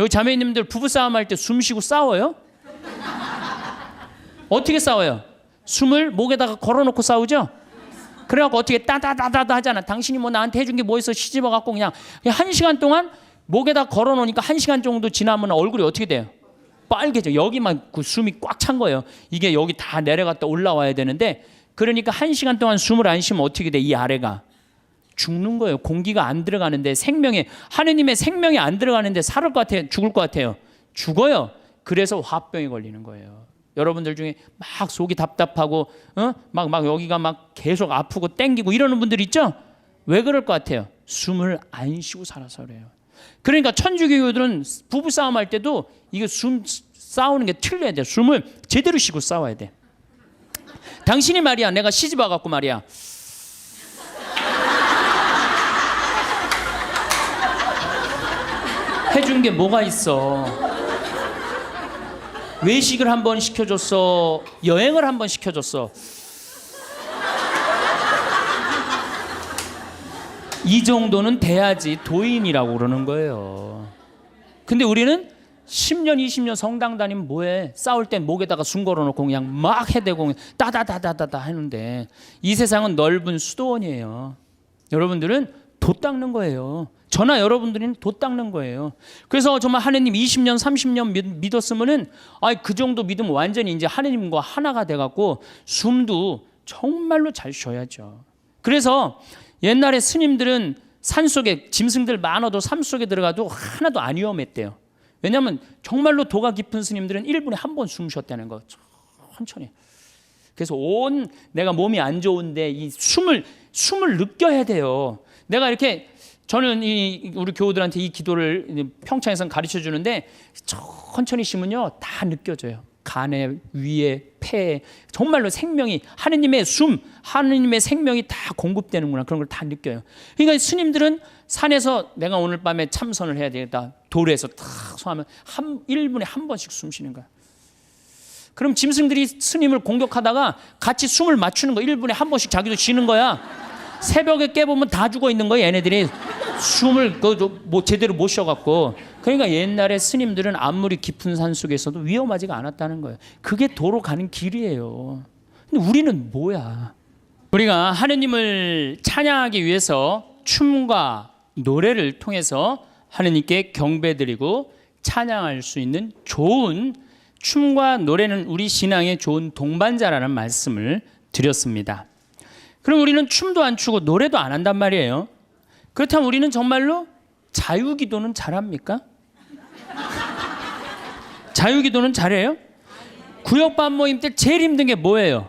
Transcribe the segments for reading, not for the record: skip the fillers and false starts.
여기 자매님들 부부싸움 할 때 숨 쉬고 싸워요? 어떻게 싸워요? 숨을 목에다가 걸어놓고 싸우죠? 그래갖고 어떻게 따다다다다 하잖아. 당신이 뭐 나한테 해준 게 뭐 있어? 시집와갖고 그냥 1시간 동안 목에다 걸어놓으니까 1시간 정도 지나면 얼굴이 어떻게 돼요? 빨개져. 여기만 그 숨이 꽉 찬 거예요. 이게 여기 다 내려갔다 올라와야 되는데, 그러니까 1시간 동안 숨을 안 쉬면 어떻게 돼? 이 아래가 죽는 거예요. 공기가 안 들어가는데, 하느님의 생명이 안 들어가는데 살을 것 같아요? 죽을 것 같아요? 죽어요. 그래서 화병에 걸리는 거예요. 여러분들 중에 막 속이 답답하고 막 여기가 막 계속 아프고 땡기고 이러는 분들 있죠? 왜 그럴 것 같아요? 숨을 안 쉬고 살아서 그래요. 그러니까 천주교들은 부부싸움 할 때도 이거 숨 싸우는 게 틀려야 돼. 숨을 제대로 쉬고 싸워야 돼. 당신이 말이야, 내가 시집 와갖고 말이야, 해준 게 뭐가 있어? 외식을 한번 시켜줬어? 여행을 한번 시켜줬어? 이 정도는 돼야지 도인이라고 그러는 거예요. 근데 우리는 10년 20년 성당 다니면 뭐해? 싸울 땐 목에다가 숨 걸어놓고 그냥 막 해대고 따다다다다다 하는데, 이 세상은 넓은 수도원이에요. 여러분들은 돛 닦는 거예요. 저나 여러분들은 돛 닦는 거예요. 그래서 정말 하느님 20년 30년 믿었으면은 그 정도 믿으면 완전히 이제 하느님과 하나가 돼갖고 숨도 정말로 잘 쉬어야죠. 그래서 옛날에 스님들은 산속에 짐승들 많아도 산속에 들어가도 하나도 안 위험했대요. 왜냐하면 정말로 도가 깊은 스님들은 1분에 한 번 숨 쉬었다는 거. 천천히. 그래서 내가 몸이 안 좋은데 이 숨을 느껴야 돼요. 내가 이렇게, 저는 우리 교우들한테 이 기도를 평창에서 가르쳐 주는데, 천천히 쉬면요 다 느껴져요. 간에, 위에, 폐에 정말로 생명이, 하느님의 하느님의 생명이 다 공급되는구나, 그런 걸 다 느껴요. 그러니까 스님들은 산에서 내가 오늘 밤에 참선을 해야 되겠다, 돌에서 탁 소하면 1분에 한 번씩 숨 쉬는 거야. 그럼 짐승들이 스님을 공격하다가 같이 숨을 맞추는 거, 1분에 한 번씩 자기도 쉬는 거야. 새벽에 깨보면 다 죽어 있는 거야, 얘네들이. 숨을 뭐 제대로 못 쉬어갖고. 그러니까 옛날에 스님들은 아무리 깊은 산 속에서도 위험하지가 않았다는 거예요. 그게 도로 가는 길이에요. 근데 우리는 뭐야? 우리가 하느님을 찬양하기 위해서 춤과 노래를 통해서 하느님께 경배드리고 찬양할 수 있는 좋은, 춤과 노래는 우리 신앙의 좋은 동반자라는 말씀을 드렸습니다. 그럼 우리는 춤도 안 추고 노래도 안 한단 말이에요. 그렇다면 우리는 정말로 자유기도는 잘합니까? 자유기도는 잘해요? 구역반 모임 때 제일 힘든 게 뭐예요?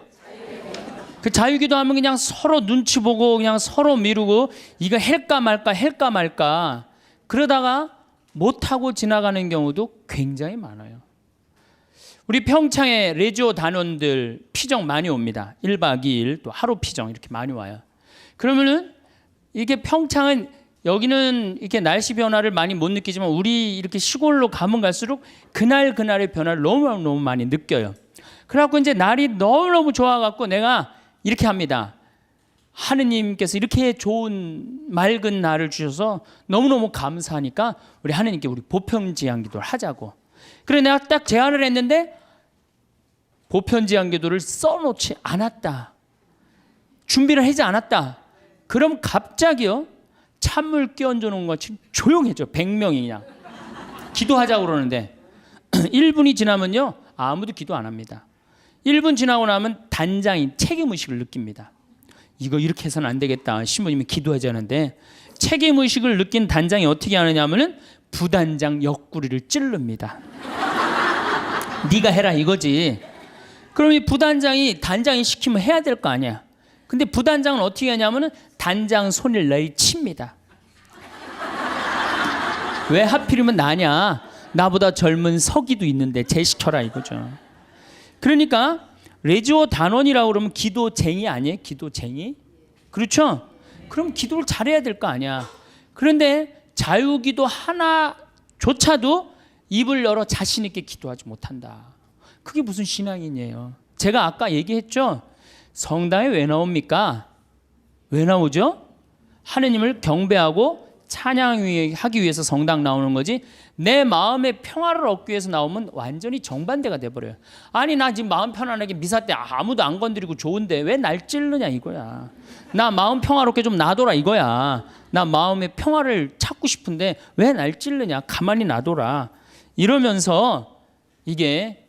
그 자유기도 하면 그냥 서로 눈치 보고 그냥 서로 미루고 이거 할까 말까 그러다가 못하고 지나가는 경우도 굉장히 많아요. 우리 평창에 레지오 단원들 피정 많이 옵니다. 1박 2일 또 하루 피정 이렇게 많이 와요. 그러면은 이게 평창은, 여기는 이렇게 날씨 변화를 많이 못 느끼지만 우리 이렇게 시골로 가면 갈수록 그날의 변화를 너무 많이 느껴요. 그래갖고 이제 날이 너무 좋아갖고 내가 이렇게 합니다. 하느님께서 이렇게 좋은 맑은 날을 주셔서 너무너무 감사하니까 우리 하느님께 우리 보편제한 기도를 하자고. 그래 내가 딱 제안을 했는데 보편제한 기도를 써놓지 않았다, 준비를 하지 않았다. 그럼 갑자기요 찬물 끼얹어 놓은 것이 조용해져. 100명이 그냥 기도하자고 그러는데 1분이 지나면요 아무도 기도 안 합니다. 1분 지나고 나면 단장이 책임의식을 느낍니다. 이거 이렇게 해서는 안 되겠다, 신부님이 기도하자는데. 책임의식을 느낀 단장이 어떻게 하느냐 하면은 부단장 옆구리를 찌릅니다. 네가 해라 이거지. 그럼 이 부단장이, 단장이 시키면 해야 될 거 아니야. 근데 부단장은 어떻게 하냐면은 단장 손을 내리칩니다. 왜 하필이면 나냐? 나보다 젊은 서기도 있는데 쟤 시켜라 이거죠. 그러니까 레지오 단원이라고 그러면 기도쟁이 아니에요? 기도쟁이? 그렇죠? 그럼 기도를 잘해야 될 거 아니야. 그런데 자유기도 하나조차도 입을 열어 자신 있게 기도하지 못한다. 그게 무슨 신앙이에요? 제가 아까 얘기했죠? 성당에 왜 나옵니까? 왜 나오죠? 하느님을 경배하고 찬양하기 위해서 성당 나오는 거지 내 마음의 평화를 얻기 위해서 나오면 완전히 정반대가 돼버려요. 아니 나 지금 마음 편안하게 미사 때 아무도 안 건드리고 좋은데 왜 날 찌르냐 이거야. 나 마음 평화롭게 좀 놔둬라 이거야. 나 마음의 평화를 찾고 싶은데 왜 날 찌르냐. 가만히 놔둬라. 이러면서 이게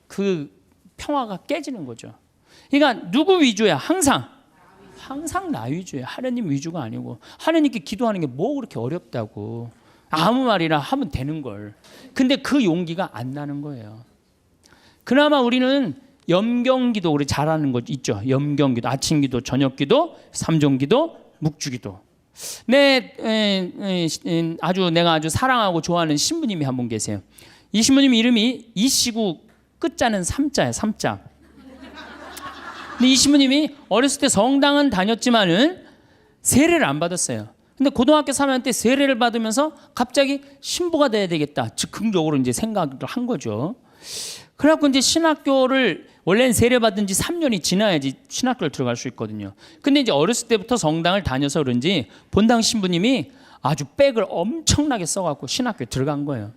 그 평화가 깨지는 거죠. 그러니까 누구 위주야? 항상 나 위주예요. 하나님 위주가 아니고. 하나님께 기도하는 게 뭐 그렇게 어렵다고. 아무 말이나 하면 되는 걸. 근데 그 용기가 안 나는 거예요. 그나마 우리는 염경기도 우리 잘하는 거 있죠. 염경기도, 아침기도, 저녁기도, 삼종기도, 묵주기도. 아주 내가 아주 사랑하고 좋아하는 신부님이 한 분 계세요. 이 신부님 이름이 이시구 끝자는 삼자예요. 삼자. 근데 이 신부님이 어렸을 때 성당은 다녔지만은 세례를 안 받았어요. 근데 고등학교 3학년 때 세례를 받으면서 갑자기 신부가 돼야 되겠다. 즉흥적으로 이제 생각을 한 거죠. 그래갖고 이제 신학교를 원래는 세례 받은 지 3년이 지나야지 신학교를 들어갈 수 있거든요. 근데 이제 어렸을 때부터 성당을 다녀서 그런지 본당 신부님이 아주 백을 엄청나게 써갖고 신학교에 들어간 거예요.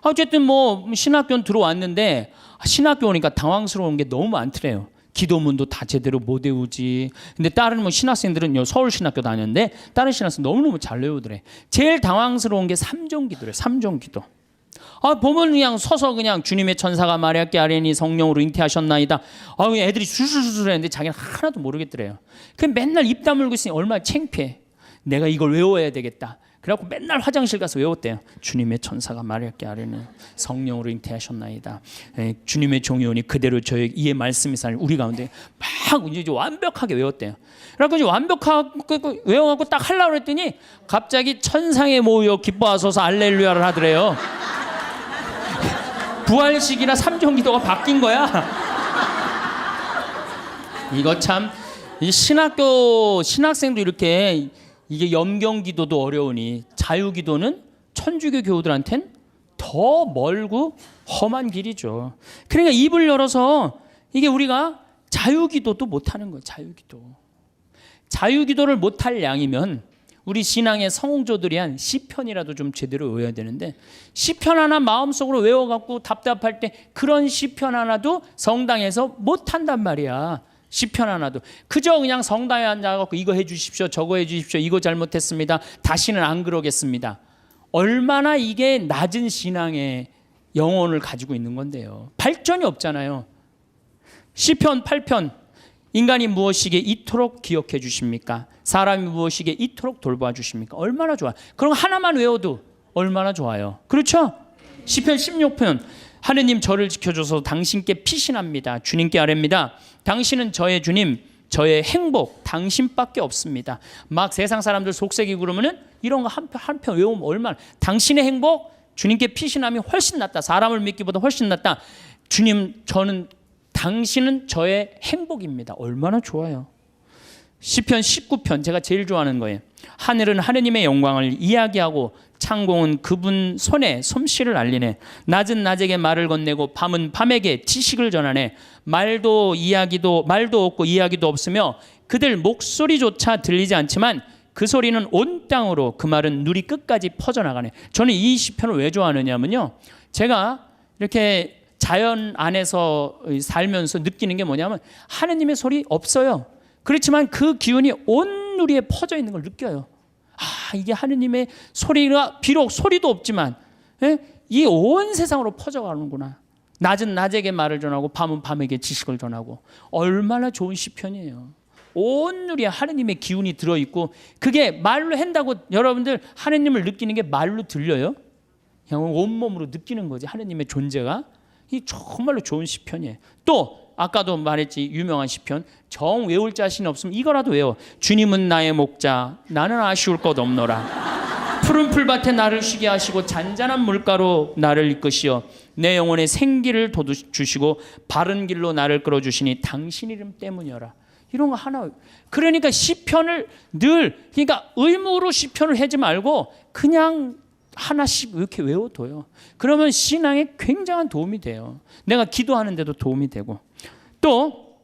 어쨌든 뭐 신학교는 들어왔는데 신학교 오니까 당황스러운 게 너무 많더래요. 기도문도 다 제대로 못 외우지. 근데 다른 뭐 신학생들은 서울 신학교 다녔는데 다른 신학생 너무너무 잘 외우더래. 제일 당황스러운 게 삼종기도래. 삼종기도. 보면 그냥 서서 그냥 주님의 천사가 마리아께 아뢰니 성령으로 잉태하셨나이다. 애들이 술술술 했는데 자기는 하나도 모르겠더래요. 그 맨날 입 다물고 있으니 얼마나 창피해. 내가 이걸 외워야 되겠다. 그래갖고 맨날 화장실 가서 외웠대요. 주님의 천사가 마리아께 아뢰니 성령으로 잉태하셨나이다. 주님의 종이 오니 그대로 저에게 이의 말씀이 살 우리 가운데 막 이제 완벽하게 외웠대요. 그래갖고 이제 완벽하게 외워갖고 딱 하려고 그랬더니 갑자기 천상에 모여 기뻐하소서 알렐루야를 하더래요. 부활식이나 삼종기도가 바뀐 거야. 이거 참 이 신학생도 이렇게 이게 염경기도도 어려우니 자유기도는 천주교 교우들한텐 더 멀고 험한 길이죠. 그러니까 입을 열어서 이게 우리가 자유기도도 못하는 거예요. 자유기도를 못할 양이면 우리 신앙의 성공조들이 한 시편이라도 좀 제대로 외워야 되는데 시편 하나 마음속으로 외워갖고 답답할 때 그런 시편 하나도 성당에서 못한단 말이야. 시편 하나도. 그저 그냥 성당에 앉아갖고 이거 해주십시오. 저거 해주십시오. 이거 잘못했습니다. 다시는 안 그러겠습니다. 얼마나 이게 낮은 신앙의 영혼을 가지고 있는 건데요. 발전이 없잖아요. 시편 8편 인간이 무엇이기에 이토록 기억해 주십니까? 사람이 무엇이기에 이토록 돌봐 주십니까? 얼마나 좋아요. 그럼 하나만 외워도 얼마나 좋아요. 그렇죠? 시편 16편 하느님 저를 지켜줘서 당신께 피신합니다. 주님께 아뢰입니다. 당신은 저의 주님, 저의 행복, 당신밖에 없습니다. 막 세상 사람들 속색이 그러면은 이런 거 한 편 외우면 얼마나. 당신의 행복, 주님께 피신함이 훨씬 낫다. 사람을 믿기보다 훨씬 낫다. 주님, 당신은 저의 행복입니다. 얼마나 좋아요. 시편 19편 제가 제일 좋아하는 거예요. 하늘은 하느님의 영광을 이야기하고 창공은 그분 손에 솜씨를 알리네. 낮은 낮에게 말을 건네고 밤은 밤에게 지식을 전하네. 말도 없고 이야기도 없으며 그들 목소리조차 들리지 않지만 그 소리는 온 땅으로 그 말은 누리 끝까지 퍼져나가네. 저는 이 시편을 왜 좋아하느냐면요. 제가 이렇게 자연 안에서 살면서 느끼는 게 뭐냐면 하느님의 소리 없어요. 그렇지만 그 기운이 온 누리에 퍼져 있는 걸 느껴요. 이게 하느님의 소리가 비록 소리도 없지만 이 온 세상으로 퍼져가는구나. 낮은 낮에게 말을 전하고 밤은 밤에게 지식을 전하고. 얼마나 좋은 시편이에요. 온 누리에 하느님의 기운이 들어있고 그게 말로 한다고 여러분들 하느님을 느끼는 게 말로 들려요? 그냥 온몸으로 느끼는 거지. 하느님의 존재가. 이 정말로 좋은 시편이에요. 또 아까도 말했지 유명한 시편 정 외울 자신 없으면 이거라도 외워. 주님은 나의 목자 나는 아쉬울 것 없노라. 푸른 풀밭에 나를 쉬게 하시고 잔잔한 물가로 나를 이끄시어 내 영혼에 생기를 돋주시고 바른 길로 나를 끌어주시니 당신 이름 때문이어라. 이런 거 하나. 그러니까 시편을 늘 그러니까 의무로 시편을 하지 말고 그냥 하나씩 이렇게 외워둬요. 그러면 신앙에 굉장한 도움이 돼요. 내가 기도하는 데도 도움이 되고. 또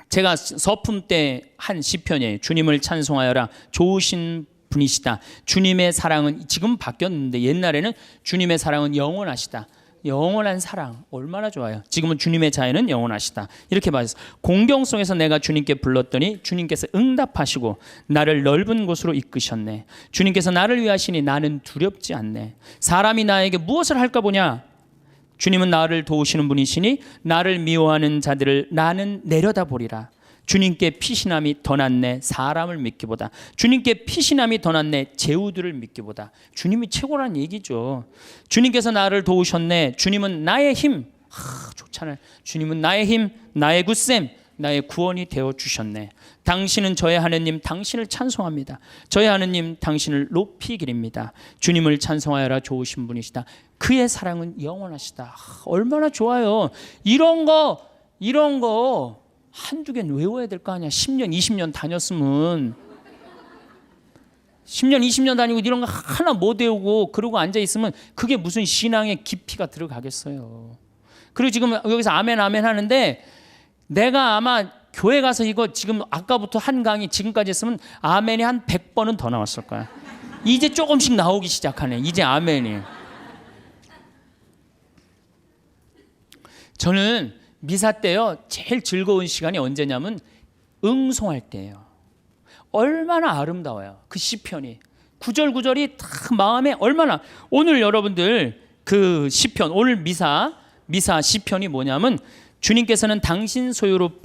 제가 서품 때 한 시편이에요. 주님을 찬송하여라. 좋으신 분이시다. 주님의 사랑은 지금 바뀌었는데 옛날에는 주님의 사랑은 영원하시다. 영원한 사랑 얼마나 좋아요. 지금은 주님의 자애는 영원하시다. 이렇게 말해서 공경성에서 내가 주님께 불렀더니 주님께서 응답하시고 나를 넓은 곳으로 이끄셨네. 주님께서 나를 위하시니 나는 두렵지 않네. 사람이 나에게 무엇을 할까 보냐. 주님은 나를 도우시는 분이시니 나를 미워하는 자들을 나는 내려다보리라. 주님께 피신함이 더 낫네 사람을 믿기보다. 주님께 피신함이 더 낫네 제후들을 믿기보다. 주님이 최고란 얘기죠. 주님께서 나를 도우셨네. 주님은 나의 힘. 좋잖아요. 주님은 나의 힘, 나의 굳셈, 나의 구원이 되어주셨네. 당신은 저의 하느님, 당신을 찬송합니다. 저의 하느님, 당신을 높이 기립니다. 주님을 찬송하여라. 좋으신 분이시다. 그의 사랑은 영원하시다. 얼마나 좋아요. 이런 거 한두 개는 외워야 될 거 아니야. 10년, 20년 다녔으면. 10년, 20년 다니고 이런 거 하나 못 외우고 그러고 앉아있으면 그게 무슨 신앙의 깊이가 들어가겠어요. 그리고 지금 여기서 아멘 아멘 하는데 내가 아마 교회 가서 이거 지금 아까부터 한 강의 지금까지 했으면 아멘이 한 100번은 더 나왔을 거야. 이제 조금씩 나오기 시작하네. 이제 아멘이. 저는 미사 때요 제일 즐거운 시간이 언제냐면 응송할 때예요. 얼마나 아름다워요. 그 시편이 구절구절이 딱 마음에 얼마나. 오늘 여러분들 그 시편 오늘 미사 시편이 뭐냐면 주님께서 당신 소유로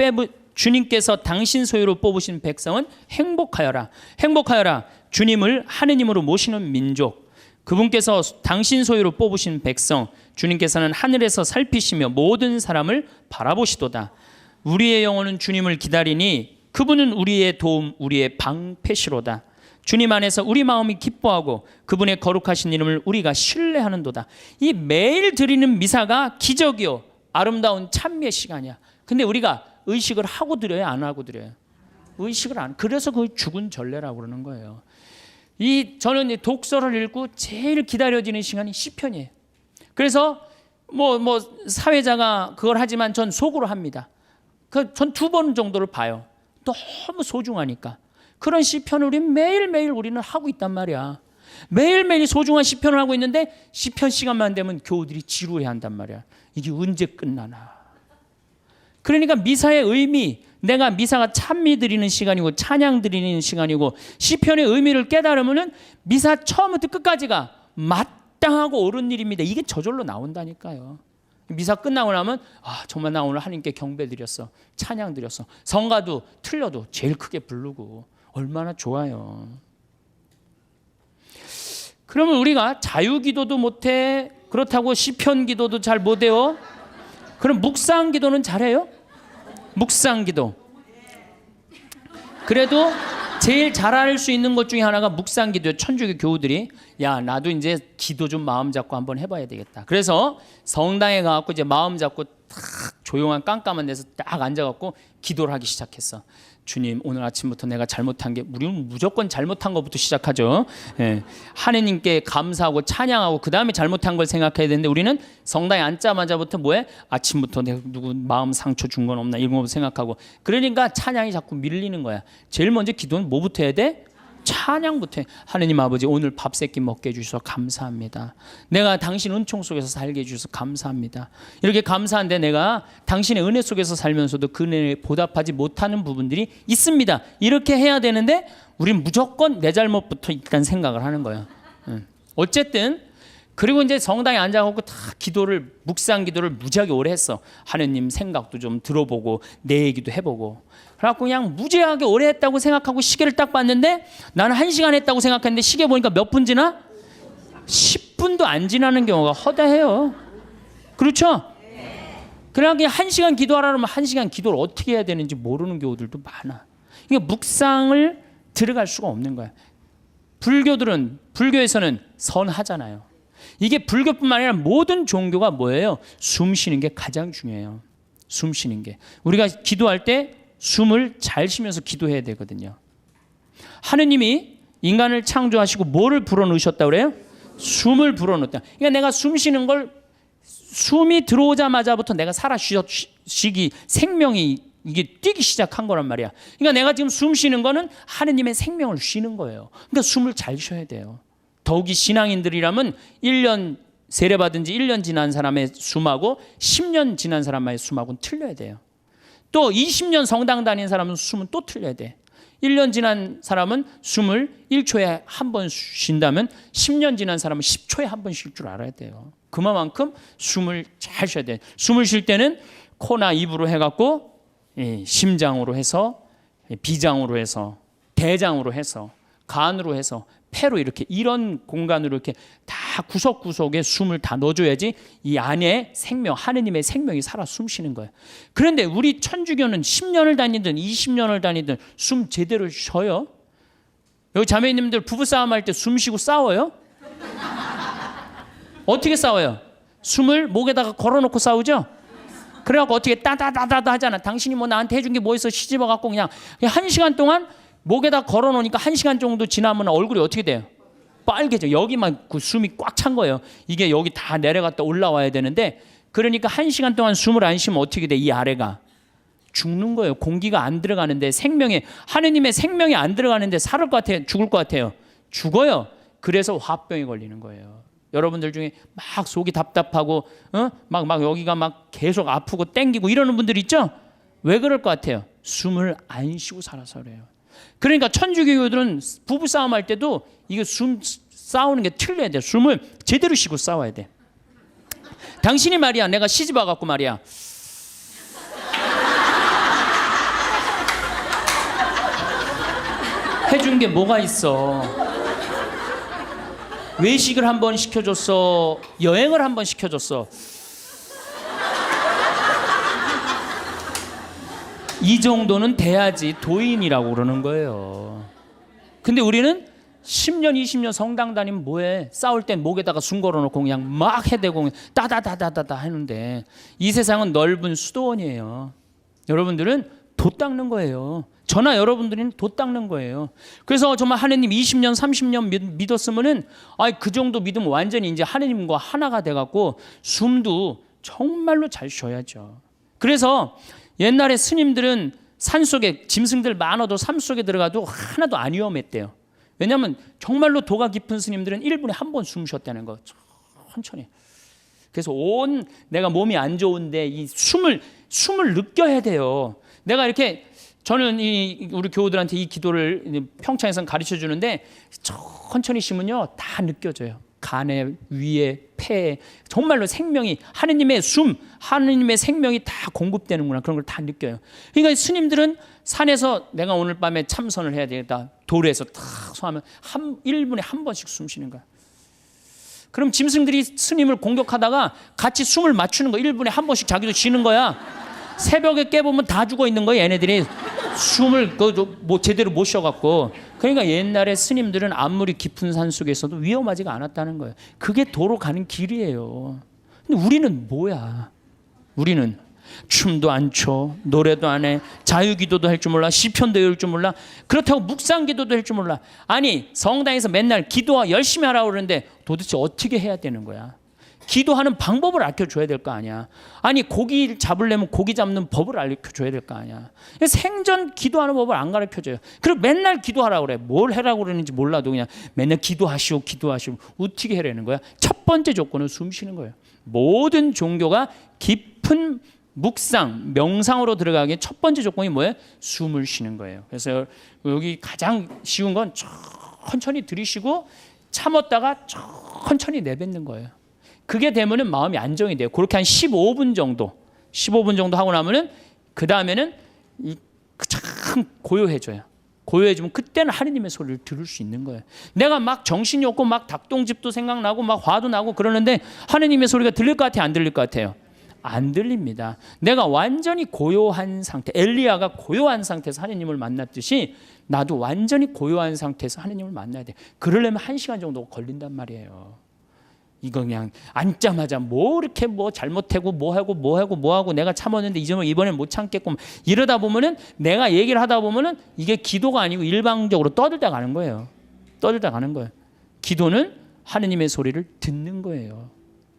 뽑으신 백성은 행복하여라. 행복하여라. 주님을 하느님으로 모시는 민족. 그분께서 당신 소유로 뽑으신 백성, 주님께서는 하늘에서 살피시며 모든 사람을 바라보시도다. 우리의 영혼은 주님을 기다리니 그분은 우리의 도움, 우리의 방패시로다. 주님 안에서 우리 마음이 기뻐하고 그분의 거룩하신 이름을 우리가 신뢰하는도다. 이 매일 드리는 미사가 기적이요 아름다운 찬미의 시간이야. 근데 우리가 의식을 하고 드려요, 안 하고 드려요? 의식을 안. 그래서 그 죽은 전례라고 그러는 거예요. 저는 독서를 읽고 제일 기다려지는 시간이 시편이에요. 그래서 사회자가 그걸 하지만 전 속으로 합니다. 전 2번 정도를 봐요. 너무 소중하니까. 그런 시편을 매일매일 우리는 하고 있단 말이야. 매일매일 소중한 시편을 하고 있는데 시편 시간만 되면 교우들이 지루해한단 말이야. 이게 언제 끝나나. 그러니까 미사의 의미, 내가 미사가 찬미 드리는 시간이고 찬양 드리는 시간이고 시편의 의미를 깨달으면 미사 처음부터 끝까지가 마땅하고 옳은 일입니다. 이게 저절로 나온다니까요. 미사 끝나고 나면 정말 나 오늘 하나님께 경배 드렸어. 찬양 드렸어. 성가도 틀려도 제일 크게 부르고 얼마나 좋아요. 그러면 우리가 자유기도도 못해. 그렇다고 시편 기도도 잘 못해요. 그럼 묵상 기도는 잘해요? 묵상 기도. 그래도 제일 잘할 수 있는 것 중에 하나가 묵상 기도예요. 천주교 교우들이 나도 이제 기도 좀 마음 잡고 한번 해봐야 되겠다. 그래서 성당에 가갖고 이제 마음 잡고 딱 조용한 깜깜한 데서 딱 앉아갖고 기도를 하기 시작했어. 주님, 오늘 아침부터 내가 잘못한 게, 우리는 무조건 잘못한 것부터 시작하죠. 하느님께 감사하고 찬양하고 그 다음에 잘못한 걸 생각해야 되는데 우리는 성당에 앉자마자부터 뭐해? 아침부터 내가 누구 마음 상처 준 건 없나 이런 거 생각하고. 그러니까 찬양이 자꾸 밀리는 거야. 제일 먼저 기도는 뭐부터 해야 돼? 찬양부터 해. 하느님 아버지, 오늘 밥 세끼 먹게 해주셔서 감사합니다. 내가 당신 은총 속에서 살게 해주셔서 감사합니다. 이렇게 감사한데 내가 당신의 은혜 속에서 살면서도 그 은혜에 보답하지 못하는 부분들이 있습니다. 이렇게 해야 되는데 우린 무조건 내 잘못부터 일단 생각을 하는 거예요. 어쨌든 그리고 이제 성당에 앉아갖고 다 묵상 기도를 무지하게 오래 했어. 하느님 생각도 좀 들어보고 내 얘기도 해보고. 그래갖고 그냥 무지하게 오래 했다고 생각하고 시계를 딱 봤는데 나는 1시간 했다고 생각했는데 시계 보니까 몇 분 지나? 10분도 안 지나는 경우가 허다해요. 그렇죠? 그냥 1시간 기도하라 그러면 1시간 기도를 어떻게 해야 되는지 모르는 경우들도 많아. 그러니까 묵상을 들어갈 수가 없는 거야. 불교에서는 선하잖아요. 이게 불교뿐만 아니라 모든 종교가 뭐예요? 숨 쉬는 게 가장 중요해요. 숨 쉬는 게. 우리가 기도할 때 숨을 잘 쉬면서 기도해야 되거든요. 하느님이 인간을 창조하시고 뭐를 불어넣으셨다고 그래요? 숨을 불어넣었다. 그러니까 내가 숨 쉬는 걸 숨이 들어오자마자부터 내가 살아 쉬기 생명이 이게 뛰기 시작한 거란 말이야. 그러니까 내가 지금 숨 쉬는 거는 하느님의 생명을 쉬는 거예요. 그러니까 숨을 잘 쉬어야 돼요. 더욱이 신앙인들이라면 1년 세례받은 지 1년 지난 사람의 숨하고 10년 지난 사람의 숨하고는 틀려야 돼요. 또 20년 성당 다닌 사람은 숨은 또 틀려야 돼. 1년 지난 사람은 숨을 1초에 한 번 쉰다면 10년 지난 사람은 10초에 한 번 쉴 줄 알아야 돼요. 그만큼 숨을 잘 쉬어야 돼. 숨을 쉴 때는 코나 입으로 해갖고 심장으로 해서 비장으로 해서 대장으로 해서 간으로 해서 폐로 이렇게 이런 공간으로 이렇게 다 구석구석에 숨을 다 넣어줘야지 이 안에 생명, 하느님의 생명이 살아 숨쉬는 거예요. 그런데 우리 천주교는 10년을 다니든 20년을 다니든 숨 제대로 쉬어요? 여기 자매님들 부부싸움 할 때 숨 쉬고 싸워요? 어떻게 싸워요? 숨을 목에다가 걸어놓고 싸우죠? 그래갖고 어떻게 따다다다다 하잖아. 당신이 뭐 나한테 해준 게 뭐 있어? 시집어갖고 그냥 1시간 동안 목에다 걸어놓으니까 1시간 정도 지나면 얼굴이 어떻게 돼요? 빨개져. 여기만 그 숨이 꽉 찬 거예요. 이게 여기 다 내려갔다 올라와야 되는데 그러니까 1시간 동안 숨을 안 쉬면 어떻게 돼? 이 아래가 죽는 거예요. 공기가 안 들어가는데 하느님의 생명이 안 들어가는데 살을 것 같아요? 죽을 것 같아요? 죽어요. 그래서 화병이 걸리는 거예요. 여러분들 중에 막 속이 답답하고 막 여기가 막 계속 아프고 땡기고 이러는 분들 있죠? 왜 그럴 것 같아요? 숨을 안 쉬고 살아서 그래요. 그러니까 천주교들은 부부싸움 할 때도 이게 숨 싸우는 게 틀려야 돼. 숨을 제대로 쉬고 싸워야 돼. 당신이 말이야, 내가 시집 와갖고 말이야, 해준 게 뭐가 있어? 외식을 한번 시켜줬어? 여행을 한번 시켜줬어? 이 정도는 돼야지 도인이라고 그러는 거예요. 근데 우리는 10년 20년 성당 다니면 뭐해? 싸울 땐 목에다가 숨 걸어놓고 그냥 막 해대고 따다다다다다 하는데 이 세상은 넓은 수도원이에요. 여러분들은 돛 닦는 거예요. 저나 여러분들은 돛 닦는 거예요. 그래서 정말 하느님 20년 30년 믿었으면은 그 정도 믿으면 완전히 이제 하느님과 하나가 돼갖고 숨도 정말로 잘 쉬어야죠. 그래서 옛날에 스님들은 산속에 짐승들 많아도 산속에 들어가도 하나도 안 위험했대요. 왜냐하면 정말로 도가 깊은 스님들은 1분에 한 번 숨 쉬었다는 거. 천천히. 그래서 내가 몸이 안 좋은데 이 숨을 느껴야 돼요. 내가 이렇게 저는 우리 교우들한테 이 기도를 평창에서 가르쳐 주는데 천천히 쉬면요 다 느껴져요. 간에, 위에, 폐에 정말로 생명이 하느님의 하느님의 생명이 다 공급되는구나 그런 걸 다 느껴요. 그러니까 스님들은 산에서 내가 오늘 밤에 참선을 해야 되겠다. 돌에서 탁 소하면 1분에 한 번씩 숨 쉬는 거야. 그럼 짐승들이 스님을 공격하다가 같이 숨을 맞추는 거 1분에 한 번씩 자기도 쉬는 거야. 새벽에 깨보면 다 죽어 있는 거야. 얘네들이 숨을 뭐 제대로 못 쉬어갖고. 그러니까 옛날에 스님들은 아무리 깊은 산 속에서도 위험하지가 않았다는 거예요. 그게 도로 가는 길이에요. 근데 우리는 뭐야? 우리는 춤도 안 춰, 노래도 안 해, 자유기도도 할 줄 몰라, 시편도 외울 줄 몰라, 그렇다고 묵상기도도 할 줄 몰라. 아니 성당에서 맨날 기도와 열심히 하라고 그러는데 도대체 어떻게 해야 되는 거야? 기도하는 방법을 알려줘야 될 거 아니야. 아니 고기 잡으려면 고기 잡는 법을 알려줘야 될 거 아니야. 생전 기도하는 법을 안 가르쳐줘요. 그리고 맨날 기도하라고 그래. 뭘 하라고 그러는지 몰라도 그냥 맨날 기도하시오 어떻게 하라는 거야? 첫 번째 조건은 숨 쉬는 거예요. 모든 종교가 깊은 묵상, 명상으로 들어가기에 첫 번째 조건이 뭐예요? 숨을 쉬는 거예요. 그래서 여기 가장 쉬운 건 천천히 들이쉬고 참았다가 천천히 내뱉는 거예요. 그게 되면은 마음이 안정이 돼요. 그렇게 한 15분 정도 하고 나면은 그 다음에는 참 고요해져요. 고요해지면 그때는 하느님의 소리를 들을 수 있는 거예요. 내가 막 정신이 없고 막 닭똥집도 생각나고 막 화도 나고 그러는데 하느님의 소리가 들릴 것 같아요? 안 들릴 것 같아요? 안 들립니다. 내가 완전히 고요한 상태, 엘리야가 고요한 상태에서 하느님을 만났듯이 나도 완전히 고요한 상태에서 하느님을 만나야 돼. 그러려면 1시간 정도 걸린단 말이에요. 이거 그냥 앉자마자 이렇게 잘못하고 뭐하고 내가 참았는데 이번엔 못 참겠고 이러다 보면은 내가 얘기를 하다 보면은 이게 기도가 아니고 일방적으로 떠들다 가는 거예요. 기도는 하느님의 소리를 듣는 거예요.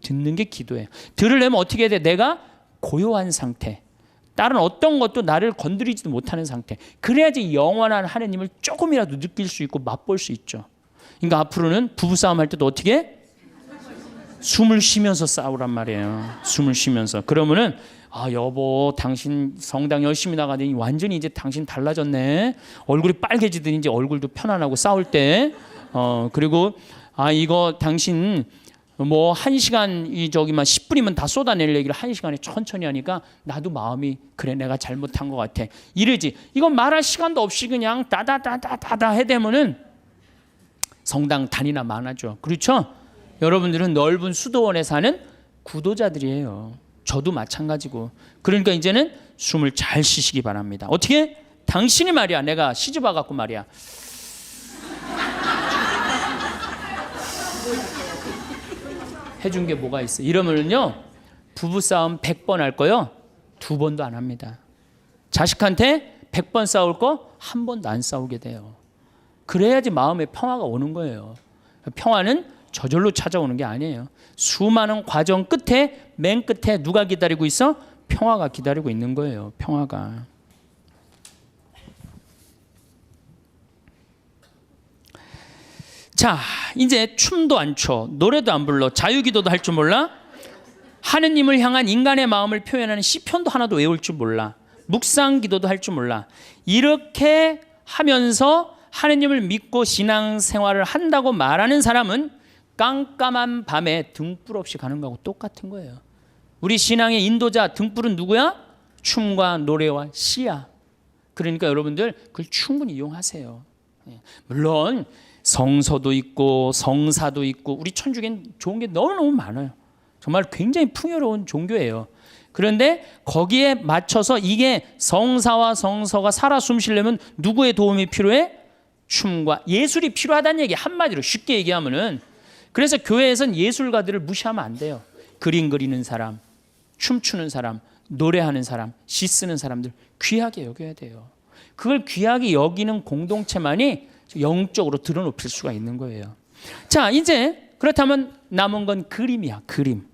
듣는 게 기도예요. 들으려면 어떻게 해야 돼? 내가 고요한 상태, 다른 어떤 것도 나를 건드리지도 못하는 상태. 그래야지 영원한 하느님을 조금이라도 느낄 수 있고 맛볼 수 있죠. 그러니까 앞으로는 부부싸움 할 때도 어떻게 해? 숨을 쉬면서 싸우란 말이에요. 숨을 쉬면서. 그러면은 여보 당신 성당 열심히 나가더니 완전히 이제 당신 달라졌네. 얼굴이 빨개지더니 이제 얼굴도 편안하고 싸울 때. 그리고 이거 당신 뭐 1시간 막 10분이면 다 쏟아낼 얘기를 1시간에 천천히 하니까 나도 마음이 그래 내가 잘못한 것 같아 이러지. 이건 말할 시간도 없이 그냥 다다다다다다 해대면은 성당 단위나 많아져. 그렇죠? 여러분들은 넓은 수도원에 사는 구도자들이에요. 저도 마찬가지고. 그러니까 이제는 숨을 잘 쉬시기 바랍니다. 어떻게? 당신이 말이야 내가 시집 와갖고 말이야 해준 게 뭐가 있어. 이러면은요 부부싸움 100번 할 거요 2번도 안 합니다. 자식한테 100번 싸울 거 1번도 안 싸우게 돼요. 그래야지 마음에 평화가 오는 거예요. 평화는 저절로 찾아오는 게 아니에요. 수많은 과정 끝에 맨 끝에 누가 기다리고 있어? 평화가 기다리고 있는 거예요. 평화가. 자, 이제 춤도 안 춰, 노래도 안 불러, 자유기도도 할 줄 몰라, 하느님을 향한 인간의 마음을 표현하는 시편도 하나도 외울 줄 몰라, 묵상기도도 할 줄 몰라. 이렇게 하면서 하느님을 믿고 신앙생활을 한다고 말하는 사람은 깜깜한 밤에 등불 없이 가는 거하고 똑같은 거예요. 우리 신앙의 인도자 등불은 누구야? 춤과 노래와 시야. 그러니까 여러분들 그걸 충분히 이용하세요. 물론 성서도 있고 성사도 있고 우리 천주교는 좋은 게 너무너무 많아요. 정말 굉장히 풍요로운 종교예요. 그런데 거기에 맞춰서 이게 성사와 성서가 살아 숨쉬려면 누구의 도움이 필요해? 춤과 예술이 필요하다는 얘기. 한마디로 쉽게 얘기하면은. 그래서 교회에서는 예술가들을 무시하면 안 돼요. 그림 그리는 사람, 춤추는 사람, 노래하는 사람, 시 쓰는 사람들 귀하게 여겨야 돼요. 그걸 귀하게 여기는 공동체만이 영적으로 드러높일 수가 있는 거예요. 자, 이제 그렇다면 남은 건 그림이야, 그림.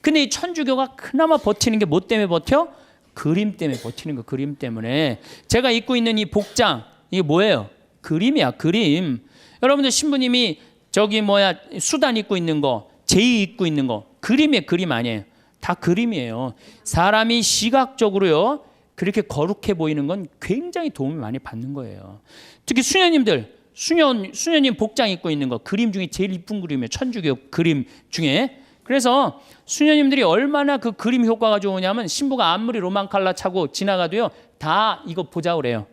근데 이 천주교가 그나마 버티는 게 뭐 때문에 버텨? 그림 때문에 버티는 거. 그림 때문에. 제가 입고 있는 이 복장, 이게 뭐예요? 그림이야, 그림. 여러분들 신부님이 수단 입고 있는 거, 제의 입고 있는 거, 그림이에요, 그림 아니에요. 다 그림이에요. 사람이 시각적으로요 그렇게 거룩해 보이는 건 굉장히 도움을 많이 받는 거예요. 특히 수녀님들, 수녀님 복장 입고 있는 거 그림 중에 제일 이쁜 그림이에요. 천주교 그림 중에. 그래서 수녀님들이 얼마나 그 그림 효과가 좋으냐면 신부가 아무리 로만 칼라 차고 지나가도요 다 이거 보자 그래요.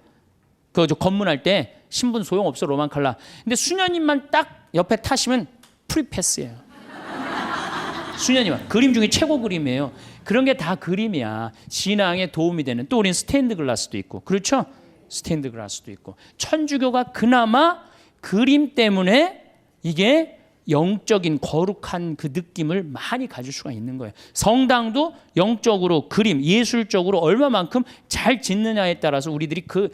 그 검문할 때 신부는 소용없어 로만 칼라. 근데 수녀님만 딱 옆에 타시면 프리패스예요. 수녀님 그림 중에 최고 그림이에요. 그런 게 다 그림이야. 신앙에 도움이 되는. 또 우리는 스테인드 글라스도 있고. 그렇죠? 스테인드 글라스도 있고. 천주교가 그나마 그림 때문에 이게 영적인 거룩한 그 느낌을 많이 가질 수가 있는 거예요. 성당도 영적으로 그림, 예술적으로 얼마만큼 잘 짓느냐에 따라서 우리들이 그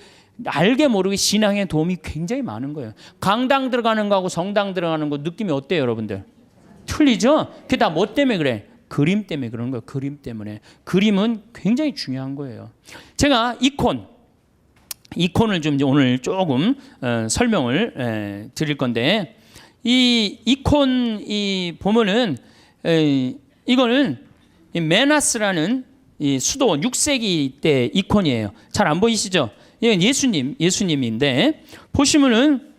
알게 모르게 신앙에 도움이 굉장히 많은 거예요. 강당 들어가는 거하고 성당 들어가는 거 느낌이 어때요, 여러분들? 틀리죠? 그게 다 뭐 때문에 그래? 그림 때문에 그런 거예요. 그림 때문에. 그림은 굉장히 중요한 거예요. 제가 이콘을 좀 오늘 조금 설명을 드릴 건데, 이 이콘 보면은 이거는 메나스라는 이 수도원 6세기 때 이콘이에요. 잘 안 보이시죠? 이건 예수님인데 보시면은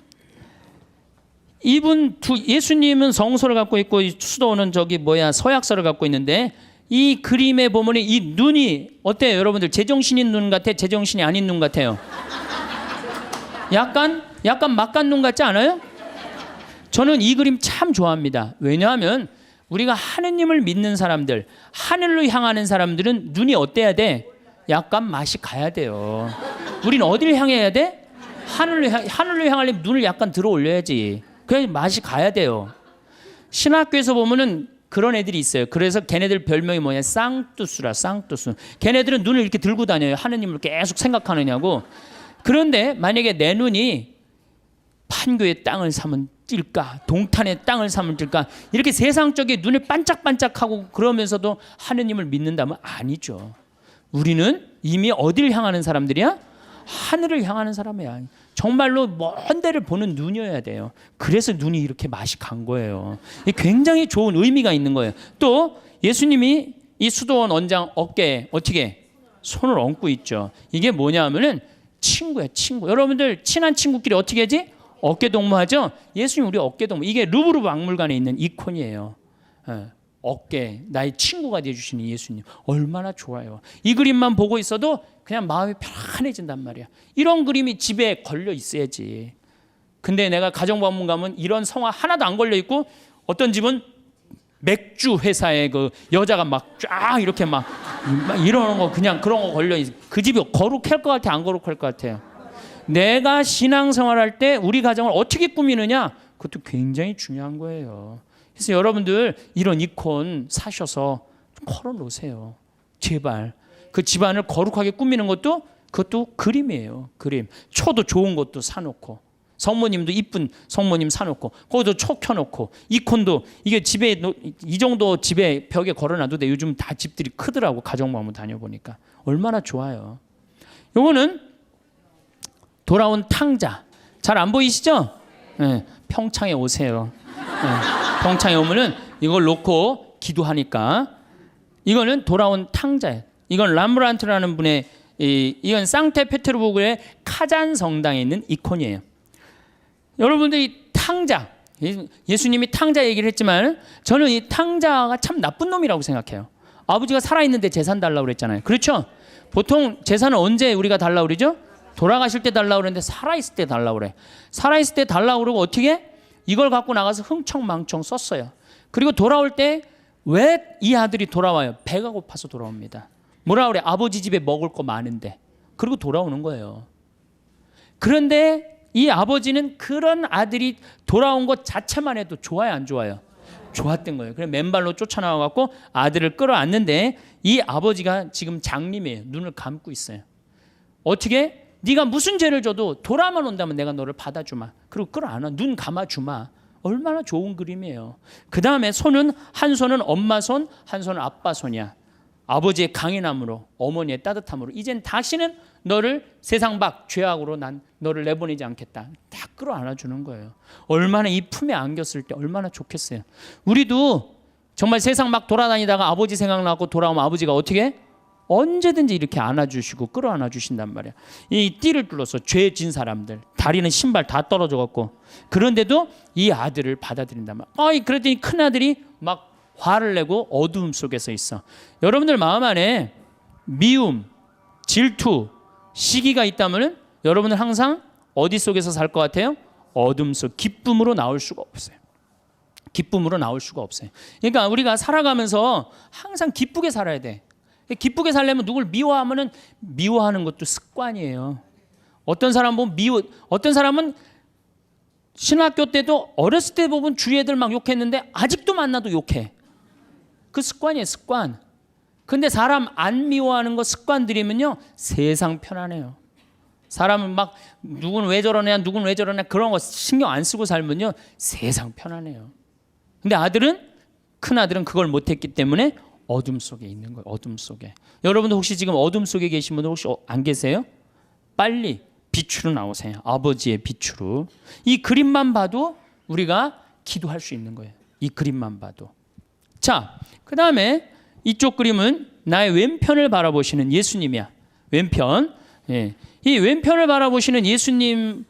예수님은 성소를 갖고 있고 수도원은 서약서를 갖고 있는데 이 그림에 보면 이 눈이 어때요, 여러분들? 제정신인 눈 같아? 제정신이 아닌 눈 같아요? 약간 막간 눈 같지 않아요? 저는 이 그림 참 좋아합니다. 왜냐하면 우리가 하느님을 믿는 사람들, 하늘로 향하는 사람들은 눈이 어때야 돼? 약간 맛이 가야 돼요. 우리는 어디를 향해야 돼? 하늘로 향하려면 눈을 약간 들어 올려야지. 그래야 맛이 가야 돼요. 신학교에서 보면은 그런 애들이 있어요. 그래서 걔네들 별명이 뭐냐? 쌍뚜스라, 쌍뚜스. 걔네들은 눈을 이렇게 들고 다녀요. 하느님을 계속 생각하느냐고. 그런데 만약에 내 눈이 판교의 땅을 사면 찔까, 동탄의 땅을 사면 찔까, 이렇게 세상적인 눈을 반짝반짝하고 그러면서도 하느님을 믿는다면 아니죠. 우리는 이미 어디를 향하는 사람들이야? 하늘을 향하는 사람이야. 정말로 먼 데를 보는 눈이어야 돼요. 그래서 눈이 이렇게 맛이 간 거예요. 굉장히 좋은 의미가 있는 거예요. 또 예수님이 이 수도원 원장 어깨에 어떻게 손을 얹고 있죠. 이게 뭐냐면은 친구야, 친구. 여러분들 친한 친구끼리 어떻게 하지? 어깨 동무하죠. 예수님 우리 어깨 동무. 이게 루브르 박물관에 있는 이콘이에요. 어깨, 나의 친구가 되어주시는 예수님 얼마나 좋아요. 이 그림만 보고 있어도 그냥 마음이 편안해진단 말이야. 이런 그림이 집에 걸려 있어야지. 근데 내가 가정방문 가면 이런 성화 하나도 안 걸려 있고, 어떤 집은 맥주 회사에 그 여자가 막 쫙 이렇게 막 이러는 거, 그냥 그런 거 걸려 있어. 그 집이 거룩할 것 같아, 안 거룩할 것 같아요? 내가 신앙생활할 때 우리 가정을 어떻게 꾸미느냐, 그것도 굉장히 중요한 거예요. 그래서 여러분들 이런 이콘 사셔서 걸어놓으세요. 제발. 그 집안을 거룩하게 꾸미는 것도 그것도 그림이에요. 그림. 초도 좋은 것도 사놓고, 성모님도 이쁜 성모님 사놓고, 거기도 초 켜놓고, 이콘도 이게 집에 이 정도 집에 벽에 걸어놔도 돼. 요즘 다 집들이 크더라고. 가정방문 다녀보니까 얼마나 좋아요. 요거는 돌아온 탕자. 잘 안 보이시죠? 네, 평창에 오세요. 네, 평창에 오면은 이걸 놓고 기도하니까. 이거는 돌아온 탕자예요. 이건 람브란트라는 분의 이건 상테페테르부르크의 카잔 성당에 있는 이콘이에요. 여러분들이 탕자, 예수님이 탕자 얘기를 했지만 저는 이 탕자가 참 나쁜 놈이라고 생각해요. 아버지가 살아있는데 재산 달라고 그랬잖아요. 그렇죠? 보통 재산은 언제 우리가 달라고 그러죠? 돌아가실 때 달라고 그러는데 살아있을 때 달라고 그래. 살아있을 때 달라고 그러고 어떻게? 이걸 갖고 나가서 흥청망청 썼어요. 그리고 돌아올 때 왜 이 아들이 돌아와요? 배가 고파서 돌아옵니다. 뭐라 그래? 아버지 집에 먹을 거 많은데. 그리고 돌아오는 거예요. 그런데 이 아버지는 그런 아들이 돌아온 것 자체만 해도 좋아요, 안 좋아요? 좋았던 거예요. 그래서 맨발로 쫓아나와 갖고 아들을 끌어안는데, 이 아버지가 지금 장님이에요. 눈을 감고 있어요. 어떻게? 네가 무슨 죄를 져도 돌아만 온다면 내가 너를 받아주마. 그리고 끌어안아. 눈 감아주마. 얼마나 좋은 그림이에요. 그 다음에 손은, 한 손은 엄마 손, 한 손은 아빠 손이야. 아버지의 강인함으로, 어머니의 따뜻함으로 이젠 다시는 너를 세상 밖 죄악으로 난 너를 내보내지 않겠다. 다 끌어안아주는 거예요. 얼마나 이 품에 안겼을 때 얼마나 좋겠어요. 우리도 정말 세상 막 돌아다니다가 아버지 생각나고 돌아오면 아버지가 어떻게? 언제든지 이렇게 안아주시고 끌어안아 주신단 말이야. 이 띠를 뚫어서 죄 진 사람들, 다리는 신발 다 떨어져 갖고, 그런데도 이 아들을 받아들인단 말이야. 그랬더니 큰 아들이 막 화를 내고 어두움 속에서 있어. 여러분들 마음 안에 미움, 질투, 시기가 있다면 여러분은 항상 어디 속에서 살 것 같아요? 어둠 속. 기쁨으로 나올 수가 없어요. 기쁨으로 나올 수가 없어요. 그러니까 우리가 살아가면서 항상 기쁘게 살아야 돼. 기쁘게 살려면 누굴 미워하면은 미워하는 것도 습관이에요. 어떤 사람 보면 어떤 사람은 신학교 때도 어렸을 때 보면 주위 애들 막 욕했는데 아직도 만나도 욕해. 그 습관이에요, 습관. 근데 사람 안 미워하는 거 습관 들이면요, 세상 편안해요. 사람은 막 누군 왜 저러냐, 누군 왜 저러냐 그런 거 신경 안 쓰고 살면요, 세상 편안해요. 근데 큰 아들은 그걸 못했기 때문에 어둠 속에 있는 거예요. 어둠 속에. 여러분도 혹시 지금 어둠 속에 계신 분들 혹시 안 계세요? 빨리 빛으로 나오세요. 아버지의 빛으로. 이 그림만 봐도 우리가 기도할 수 있는 거예요. 이 그림만 봐도. 자, 그 다음에 이쪽 그림은 나의 왼편을 바라보시는 예수님이야. 왼편. 예. 이 왼편을 바라보시는 예수님,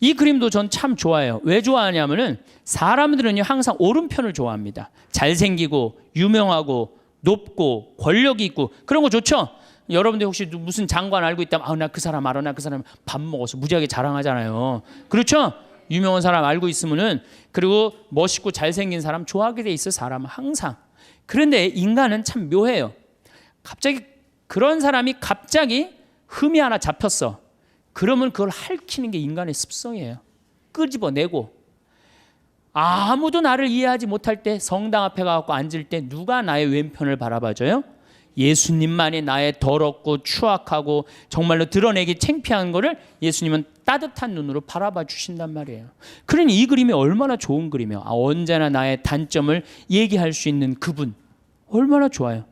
이 그림도 전 참 좋아해요. 왜 좋아하냐면은 사람들은요 항상 오른편을 좋아합니다. 잘생기고 유명하고 높고 권력이 있고 그런 거 좋죠? 여러분들 혹시 무슨 장관 알고 있다면 나 그 사람 알아, 나 그 사람 밥 먹어서 무지하게 자랑하잖아요. 그렇죠? 유명한 사람 알고 있으면은, 그리고 멋있고 잘생긴 사람 좋아하게 돼 있어, 사람은 항상. 그런데 인간은 참 묘해요. 갑자기 그런 사람이 갑자기 흠이 하나 잡혔어. 그러면 그걸 핥히는 게 인간의 습성이에요. 끄집어내고. 아무도 나를 이해하지 못할 때 성당 앞에 가서 앉을 때 누가 나의 왼편을 바라봐줘요? 예수님만이 나의 더럽고 추악하고 정말로 드러내기 창피한 거를 예수님은 따뜻한 눈으로 바라봐 주신단 말이에요. 그러니 이 그림이 얼마나 좋은 그림이에요. 언제나 나의 단점을 얘기할 수 있는 그분, 얼마나 좋아요.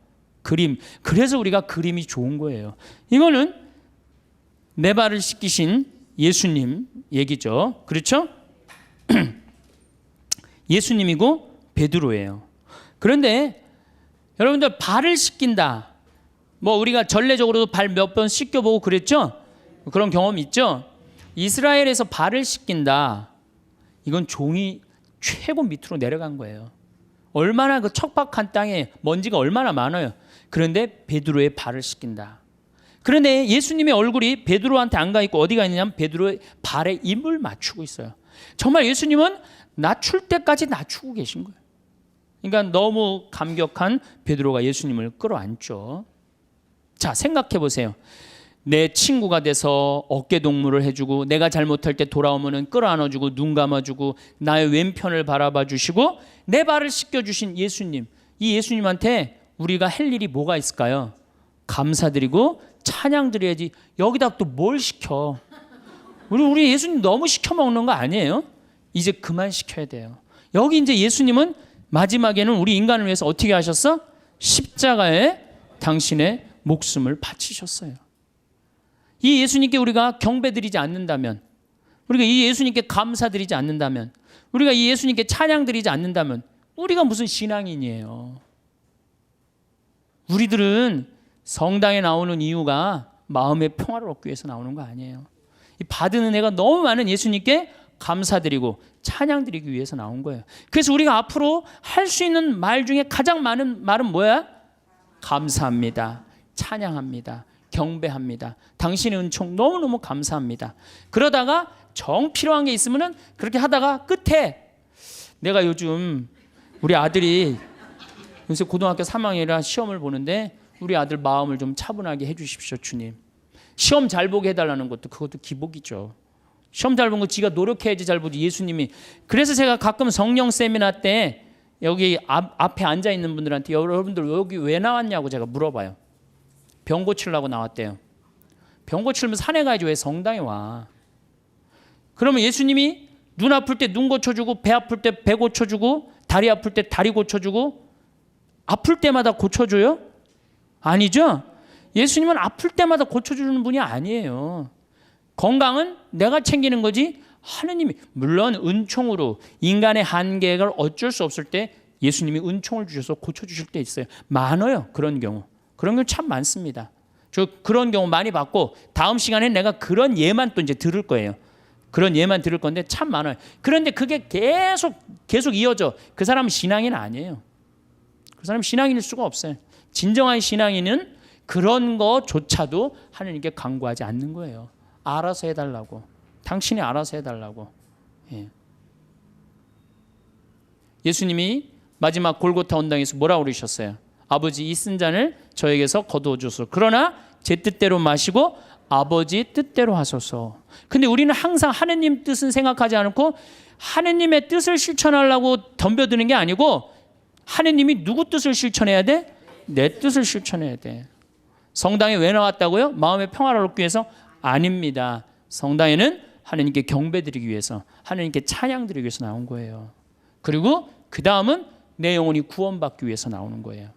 그림. 그래서 우리가 그림이 좋은 거예요. 이거는 내 발을 씻기신 예수님 얘기죠. 그렇죠? 예수님이고 베드로예요. 그런데 여러분들 발을 씻긴다. 뭐 우리가 전례적으로도 발 몇 번 씻겨보고 그랬죠? 그런 경험 있죠? 이스라엘에서 발을 씻긴다. 이건 종이 최고 밑으로 내려간 거예요. 얼마나 그 척박한 땅에 먼지가 얼마나 많아요. 그런데 베드로의 발을 씻긴다. 그런데 예수님의 얼굴이 베드로한테 안 가 있고 어디가 있느냐면 베드로의 발에 입을 맞추고 있어요. 정말 예수님은 낮출 때까지 낮추고 계신 거예요. 그러니까 너무 감격한 베드로가 예수님을 끌어안죠. 자, 생각해 보세요. 내 친구가 돼서 어깨 동무를 해주고 내가 잘못할 때 돌아오면 끌어안아주고 눈 감아주고 나의 왼편을 바라봐 주시고 내 발을 씻겨주신 예수님. 이 예수님한테 우리가 할 일이 뭐가 있을까요? 감사드리고 찬양 드려야지. 여기다 또 뭘 시켜? 우리 예수님 너무 시켜 먹는 거 아니에요? 이제 그만 시켜야 돼요. 여기 이제 예수님은 마지막에는 우리 인간을 위해서 어떻게 하셨어? 십자가에 당신의 목숨을 바치셨어요. 이 예수님께 우리가 경배드리지 않는다면, 우리가 이 예수님께 감사드리지 않는다면, 우리가 이 예수님께 찬양드리지 않는다면 우리가 무슨 신앙인이에요? 우리들은 성당에 나오는 이유가 마음의 평화를 얻기 위해서 나오는 거 아니에요. 이 받은 은혜가 너무 많은 예수님께 감사드리고 찬양드리기 위해서 나온 거예요. 그래서 우리가 앞으로 할 수 있는 말 중에 가장 많은 말은 뭐야? 감사합니다. 찬양합니다. 경배합니다. 당신의 은총 너무너무 감사합니다. 그러다가 정 필요한 게 있으면은 그렇게 하다가 끝에 내가 요즘 우리 아들이 요새 고등학교 3학년이라 시험을 보는데 우리 아들 마음을 좀 차분하게 해주십시오, 주님. 시험 잘 보게 해달라는 것도 그것도 기복이죠. 시험 잘 본 거 지가 노력해야지 잘 보지 예수님이. 그래서 제가 가끔 성령 세미나 때 여기 앞에 앉아 있는 분들한테 여러분들 여기 왜 나왔냐고 제가 물어봐요. 병 고치려고 나왔대요. 병 고치려면 산에 가야지 왜 성당에 와? 그러면 예수님이 눈 아플 때 눈 고쳐주고 배 아플 때 배 고쳐주고 다리 아플 때 다리 고쳐주고 아플 때마다 고쳐줘요? 아니죠? 예수님은 아플 때마다 고쳐주는 분이 아니에요. 건강은 내가 챙기는 거지 하느님이, 물론 은총으로 인간의 한계가 어쩔 수 없을 때 예수님이 은총을 주셔서 고쳐주실 때 있어요. 많아요. 그런 경우. 그런 경우 참 많습니다. 저 그런 경우 많이 봤고 다음 시간에 내가 그런 예만 또 이제 들을 거예요. 그런 예만 들을 건데 참 많아요. 그런데 그게 계속 이어져. 그 사람은 신앙인 아니에요. 그 사람은 신앙인일 수가 없어요. 진정한 신앙인은 그런 거조차도 하나님께 간구하지 않는 거예요. 알아서 해달라고. 당신이 알아서 해달라고. 예. 예수님이 마지막 골고타 언당에서 뭐라고 그러셨어요? 아버지 이 쓴 잔을 저에게서 거두어 주소서. 그러나 제 뜻대로 마시고 아버지 뜻대로 하소서. 근데 우리는 항상 하느님 뜻은 생각하지 않고 하느님의 뜻을 실천하려고 덤벼드는 게 아니고 하느님이 누구 뜻을 실천해야 돼? 내 뜻을 실천해야 돼. 성당에 왜 나왔다고요? 마음의 평화를 얻기 위해서? 아닙니다. 성당에는 하느님께 경배드리기 위해서, 하느님께 찬양드리기 위해서 나온 거예요. 그리고 그 다음은 내 영혼이 구원받기 위해서 나오는 거예요.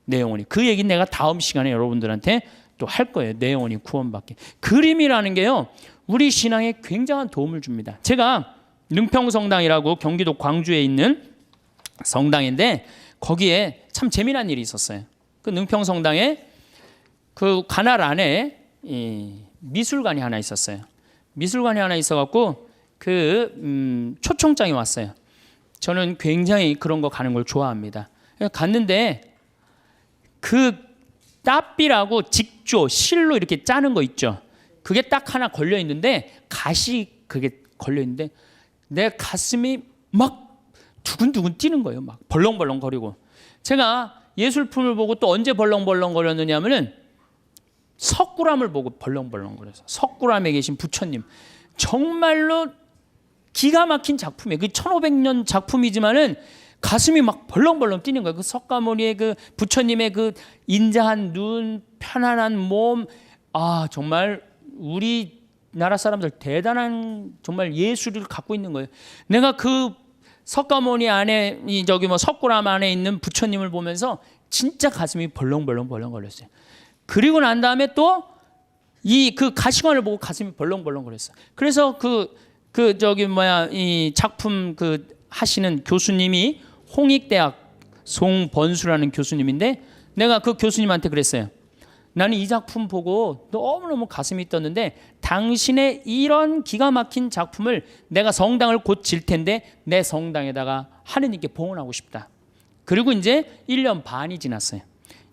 내 영혼이. 그 얘기는 내가 다음 시간에 여러분들한테 또 할 거예요. 내 영혼이 구원받기. 그림이라는 게요, 우리 신앙에 굉장한 도움을 줍니다. 제가 능평성당이라고 경기도 광주에 있는 성당인데 거기에 참 재미난 일이 있었어요. 그 능평성당에 그 관할 안에 미술관이 하나 있었어요. 미술관이 하나 있어갖고 그 초청장이 왔어요. 저는 굉장히 그런 거 가는 걸 좋아합니다. 갔는데 그 따삐라고 직조 실로 이렇게 짜는 거 있죠. 그게 딱 하나 걸려 있는데 가시 그게 걸려 있는데 내 가슴이 막 두근두근 뛰는 거예요. 막 벌렁벌렁 거리고. 제가 예술품을 보고 또 언제 벌렁벌렁 거렸느냐면은 석굴암을 보고 벌렁벌렁 거려서. 석굴암에 계신 부처님 정말로 기가 막힌 작품이에요. 그 1500년 작품이지만은 가슴이 막 벌렁벌렁 뛰는 거예요. 그 석가모니의 그 부처님의 그 인자한 눈, 편안한 몸, 아 정말 우리나라 사람들 대단한 정말 예술을 갖고 있는 거예요. 내가 그 석가모니 안에 저기 뭐 석굴암 안에 있는 부처님을 보면서 진짜 가슴이 벌렁벌렁 걸렸어요. 그리고 난 다음에 또 그 가시관을 보고 가슴이 벌렁벌렁 거렸어요. 그래서 이 작품 하시는 교수님이 홍익대학 송번수라는 교수님인데, 내가 그 교수님한테 그랬어요. 나는 이 작품 보고 너무너무 가슴이 떴는데, 당신의 이런 기가 막힌 작품을 내가 성당을 곧 질 텐데 내 성당에다가 하느님께 봉헌하고 싶다. 그리고 이제 1년 반이 지났어요.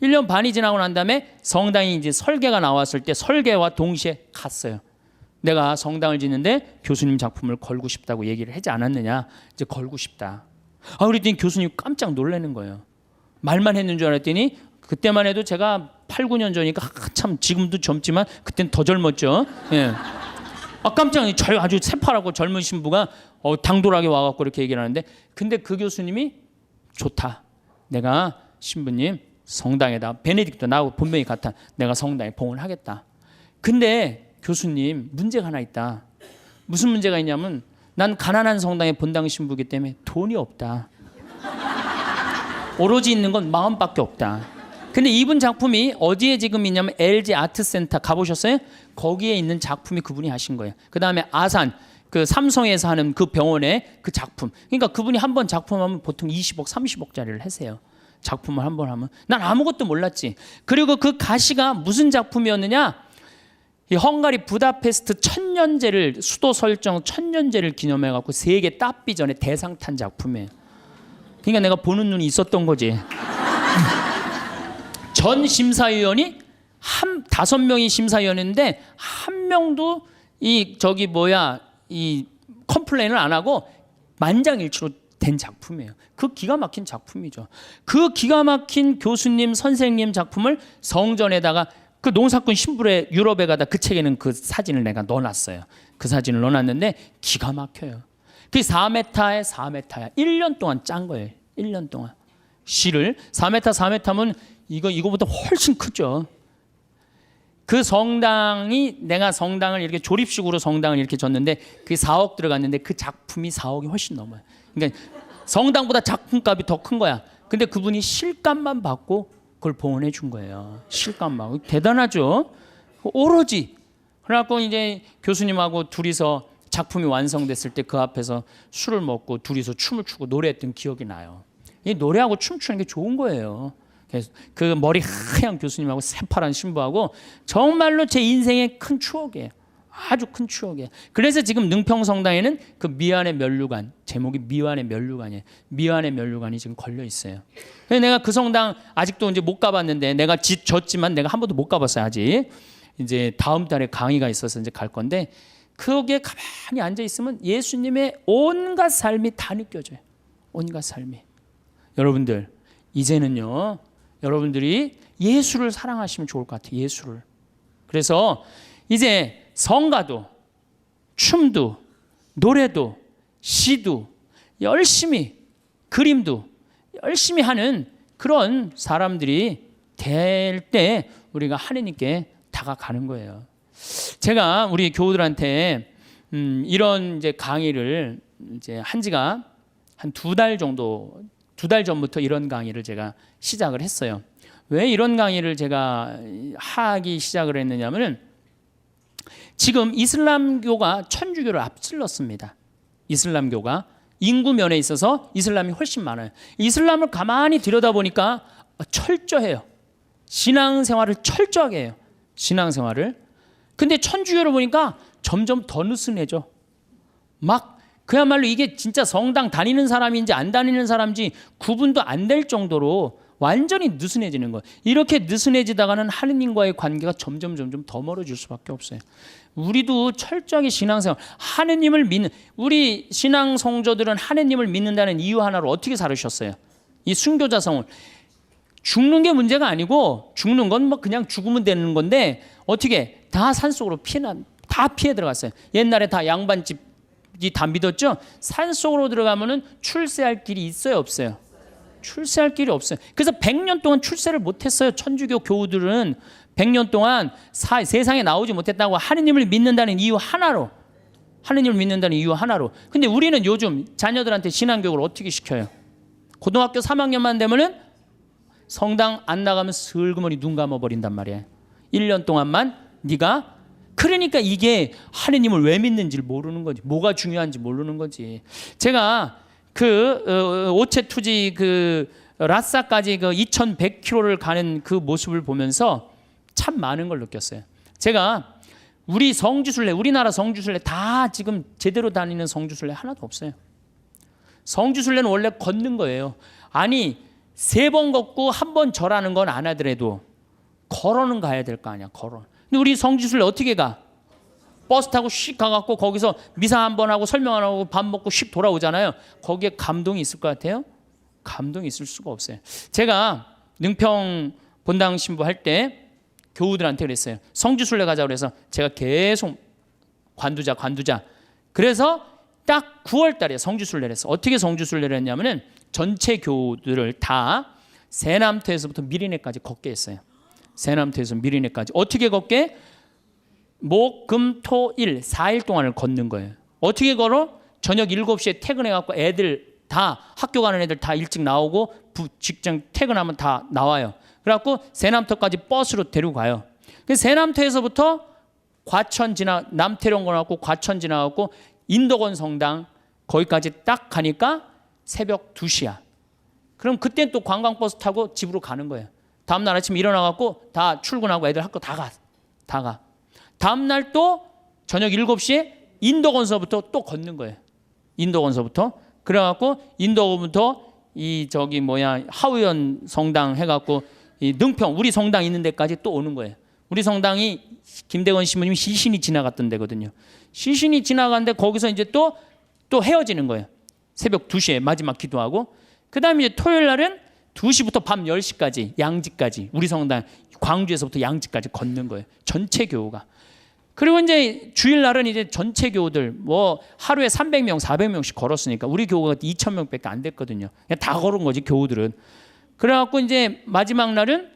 1년 반이 지나고 난 다음에 성당이 이제 설계가 나왔을 때 설계와 동시에 갔어요. 내가 성당을 짓는데 교수님 작품을 걸고 싶다고 얘기를 하지 않았느냐. 이제 걸고 싶다. 그랬더니 교수님 깜짝 놀라는 거예요. 말만 했는 줄 알았더니, 그때만 해도 제가 8, 9년 전이니까 참 지금도 젊지만 그때는 더 젊었죠. 예. 깜짝 아주 새파랗고 젊은 신부가 당돌하게 와갖고 이렇게 얘기를 하는데, 근데 그 교수님이 좋다. 내가 신부님 성당에다, 베네딕토 나하고 본명이 같아. 내가 성당에 봉헌하겠다. 근데 교수님 문제가 하나 있다. 무슨 문제가 있냐면, 난 가난한 성당의 본당 신부이기 때문에 돈이 없다. 오로지 있는 건 마음밖에 없다. 근데 이분 작품이 어디에 지금 있냐면 LG 아트센터 가보셨어요? 거기에 있는 작품이 그분이 하신 거예요. 그 다음에 아산 삼성에서 하는 그 병원의 그 작품. 그러니까 그분이 한 번 작품하면 보통 20억, 30억짜리를 하세요. 작품을 한 번 하면. 난 아무것도 몰랐지. 그리고 그 가시가 무슨 작품이었느냐? 이 헝가리 부다페스트 천년제를, 수도 설정 천년제를 기념해 갖고 세계 따비전에 대상 탄 작품이에요. 그러니까 내가 보는 눈이 있었던 거지. 전 심사위원이 5명이 심사위원인데 한 명도 이 컴플레인을 안 하고 만장일치로 된 작품이에요. 그 기가 막힌 작품이죠. 그 기가 막힌 교수님, 선생님 작품을 성전에다가, 그 농사꾼 신부의 유럽에 가다 그 책에는 그 사진을 내가 넣어놨어요. 그 사진을 넣어놨는데 기가 막혀요. 그게 4m에 4m야. 1년 동안 짠 거예요. 1년 동안. 시를 4m면 이거보다 훨씬 크죠. 그 성당이, 내가 성당을 이렇게 조립식으로 성당을 이렇게 졌는데 그게 4억 들어갔는데 그 작품이 4억이 훨씬 넘어요. 그러니까 성당보다 작품값이 더 큰 거야. 근데 그분이 실값만 받고 그걸 봉헌해 준 거예요. 실값만. 대단하죠. 오로지. 그래갖고 이제 교수님하고 둘이서 작품이 완성됐을 때 그 앞에서 술을 먹고 둘이서 춤을 추고 노래했던 기억이 나요. 이 노래하고 춤추는 게 좋은 거예요. 그래서 그 머리 하얀 교수님하고 새파란 신부하고 정말로 제 인생의 큰 추억이에요. 아주 큰 추억이에요. 그래서 지금 능평성당에는 그 미완의 면류관, 제목이 미완의 면류관이에요. 미완의 면류관이 지금 걸려 있어요. 그래서 내가 그 성당 아직도 이제 못 가봤는데, 내가 졌지만 내가 한 번도 못 가봤어요. 아직. 이제 다음 달에 강의가 있어서 이제 갈 건데, 거기에 가만히 앉아 있으면 예수님의 온갖 삶이 다 느껴져요. 온갖 삶이. 여러분들, 이제는요, 여러분들이 예수를 사랑하시면 좋을 것 같아요. 예수를. 그래서 이제 성가도, 춤도, 노래도, 시도 열심히, 그림도 열심히 하는 그런 사람들이 될 때 우리가 하느님께 다가가는 거예요. 제가 우리 교우들한테 이런 이제 강의를 이제 한 지가 한 2달 정도, 2달 전부터 이런 강의를 제가 시작을 했어요. 왜 이런 강의를 제가 하기 시작을 했느냐면은, 지금 이슬람교가 천주교를 앞질렀습니다. 이슬람교가 인구 면에 있어서 이슬람이 훨씬 많아요. 이슬람을 가만히 들여다보니까 철저해요. 신앙생활을 철저하게 해요. 신앙생활을. 근데 천주교를 보니까 점점 더 느슨해져. 막 그야말로 이게 진짜 성당 다니는 사람인지 안 다니는 사람인지 구분도 안 될 정도로 완전히 느슨해지는 거예요. 이렇게 느슨해지다가는 하느님과의 관계가 점점 더 멀어질 수밖에 없어요. 우리도 철저하게 신앙생활, 하느님을 믿는, 우리 신앙 성도들은 하느님을 믿는다는 이유 하나로 어떻게 살으셨어요? 이 순교자성을. 죽는 게 문제가 아니고, 죽는 건 뭐 그냥 죽으면 되는 건데 어떻게 다 산속으로 다 피해 들어갔어요. 옛날에 다 양반집이 다 믿었죠? 산속으로 들어가면은 출세할 길이 있어요, 없어요? 출세할 길이 없어요. 그래서 100년 동안 출세를 못했어요. 천주교 교우들은 100년 동안 세상에 나오지 못했다고, 하느님을 믿는다는 이유 하나로. 하느님을 믿는다는 이유 하나로. 근데 우리는 요즘 자녀들한테 신앙교육을 어떻게 시켜요? 고등학교 3학년만 되면은 성당 안 나가면 슬그머니 눈 감아버린단 말이에요. 1년 동안만 네가. 그러니까 이게 하느님을 왜 믿는지를 모르는 거지. 뭐가 중요한지 모르는 거지. 제가 그 오체 투지 그 라싸까지 그 2100km를 가는 그 모습을 보면서 참 많은 걸 느꼈어요. 제가 우리 성지순례, 우리나라 성지순례 다 지금 제대로 다니는 성지순례 하나도 없어요. 성지순례는 원래 걷는 거예요. 아니 3번 걷고 1번 절하는 건 안 하더라도 걸어는 가야 될 거 아니야. 걸어. 근데 우리 성지순례 어떻게 가? 버스 타고 씩 가갖고 거기서 미사 한번 하고 설명 안 하고 밥 먹고 씩 돌아오잖아요. 거기에 감동이 있을 것 같아요? 감동이 있을 수가 없어요. 제가 능평 본당 신부 할 때 교우들한테 그랬어요. 성지순례 가자고 그래서 제가 계속 관두자. 그래서 딱 9월 달에 성지순례를 했어. 어떻게 성지순례를 했냐면은 전체 교우들을 다 세남터에서부터 미리네까지 걷게 했어요. 세남터에서 미리네까지. 어떻게 걷게? 목, 금, 토, 일 4일 동안을 걷는 거예요. 어떻게 걸어? 저녁 7시에 퇴근해갖고 애들 다 학교 가는 애들 다 일찍 나오고 직장 퇴근하면 다 나와요. 그래갖고 세남터까지 버스로 데리고 가요. 그래서 세남터에서부터 과천 남태령 가갖고 과천 지나갖고 인덕원 성당 거기까지 딱 가니까 새벽 2시야. 그럼 그땐 또 관광버스 타고 집으로 가는 거예요. 다음날 아침에 일어나갖고 다 출근하고 애들 학교 다 가. 다음날 또 저녁 7시에 인덕원서부터 또 걷는 거예요. 인덕원서부터. 그래갖고 인덕원부터 하우연 성당 해갖고 이 능평 우리 성당 있는 데까지 또 오는 거예요. 우리 성당이 김대건 신부님이 시신이 지나갔던 데거든요. 시신이 지나갔는데 거기서 이제 또 헤어지는 거예요. 새벽 2시에 마지막 기도하고 그 다음에 이제 토요일 날은 2시부터 밤 10시까지 양지까지 우리 성당 광주에서부터 양지까지 걷는 거예요. 전체 교우가. 그리고 이제 주일날은 이제 전체 교우들 뭐 하루에 300명, 400명씩 걸었으니까 우리 교우가 2,000명밖에 안 됐거든요. 그냥 다 걸은 거지 교우들은. 그래갖고 이제 마지막 날은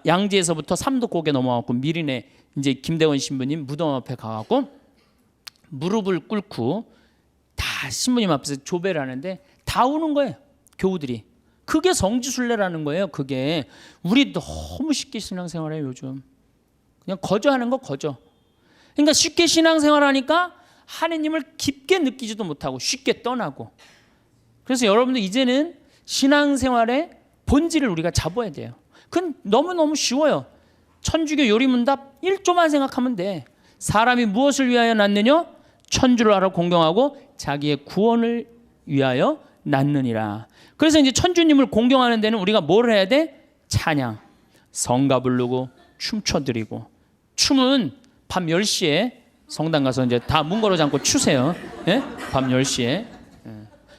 양지에서부터 삼도고개 넘어가고 미리네 이제 김대원 신부님 무덤 앞에 가갖고 무릎을 꿇고 다 신부님 앞에서 조배를 하는데 다 우는 거예요. 교우들이. 그게 성지순례라는 거예요. 그게 우리 너무 쉽게 신앙생활해요 요즘. 그냥 거저하는 거 거저. 그러니까 쉽게 신앙생활하니까 하느님을 깊게 느끼지도 못하고 쉽게 떠나고. 그래서 여러분들 이제는 신앙생활의 본질을 우리가 잡아야 돼요. 그건 너무너무 쉬워요. 천주교 요리문답 1조만 생각하면 돼. 사람이 무엇을 위하여 낳느냐? 천주를 알아 공경하고 자기의 구원을 위하여 낳느니라. 그래서 이제 천주님을 공경하는 데는 우리가 뭘 해야 돼? 찬양, 성가 부르고 춤춰드리고. 춤은 밤 10시에 성당 가서 이제 다 문걸어 잠고 추세요. 예? 밤 10시에. 예.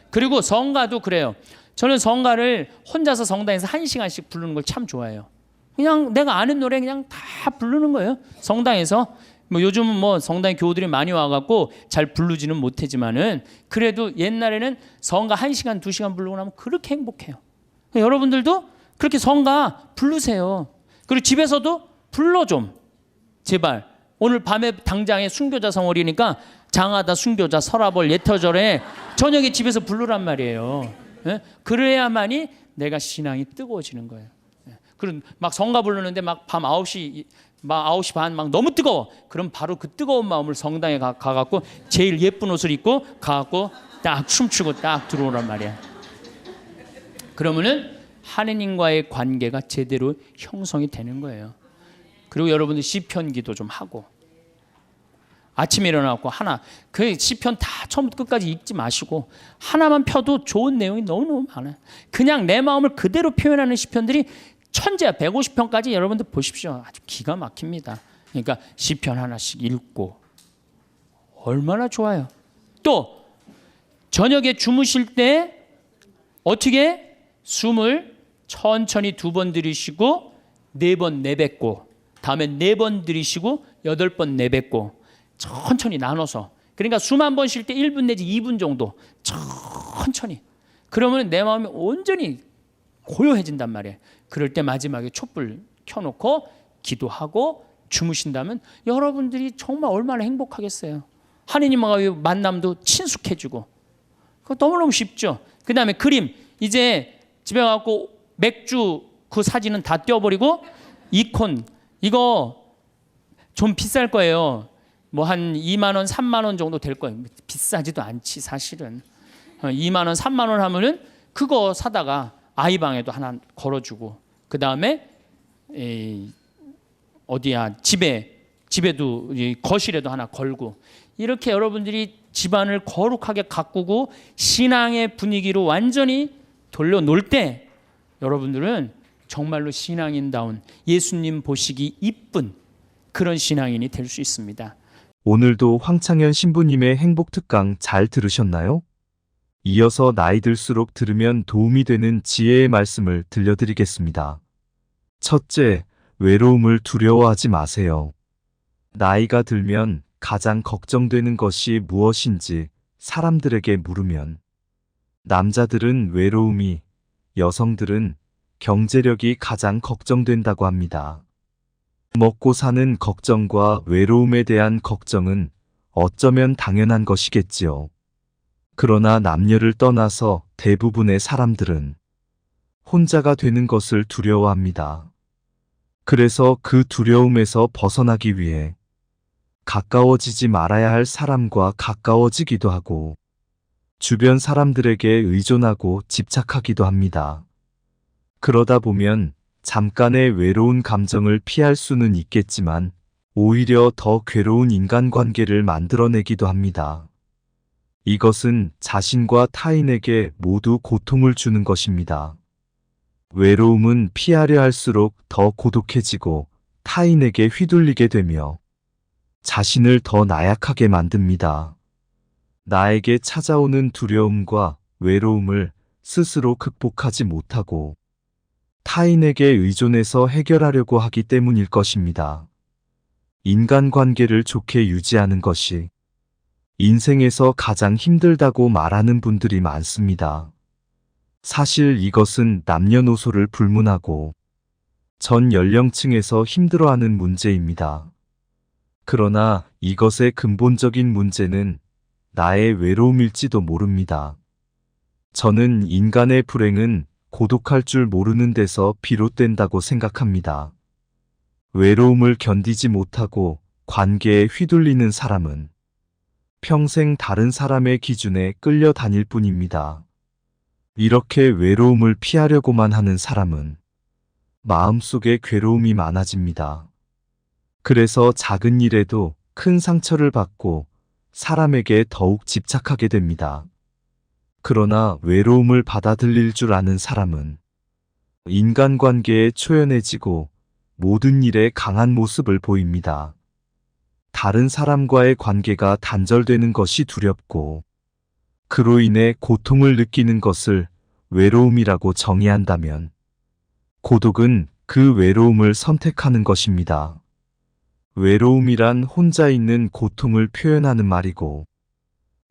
그리고 성가도 그래요. 저는 성가를 혼자서 성당에서 1시간씩 부르는 걸 참 좋아해요. 그냥 내가 아는 노래 그냥 다 부르는 거예요. 성당에서. 뭐 요즘은 뭐 성당에 교우들이 많이 와갖고 잘 부르지는 못하지만은 그래도 옛날에는 성가 1시간, 2시간 부르고 나면 그렇게 행복해요. 여러분들도 그렇게 성가 부르세요. 그리고 집에서도 불러 좀. 제발. 오늘 밤에 당장에 순교자 성월이니까 장하다 순교자 설화벌 예터절에 저녁에 집에서 부르란 말이에요. 예? 그래야만이 내가 신앙이 뜨거워지는 거예요. 예. 그럼 막 성가 부르는데 막 밤 9시 막 9시 반 막 너무 뜨거워. 그럼 바로 그 뜨거운 마음을 성당에 가갖고 제일 예쁜 옷을 입고 가갖고 딱 춤추고 딱 들어오란 말이야. 그러면은 하느님과의 관계가 제대로 형성이 되는 거예요. 그리고 여러분들 시편 기도 좀 하고 아침에 일어나고 그 시편 다 처음부터 끝까지 읽지 마시고 하나만 펴도 좋은 내용이 너무너무 많아요. 그냥 내 마음을 그대로 표현하는 시편들이 천재야. 150편까지 여러분들 보십시오. 아주 기가 막힙니다. 그러니까 시편 하나씩 읽고 얼마나 좋아요. 또 저녁에 주무실 때 어떻게 숨을 천천히 2번 들이쉬고 4번 내뱉고 다음에 4번 들이쉬고 8번 내뱉고 천천히 나눠서. 그러니까 숨 한 번 쉴 때 1분 내지 2분 정도 천천히. 그러면 내 마음이 온전히 고요해진단 말이에요. 그럴 때 마지막에 촛불 켜놓고 기도하고 주무신다면 여러분들이 정말 얼마나 행복하겠어요. 하느님과의 만남도 친숙해지고. 그거 너무너무 쉽죠. 그 다음에 그림. 이제 집에 가서 맥주 그 사진은 다 떼어버리고 이콘 이거 좀 비쌀 거예요. 뭐 한 2만 원, 3만 원 정도 될 거예요. 비싸지도 않지 사실은. 2만 원, 3만 원 하면은 그거 사다가 아이 방에도 하나 걸어주고 그 다음에 어디야 집에도 거실에도 하나 걸고 이렇게 여러분들이 집안을 거룩하게 가꾸고 신앙의 분위기로 완전히 돌려놓을 때 여러분들은 정말로 신앙인다운 예수님 보시기 이쁜 그런 신앙인이 될 수 있습니다. 오늘도 황창현 신부님의 행복특강 잘 들으셨나요? 이어서 나이 들수록 들으면 도움이 되는 지혜의 말씀을 들려드리겠습니다. 첫째, 외로움을 두려워하지 마세요. 나이가 들면 가장 걱정되는 것이 무엇인지 사람들에게 물으면 남자들은 외로움이, 여성들은 경제력이 가장 걱정된다고 합니다. 먹고 사는 걱정과 외로움에 대한 걱정은 어쩌면 당연한 것이겠지요. 그러나 남녀를 떠나서 대부분의 사람들은 혼자가 되는 것을 두려워합니다. 그래서 그 두려움에서 벗어나기 위해 가까워지지 말아야 할 사람과 가까워지기도 하고 주변 사람들에게 의존하고 집착하기도 합니다. 그러다 보면 잠깐의 외로운 감정을 피할 수는 있겠지만 오히려 더 괴로운 인간관계를 만들어내기도 합니다. 이것은 자신과 타인에게 모두 고통을 주는 것입니다. 외로움은 피하려 할수록 더 고독해지고 타인에게 휘둘리게 되며 자신을 더 나약하게 만듭니다. 나에게 찾아오는 두려움과 외로움을 스스로 극복하지 못하고 타인에게 의존해서 해결하려고 하기 때문일 것입니다. 인간관계를 좋게 유지하는 것이 인생에서 가장 힘들다고 말하는 분들이 많습니다. 사실 이것은 남녀노소를 불문하고 전 연령층에서 힘들어하는 문제입니다. 그러나 이것의 근본적인 문제는 나의 외로움일지도 모릅니다. 저는 인간의 불행은 고독할 줄 모르는 데서 비롯된다고 생각합니다. 외로움을 견디지 못하고 관계에 휘둘리는 사람은 평생 다른 사람의 기준에 끌려다닐 뿐입니다. 이렇게 외로움을 피하려고만 하는 사람은 마음속에 괴로움이 많아집니다. 그래서 작은 일에도 큰 상처를 받고 사람에게 더욱 집착하게 됩니다. 그러나 외로움을 받아들일 줄 아는 사람은 인간관계에 초연해지고 모든 일에 강한 모습을 보입니다. 다른 사람과의 관계가 단절되는 것이 두렵고 그로 인해 고통을 느끼는 것을 외로움이라고 정의한다면 고독은 그 외로움을 선택하는 것입니다. 외로움이란 혼자 있는 고통을 표현하는 말이고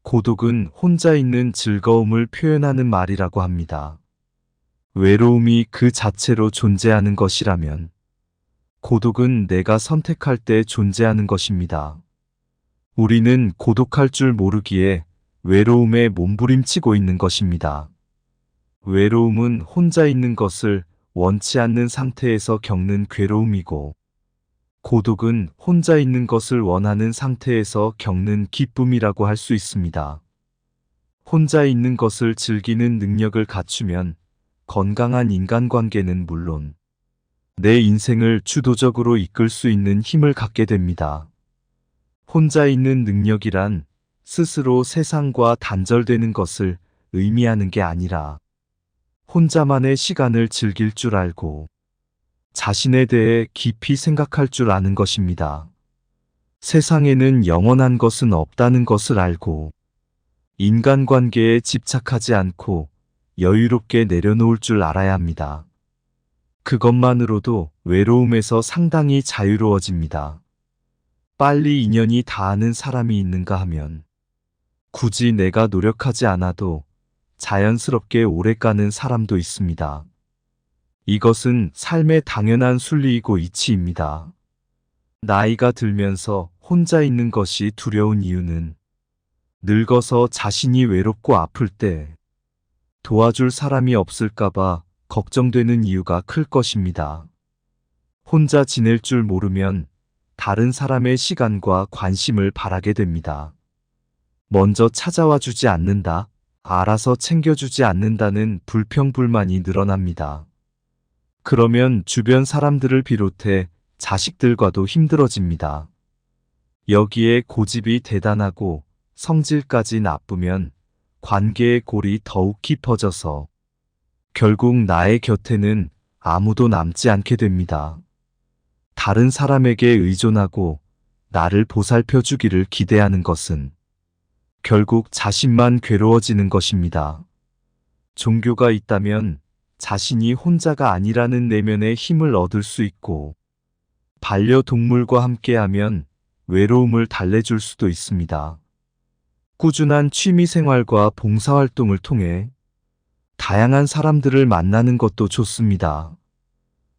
고독은 혼자 있는 즐거움을 표현하는 말이라고 합니다. 외로움이 그 자체로 존재하는 것이라면 고독은 내가 선택할 때 존재하는 것입니다. 우리는 고독할 줄 모르기에 외로움에 몸부림치고 있는 것입니다. 외로움은 혼자 있는 것을 원치 않는 상태에서 겪는 괴로움이고 고독은 혼자 있는 것을 원하는 상태에서 겪는 기쁨이라고 할 수 있습니다. 혼자 있는 것을 즐기는 능력을 갖추면 건강한 인간관계는 물론 내 인생을 주도적으로 이끌 수 있는 힘을 갖게 됩니다. 혼자 있는 능력이란 스스로 세상과 단절되는 것을 의미하는 게 아니라 혼자만의 시간을 즐길 줄 알고 자신에 대해 깊이 생각할 줄 아는 것입니다. 세상에는 영원한 것은 없다는 것을 알고 인간관계에 집착하지 않고 여유롭게 내려놓을 줄 알아야 합니다. 그것만으로도 외로움에서 상당히 자유로워집니다. 빨리 인연이 닿는 사람이 있는가 하면 굳이 내가 노력하지 않아도 자연스럽게 오래가는 사람도 있습니다. 이것은 삶의 당연한 순리이고 이치입니다. 나이가 들면서 혼자 있는 것이 두려운 이유는 늙어서 자신이 외롭고 아플 때 도와줄 사람이 없을까봐 걱정되는 이유가 클 것입니다. 혼자 지낼 줄 모르면 다른 사람의 시간과 관심을 바라게 됩니다. 먼저 찾아와 주지 않는다, 알아서 챙겨주지 않는다는 불평불만이 늘어납니다. 그러면 주변 사람들을 비롯해 자식들과도 힘들어집니다. 여기에 고집이 대단하고 성질까지 나쁘면 관계의 골이 더욱 깊어져서 결국 나의 곁에는 아무도 남지 않게 됩니다. 다른 사람에게 의존하고 나를 보살펴 주기를 기대하는 것은 결국 자신만 괴로워지는 것입니다. 종교가 있다면 자신이 혼자가 아니라는 내면의 힘을 얻을 수 있고, 반려동물과 함께하면 외로움을 달래줄 수도 있습니다. 꾸준한 취미생활과 봉사활동을 통해 다양한 사람들을 만나는 것도 좋습니다.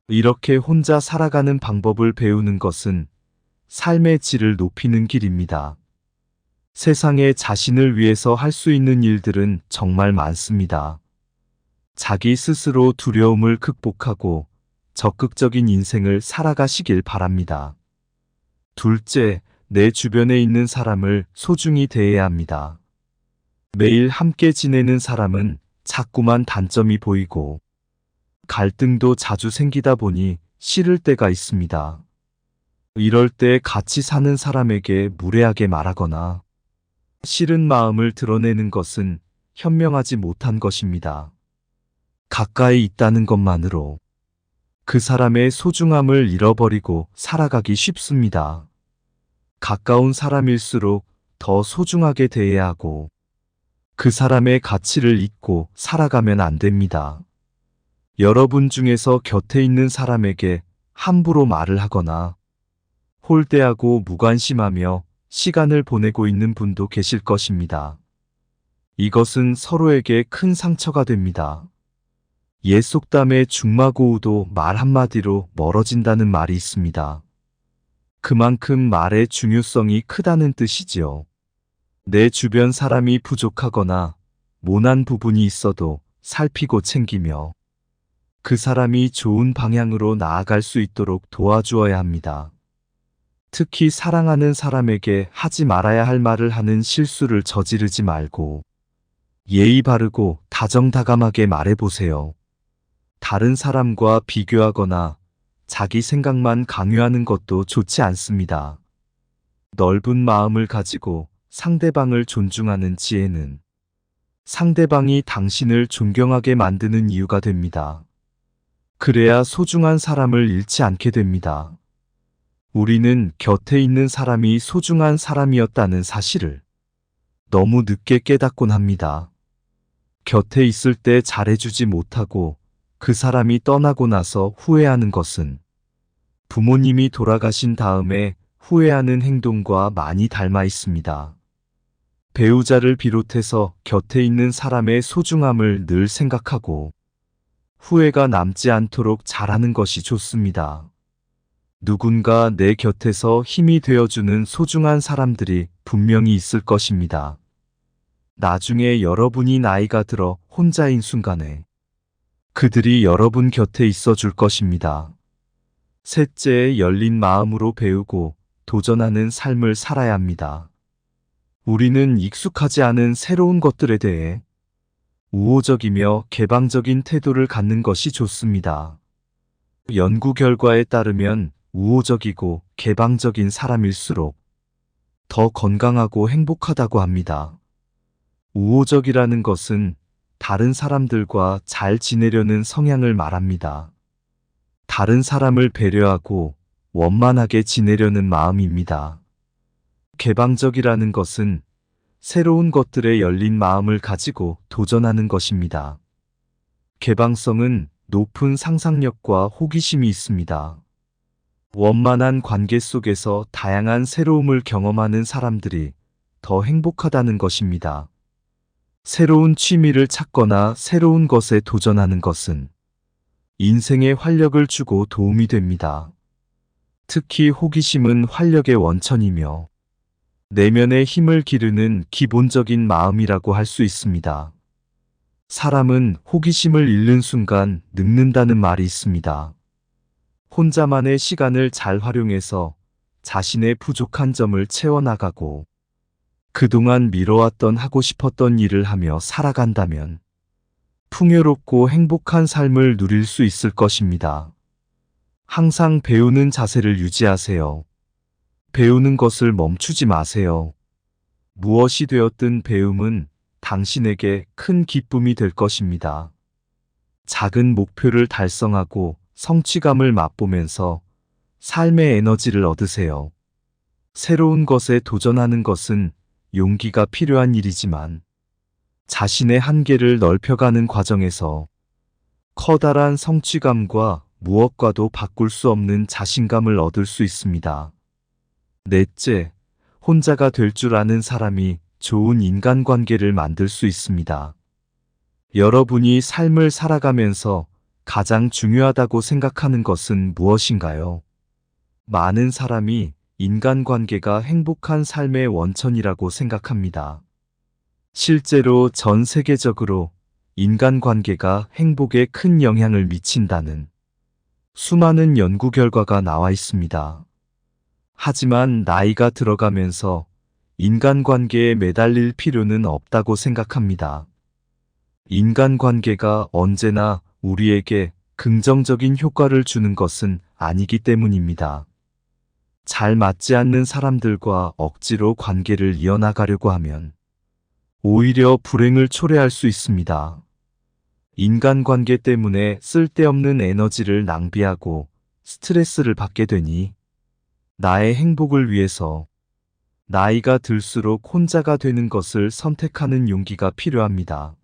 이렇게 혼자 살아가는 방법을 배우는 것은 삶의 질을 높이는 길입니다. 세상에 자신을 위해서 할 수 있는 일들은 정말 많습니다. 자기 스스로 두려움을 극복하고 적극적인 인생을 살아가시길 바랍니다. 둘째, 내 주변에 있는 사람을 소중히 대해야 합니다. 매일 함께 지내는 사람은 자꾸만 단점이 보이고 갈등도 자주 생기다 보니 싫을 때가 있습니다. 이럴 때 같이 사는 사람에게 무례하게 말하거나 싫은 마음을 드러내는 것은 현명하지 못한 것입니다. 가까이 있다는 것만으로 그 사람의 소중함을 잃어버리고 살아가기 쉽습니다. 가까운 사람일수록 더 소중하게 대해야 하고 그 사람의 가치를 잊고 살아가면 안 됩니다. 여러분 중에서 곁에 있는 사람에게 함부로 말을 하거나 홀대하고 무관심하며 시간을 보내고 있는 분도 계실 것입니다. 이것은 서로에게 큰 상처가 됩니다. 옛 속담에 중마고우도 말 한마디로 멀어진다는 말이 있습니다. 그만큼 말의 중요성이 크다는 뜻이지요. 내 주변 사람이 부족하거나 모난 부분이 있어도 살피고 챙기며 그 사람이 좋은 방향으로 나아갈 수 있도록 도와주어야 합니다. 특히 사랑하는 사람에게 하지 말아야 할 말을 하는 실수를 저지르지 말고 예의 바르고 다정다감하게 말해보세요. 다른 사람과 비교하거나 자기 생각만 강요하는 것도 좋지 않습니다. 넓은 마음을 가지고 상대방을 존중하는 지혜는 상대방이 당신을 존경하게 만드는 이유가 됩니다. 그래야 소중한 사람을 잃지 않게 됩니다. 우리는 곁에 있는 사람이 소중한 사람이었다는 사실을 너무 늦게 깨닫곤 합니다. 곁에 있을 때 잘해주지 못하고 그 사람이 떠나고 나서 후회하는 것은 부모님이 돌아가신 다음에 후회하는 행동과 많이 닮아 있습니다. 배우자를 비롯해서 곁에 있는 사람의 소중함을 늘 생각하고 후회가 남지 않도록 잘하는 것이 좋습니다. 누군가 내 곁에서 힘이 되어주는 소중한 사람들이 분명히 있을 것입니다. 나중에 여러분이 나이가 들어 혼자인 순간에 그들이 여러분 곁에 있어 줄 것입니다. 셋째, 열린 마음으로 배우고 도전하는 삶을 살아야 합니다. 우리는 익숙하지 않은 새로운 것들에 대해 우호적이며 개방적인 태도를 갖는 것이 좋습니다. 연구 결과에 따르면 우호적이고 개방적인 사람일수록 더 건강하고 행복하다고 합니다. 우호적이라는 것은 다른 사람들과 잘 지내려는 성향을 말합니다. 다른 사람을 배려하고 원만하게 지내려는 마음입니다. 개방적이라는 것은 새로운 것들에 열린 마음을 가지고 도전하는 것입니다. 개방성은 높은 상상력과 호기심이 있습니다. 원만한 관계 속에서 다양한 새로움을 경험하는 사람들이 더 행복하다는 것입니다. 새로운 취미를 찾거나 새로운 것에 도전하는 것은 인생에 활력을 주고 도움이 됩니다. 특히 호기심은 활력의 원천이며 내면의 힘을 기르는 기본적인 마음이라고 할 수 있습니다. 사람은 호기심을 잃는 순간 늙는다는 말이 있습니다. 혼자만의 시간을 잘 활용해서 자신의 부족한 점을 채워나가고 그동안 미뤄왔던 하고 싶었던 일을 하며 살아간다면 풍요롭고 행복한 삶을 누릴 수 있을 것입니다. 항상 배우는 자세를 유지하세요. 배우는 것을 멈추지 마세요. 무엇이 되었든 배움은 당신에게 큰 기쁨이 될 것입니다. 작은 목표를 달성하고 성취감을 맛보면서 삶의 에너지를 얻으세요. 새로운 것에 도전하는 것은 용기가 필요한 일이지만 자신의 한계를 넓혀가는 과정에서 커다란 성취감과 무엇과도 바꿀 수 없는 자신감을 얻을 수 있습니다. 넷째, 혼자가 될 줄 아는 사람이 좋은 인간관계를 만들 수 있습니다. 여러분이 삶을 살아가면서 가장 중요하다고 생각하는 것은 무엇인가요? 많은 사람이 인간관계가 행복한 삶의 원천이라고 생각합니다. 실제로 전 세계적으로 인간관계가 행복에 큰 영향을 미친다는 수많은 연구 결과가 나와 있습니다. 하지만 나이가 들어가면서 인간관계에 매달릴 필요는 없다고 생각합니다. 인간관계가 언제나 우리에게 긍정적인 효과를 주는 것은 아니기 때문입니다. 잘 맞지 않는 사람들과 억지로 관계를 이어나가려고 하면 오히려 불행을 초래할 수 있습니다. 인간관계 때문에 쓸데없는 에너지를 낭비하고 스트레스를 받게 되니 나의 행복을 위해서 나이가 들수록 혼자가 되는 것을 선택하는 용기가 필요합니다.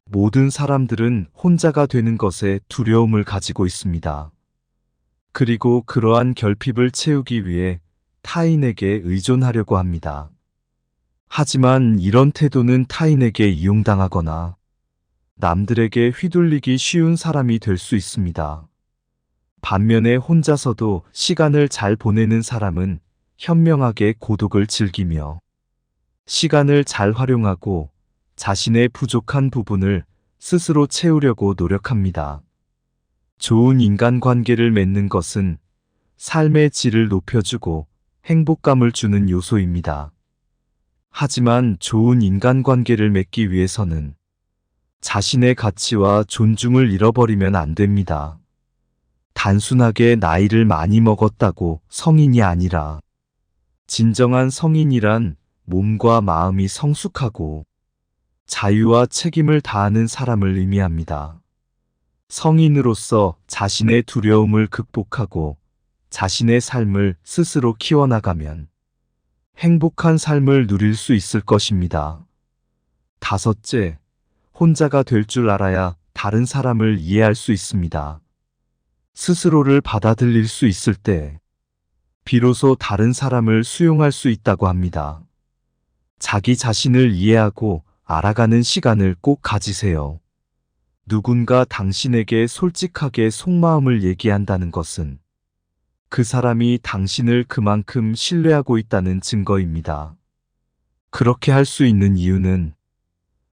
모든 사람들은 혼자가 되는 것에 두려움을 가지고 있습니다. 그리고 그러한 결핍을 채우기 위해 타인에게 의존하려고 합니다. 하지만 이런 태도는 타인에게 이용당하거나 남들에게 휘둘리기 쉬운 사람이 될 수 있습니다. 반면에 혼자서도 시간을 잘 보내는 사람은 현명하게 고독을 즐기며 시간을 잘 활용하고 자신의 부족한 부분을 스스로 채우려고 노력합니다. 좋은 인간관계를 맺는 것은 삶의 질을 높여주고 행복감을 주는 요소입니다. 하지만 좋은 인간관계를 맺기 위해서는 자신의 가치와 존중을 잃어버리면 안 됩니다. 단순하게 나이를 많이 먹었다고 성인이 아니라 진정한 성인이란 몸과 마음이 성숙하고 자유와 책임을 다하는 사람을 의미합니다. 성인으로서 자신의 두려움을 극복하고 자신의 삶을 스스로 키워나가면 행복한 삶을 누릴 수 있을 것입니다. 다섯째, 혼자가 될 줄 알아야 다른 사람을 이해할 수 있습니다. 스스로를 받아들일 수 있을 때 비로소 다른 사람을 수용할 수 있다고 합니다. 자기 자신을 이해하고 알아가는 시간을 꼭 가지세요. 누군가 당신에게 솔직하게 속마음을 얘기한다는 것은 그 사람이 당신을 그만큼 신뢰하고 있다는 증거입니다. 그렇게 할 수 있는 이유는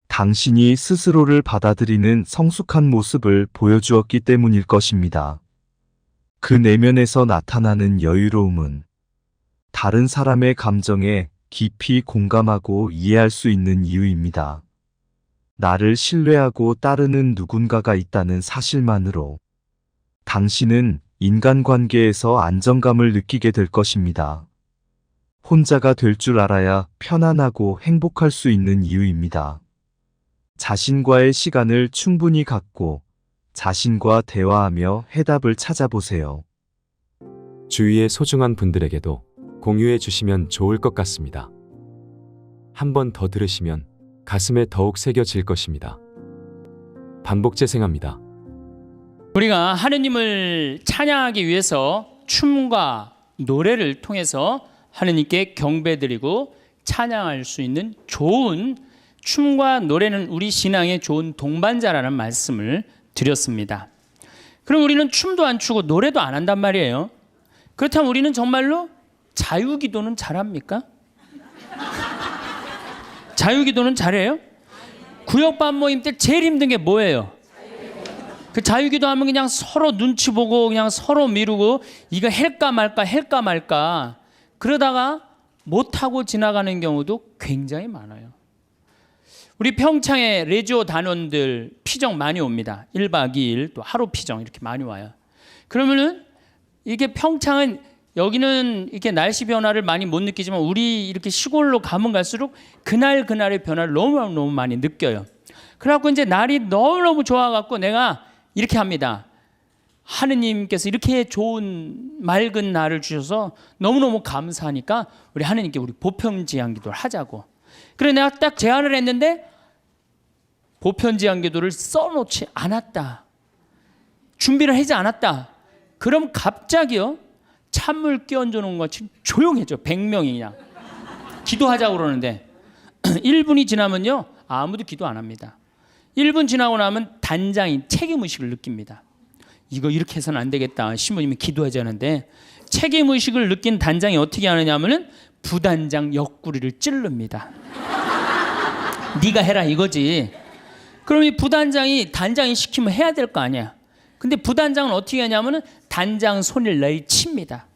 당신이 스스로를 받아들이는 성숙한 모습을 보여주었기 때문일 것입니다. 그 내면에서 나타나는 여유로움은 다른 사람의 감정에 깊이 공감하고 이해할 수 있는 이유입니다. 나를 신뢰하고 따르는 누군가가 있다는 사실만으로 당신은 인간관계에서 안정감을 느끼게 될 것입니다. 혼자가 될 줄 알아야 편안하고 행복할 수 있는 이유입니다. 자신과의 시간을 충분히 갖고 자신과 대화하며 해답을 찾아보세요. 주위의 소중한 분들에게도 공유해 주시면 좋을 것 같습니다. 한 번 더 들으시면 가슴에 더욱 새겨질 것입니다. 반복 재생합니다. 우리가 하느님을 찬양하기 위해서 춤과 노래를 통해서 하느님께 경배드리고 찬양할 수 있는 좋은 춤과 노래는 우리 신앙의 좋은 동반자라는 말씀을 드렸습니다. 그럼 우리는 춤도 안 추고 노래도 안 한단 말이에요. 그렇다면 우리는 정말로 자유기도는 잘합니까? 자유기도는 잘해요? 구역반 모임 때 제일 힘든 게 뭐예요? 그 자유기도 하면 그냥 서로 눈치 보고 그냥 서로 미루고 이거 할까 말까 그러다가 못하고 지나가는 경우도 굉장히 많아요. 우리 평창에 레지오 단원들 피정 많이 옵니다. 1박 2일 또 하루 피정 이렇게 많이 와요. 그러면은 이게 평창은 여기는 이렇게 날씨 변화를 많이 못 느끼지만 우리 이렇게 시골로 가면 갈수록 그날의 변화를 너무 많이 느껴요. 그래갖고 이제 날이 너무너무 좋아갖고 내가 이렇게 합니다. 하느님께서 이렇게 좋은 맑은 날을 주셔서 너무너무 감사하니까 우리 하느님께 우리 보편제한 기도를 하자고. 그래 내가 딱 제안을 했는데 보편제한 기도를 써놓지 않았다. 준비를 하지 않았다. 그럼 갑자기요. 찬물 끼얹어 놓은 것이 조용해져. 100명이 그냥 기도하자고 그러는데 1분이 지나면요. 아무도 기도 안 합니다. 1분 지나고 나면 단장이 책임의식을 느낍니다. 이거 이렇게 해서는 안 되겠다. 신부님이 기도하자는데 책임의식을 느낀 단장이 어떻게 하느냐면은 부단장 옆구리를 찌릅니다. 네가 해라 이거지. 그럼 이 부단장이 단장이 시키면 해야 될 거 아니야. 근데 부단장은 어떻게 하냐면은 단장 손을 내리칩니다.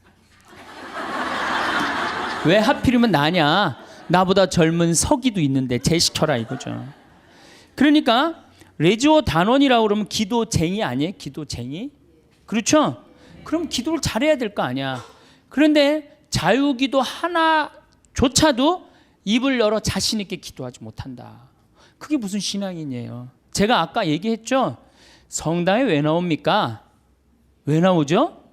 왜 하필이면 나냐? 나보다 젊은 서기도 있는데 쟤 시켜라 이거죠. 그러니까 레지오 단원이라고 그러면 기도쟁이 아니에요? 기도쟁이? 그렇죠? 그럼 기도를 잘해야 될 거 아니야. 그런데 자유기도 하나조차도 입을 열어 자신 있게 기도하지 못한다. 그게 무슨 신앙이에요? 제가 아까 얘기했죠? 성당에 왜 나옵니까? 왜 나오죠?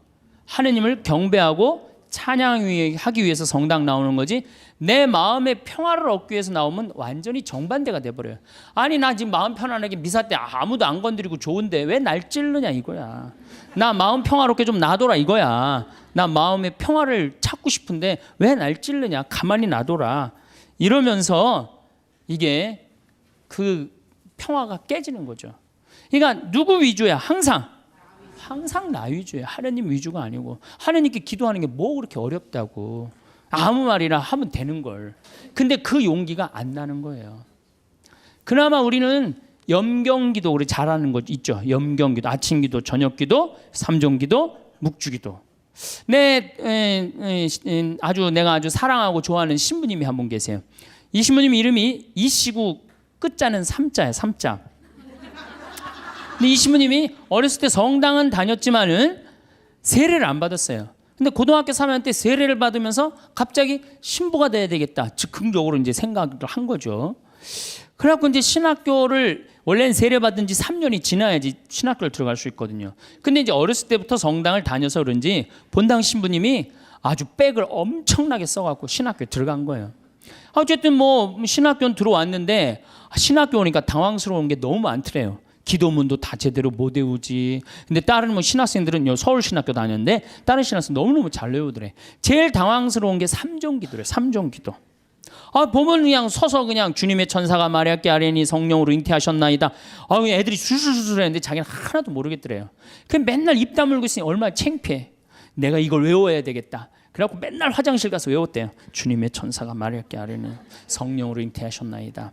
하느님을 경배하고 찬양하기 위해서 성당 나오는 거지 내 마음의 평화를 얻기 위해서 나오면 완전히 정반대가 돼버려요. 아니 나 지금 마음 편안하게 미사 때 아무도 안 건드리고 좋은데 왜 날 찌르냐 이거야. 나 마음 평화롭게 좀 놔둬라 이거야. 나 마음의 평화를 찾고 싶은데 왜 날 찌르냐. 가만히 놔둬라. 이러면서 이게 그 평화가 깨지는 거죠. 그러니까 누구 위주야? 항상 나 위주예요. 하느님 위주가 아니고. 하느님께 기도하는 게 뭐 그렇게 어렵다고. 아무 말이나 하면 되는 걸. 근데 그 용기가 안 나는 거예요. 그나마 우리는 염경기도 우리 잘하는 거 있죠. 염경기도, 아침기도, 저녁기도, 삼종기도, 묵주기도. 내가 아주 사랑하고 좋아하는 신부님이 한 분 계세요. 이 신부님 이름이 이시구 끝자는 삼자예요. 삼자. 근데 이 신부님이 어렸을 때 성당은 다녔지만은 세례를 안 받았어요. 근데 고등학교 3학년 때 세례를 받으면서 갑자기 신부가 돼야 되겠다. 즉흥적으로 이제 생각을 한 거죠. 그래갖고 이제 신학교를 원래는 세례 받은 지 3년이 지나야지 신학교를 들어갈 수 있거든요. 근데 이제 어렸을 때부터 성당을 다녀서 그런지 본당 신부님이 아주 백을 엄청나게 써갖고 신학교에 들어간 거예요. 어쨌든 뭐 신학교는 들어왔는데 신학교 오니까 당황스러운 게 너무 많더래요. 기도문도 다 제대로 못 외우지. 근데 다른 뭐 신학생들은 서울 신학교 다녔는데 다른 신학생 너무너무 잘 외우더래. 제일 당황스러운 게 삼종기도래. 삼종기도. 보면 그냥 서서 그냥 주님의 천사가 마리아께 아뢰니 성령으로 잉태하셨나이다. 애들이 술술술 했는데 자기는 하나도 모르겠더래요. 그냥 맨날 입 다물고 있으니 얼마나 창피해. 내가 이걸 외워야 되겠다. 그래갖고 맨날 화장실 가서 외웠대요. 주님의 천사가 마리아께 아뢰니 성령으로 잉태하셨나이다.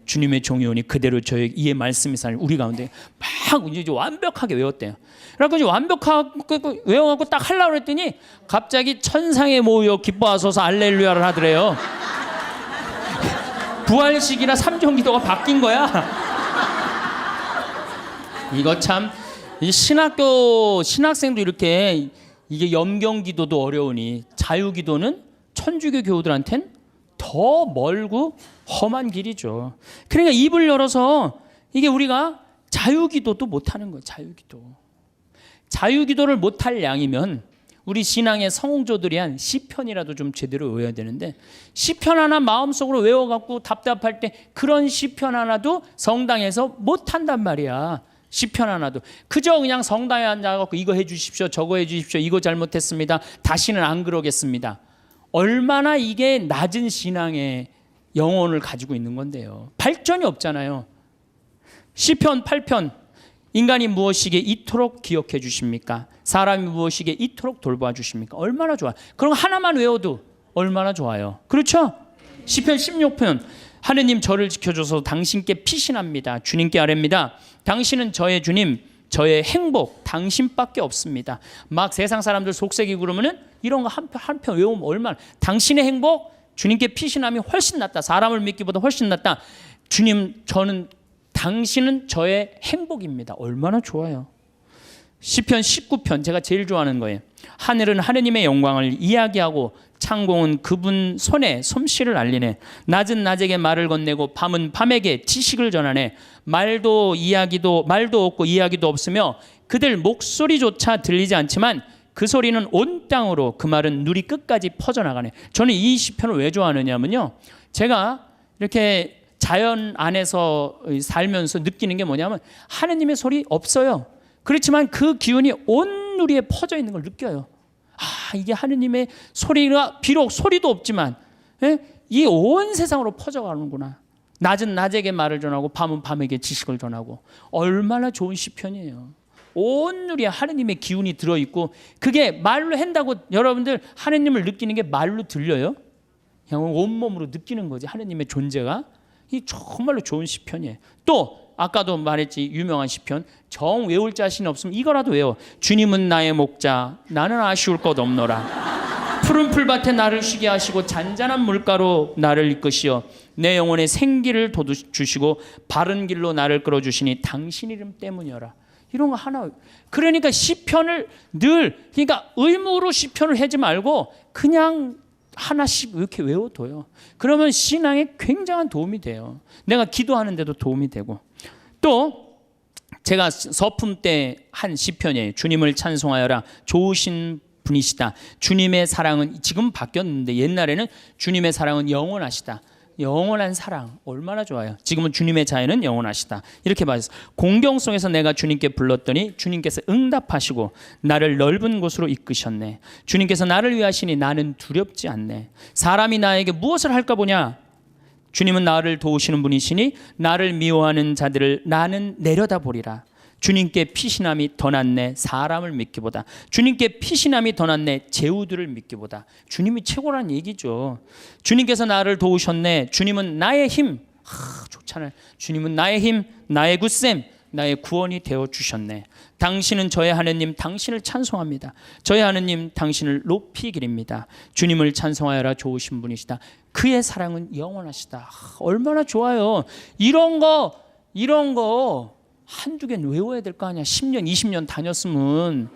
주님의 종이오니 그대로 저희 이의 말씀이 살 우리 가운데 막 이제 완벽하게 외웠대요. 그래갖고 이제 완벽하게 외워갖고 딱 하려고 그랬더니 갑자기 천상에 모여 기뻐하소서 알렐루야를 하더래요. 부활식이나 삼종기도가 바뀐 거야. 이거 참 이 신학생도 이렇게 이게 염경기도도 어려우니 자유기도는 천주교 교우들한텐 더 멀고 험한 길이죠. 그러니까 입을 열어서 이게 우리가 자유기도도 못하는 거예요. 자유기도를 못할 양이면 우리 신앙의 성공조들이 한 시편이라도 좀 제대로 외워야 되는데 시편 하나 마음속으로 외워갖고 답답할 때 그런 시편 하나도 성당에서 못한단 말이야. 시편 하나도. 그저 그냥 성당에 앉아갖고 이거 해주십시오. 저거 해주십시오. 이거 잘못했습니다. 다시는 안 그러겠습니다. 얼마나 이게 낮은 신앙의 영혼을 가지고 있는 건데요. 발전이 없잖아요. 시편 8편 인간이 무엇이기에 이토록 기억해 주십니까? 사람이 무엇이기에 이토록 돌봐 주십니까? 얼마나 좋아요. 그럼 하나만 외워도 얼마나 좋아요. 그렇죠? 시편 16편 하느님 저를 지켜줘서 당신께 피신합니다. 주님께 아뢰입니다. 당신은 저의 주님, 저의 행복, 당신밖에 없습니다. 막 세상 사람들 속색이고 그러면은 이런 거 한편 외우면 얼마나, 당신의 행복, 주님께 피신함이 훨씬 낫다. 사람을 믿기보다 훨씬 낫다. 주님, 당신은 저의 행복입니다. 얼마나 좋아요. 시편 19편 제가 제일 좋아하는 거예요. 하늘은 하느님의 영광을 이야기하고 창공은 그분 손에 솜씨를 알리네. 낮은 낮에게 말을 건네고 밤은 밤에게 지식을 전하네. 말도 없고 이야기도 없으며 그들 목소리조차 들리지 않지만 그 소리는 온 땅으로, 그 말은 누리 끝까지 퍼져나가네. 저는 이 시편을 왜 좋아하느냐면요, 제가 이렇게 자연 안에서 살면서 느끼는 게 뭐냐면 하느님의 소리 없어요. 그렇지만 그 기운이 온 누리에 퍼져 있는 걸 느껴요. 이게 하느님의 소리가 비록 소리도 없지만 이 온 세상으로 퍼져가는구나. 낮은 낮에게 말을 전하고 밤은 밤에게 지식을 전하고. 얼마나 좋은 시편이에요. 온 누리에 하느님의 기운이 들어있고, 그게 말로 한다고 여러분들 하느님을 느끼는 게 말로 들려요? 그냥 온몸으로 느끼는 거지, 하느님의 존재가. 이 정말로 좋은 시편이에요. 또 아까도 말했지, 유명한 시편, 정 외울 자신 없으면 이거라도 외워. 주님은 나의 목자, 나는 아쉬울 것 없노라. 푸른 풀밭에 나를 쉬게 하시고 잔잔한 물가로 나를 이끄시어 내 영혼에 생기를 돋주시고 바른 길로 나를 끌어주시니 당신 이름 때문이어라. 이런 거 하나. 그러니까 시편을 늘, 그러니까 의무로 시편을 하지 말고 그냥 하나씩 이렇게 외워둬요. 그러면 신앙에 굉장한 도움이 돼요. 내가 기도하는데도 도움이 되고. 또 제가 서품 때 한 시편이에요. 주님을 찬송하여라, 좋으신 분이시다. 주님의 사랑은, 지금 바뀌었는데 옛날에는 주님의 사랑은 영원하시다. 영원한 사랑 얼마나 좋아요. 지금은 주님의 자애는 영원하시다. 이렇게 말했어요. 공경송에서 내가 주님께 불렀더니 주님께서 응답하시고 나를 넓은 곳으로 이끄셨네. 주님께서 나를 위하시니 나는 두렵지 않네. 사람이 나에게 무엇을 할까 보냐. 주님은 나를 도우시는 분이시니 나를 미워하는 자들을 나는 내려다보리라. 주님께 피신함이 더 낫네, 사람을 믿기보다. 주님께 피신함이 더 낫네, 제후들을 믿기보다. 주님이 최고란 얘기죠. 주님께서 나를 도우셨네. 주님은 나의 힘. 좋잖아요. 주님은 나의 힘, 나의 굳셈, 나의 구원이 되어주셨네. 당신은 저의 하느님, 당신을 찬송합니다. 저의 하느님, 당신을 높이 기립니다. 주님을 찬송하여라, 좋으신 분이시다. 그의 사랑은 영원하시다. 얼마나 좋아요. 이런 거 한두 개는 외워야 될 거 아니야. 10년, 20년 다녔으면.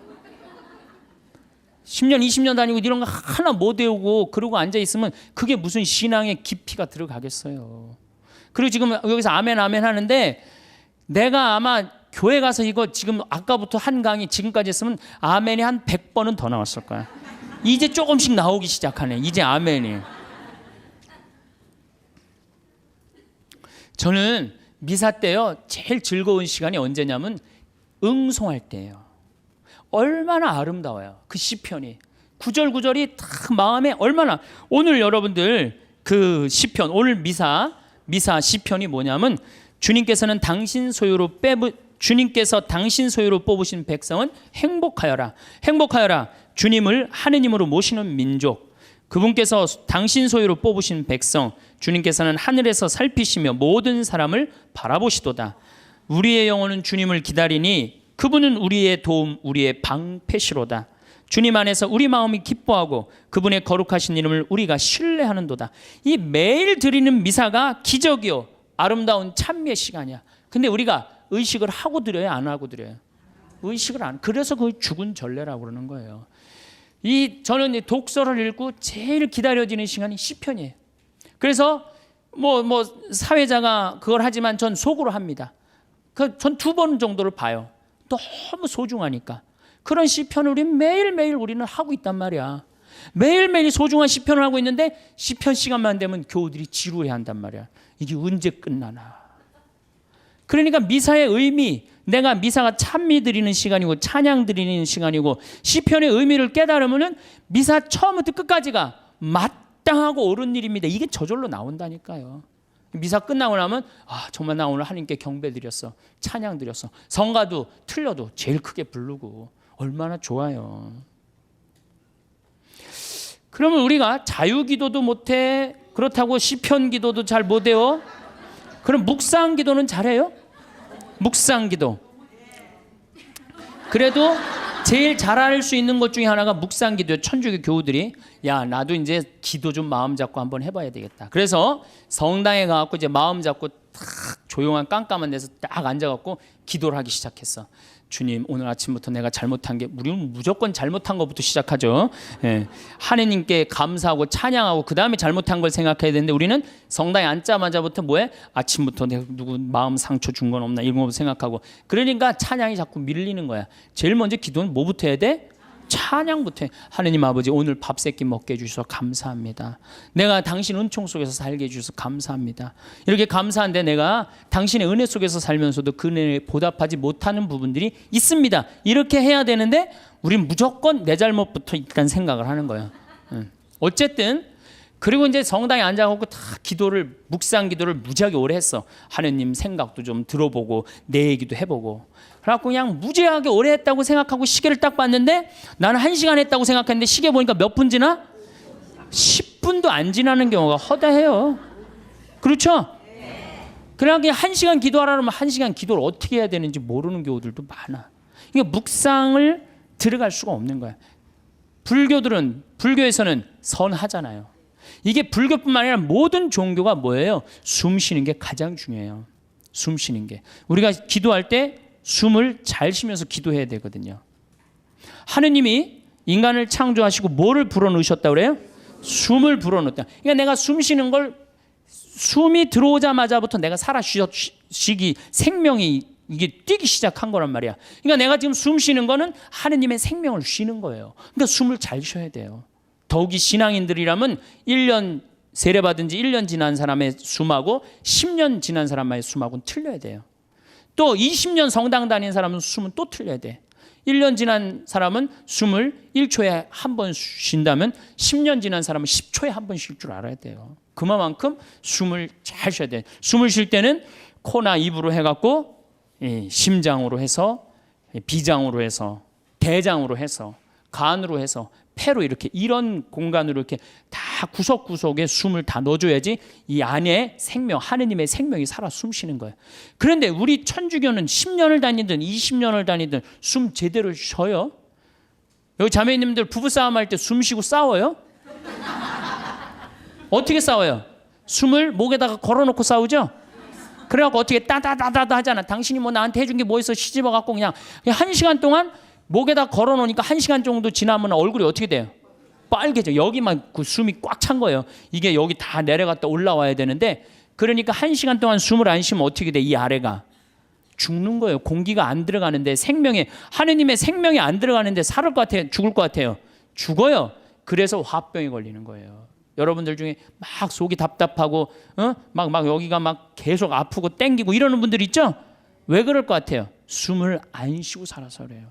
10년, 20년 다니고 이런 거 하나 못 외우고 그러고 앉아있으면 그게 무슨 신앙의 깊이가 들어가겠어요. 그리고 지금 여기서 아멘 아멘 하는데, 내가 아마 교회 가서 이거 지금 아까부터 한 강의 지금까지 했으면 아멘이 한 100번은 더 나왔을 거야. 이제 조금씩 나오기 시작하네. 이제 아멘이. 저는 미사 때요, 제일 즐거운 시간이 언제냐면 응송할 때예요. 얼마나 아름다워요. 그 시편이. 구절구절이 딱 마음에 얼마나. 오늘 여러분들 그 시편, 오늘 미사 시편이 뭐냐면 주님께서 당신 소유로 뽑으신 백성은 행복하여라. 행복하여라. 주님을 하느님으로 모시는 민족. 그분께서 당신 소유로 뽑으신 백성, 주님께서는 하늘에서 살피시며 모든 사람을 바라보시도다. 우리의 영혼은 주님을 기다리니 그분은 우리의 도움, 우리의 방패시로다. 주님 안에서 우리 마음이 기뻐하고 그분의 거룩하신 이름을 우리가 신뢰하는도다. 이 매일 드리는 미사가 기적이요, 아름다운 찬미의 시간이야. 근데 우리가 의식을 하고 드려요, 안 하고 드려요? 의식을 안. 그래서 그 죽은 전례라고 그러는 거예요. 저는 이 독서를 읽고 제일 기다려지는 시간이 시편이에요. 그래서 뭐 사회자가 그걸 하지만 전 속으로 합니다. 전 2번 정도를 봐요. 너무 소중하니까. 그런 시편을 매일매일 우리는 하고 있단 말이야. 매일매일 소중한 시편을 하고 있는데 시편 시간만 되면 교우들이 지루해한단 말이야. 이게 언제 끝나나. 그러니까 미사의 의미, 내가 미사가 찬미 드리는 시간이고 찬양 드리는 시간이고 시편의 의미를 깨달으면 미사 처음부터 끝까지가 마땅하고 옳은 일입니다. 이게 저절로 나온다니까요. 미사 끝나고 나면 정말 나 오늘 하나님께 경배 드렸어, 찬양 드렸어. 성가도 틀려도 제일 크게 부르고 얼마나 좋아요. 그러면 우리가 자유기도도 못해, 그렇다고 시편 기도도 잘 못해요? 그럼 묵상 기도는 잘해요? 묵상 기도. 그래도 제일 잘할 수 있는 것 중에 하나가 묵상 기도예요. 천주교 교우들이 야 나도 이제 기도 좀 마음 잡고 한번 해봐야 되겠다. 그래서 성당에 가갖고 이제 마음 잡고 딱 조용한 깜깜한 데서 딱 앉아갖고 기도를 하기 시작했어. 주님 오늘 아침부터 내가 잘못한 게 우리는 무조건 잘못한 것부터 시작하죠. 예. 하느님께 감사하고 찬양하고 그 다음에 잘못한 걸 생각해야 되는데 우리는 성당에 앉자마자부터 뭐해? 아침부터 내가 누구 마음 상처 준 건 없나 이런 거 생각하고 그러니까 찬양이 자꾸 밀리는 거야. 제일 먼저 기도는 뭐부터 해야 돼? 찬양부터 해. 하느님 아버지 오늘 밥 세끼 먹게 해주셔서 감사합니다. 내가 당신 은총 속에서 살게 해주셔서 감사합니다. 이렇게 감사한데 내가 당신의 은혜 속에서 살면서도 그 은혜에 보답하지 못하는 부분들이 있습니다. 이렇게 해야 되는데 우린 무조건 내 잘못부터 일단 생각을 하는 거예요. 어쨌든 그리고 이제 성당에 앉아갖고 다 기도를 묵상 기도를 무지하게 오래 했어. 하느님 생각도 좀 들어보고 내 얘기도 해보고 그래갖고 그냥 무지하게 오래 했다고 생각하고 시계를 딱 봤는데 나는 1시간 했다고 생각했는데 시계 보니까 몇 분 지나? 10분도 안 지나는 경우가 허다해요. 그렇죠? 그냥 1시간 기도하라면 1시간 기도를 어떻게 해야 되는지 모르는 경우들도 많아. 그러니까 묵상을 들어갈 수가 없는 거야. 불교에서는 선하잖아요. 이게 불교뿐만 아니라 모든 종교가 뭐예요? 숨 쉬는 게 가장 중요해요. 숨 쉬는 게. 우리가 기도할 때 숨을 잘 쉬면서 기도해야 되거든요. 하느님이 인간을 창조하시고 뭐를 불어넣으셨다고 그래요? 숨을 불어넣었다. 그러니까 내가 숨 쉬는 걸 숨이 들어오자마자부터 내가 살아 쉬기 생명이 이게 뛰기 시작한 거란 말이야. 그러니까 내가 지금 숨 쉬는 거는 하느님의 생명을 쉬는 거예요. 그러니까 숨을 잘 쉬어야 돼요. 더욱이 신앙인들이라면 1년 세례받은 지 1년 지난 사람의 숨하고 10년 지난 사람의 숨하고는 틀려야 돼요. 또 20년 성당 다닌 사람은 숨은 또 틀려야 돼. 1년 지난 사람은 숨을 1초에 한 번 쉰다면 10년 지난 사람은 10초에 한 번 쉴 줄 알아야 돼요. 그만큼 숨을 잘 쉬어야 돼. 숨을 쉴 때는 코나 입으로 해갖고 심장으로 해서 비장으로 해서 대장으로 해서 간으로 해서 폐로 이렇게 이런 공간으로 이렇게 다 구석구석에 숨을 다 넣어줘야지 이 안에 생명, 하느님의 생명이 살아 숨쉬는 거예요. 그런데 우리 천주교는 10년을 다니든 20년을 다니든 숨 제대로 쉬어요? 여기 자매님들 부부싸움 할 때 숨 쉬고 싸워요? 어떻게 싸워요? 숨을 목에다가 걸어놓고 싸우죠? 그래갖고 어떻게 따다다다다 하잖아. 당신이 뭐 나한테 해준 게 뭐 있어? 시집어갖고 그냥 1시간 동안 목에다 걸어놓으니까 1시간 정도 지나면 얼굴이 어떻게 돼요? 빨개져. 여기만 그 숨이 꽉 찬 거예요. 이게 여기 다 내려갔다 올라와야 되는데 그러니까 1시간 동안 숨을 안 쉬면 어떻게 돼? 이 아래가 죽는 거예요. 공기가 안 들어가는데 하느님의 생명이 안 들어가는데 살을 것 같아요? 죽을 것 같아요? 죽어요. 그래서 화병이 걸리는 거예요. 여러분들 중에 막 속이 답답하고 막 여기가 막 계속 아프고 땡기고 이러는 분들 있죠? 왜 그럴 것 같아요? 숨을 안 쉬고 살아서 그래요.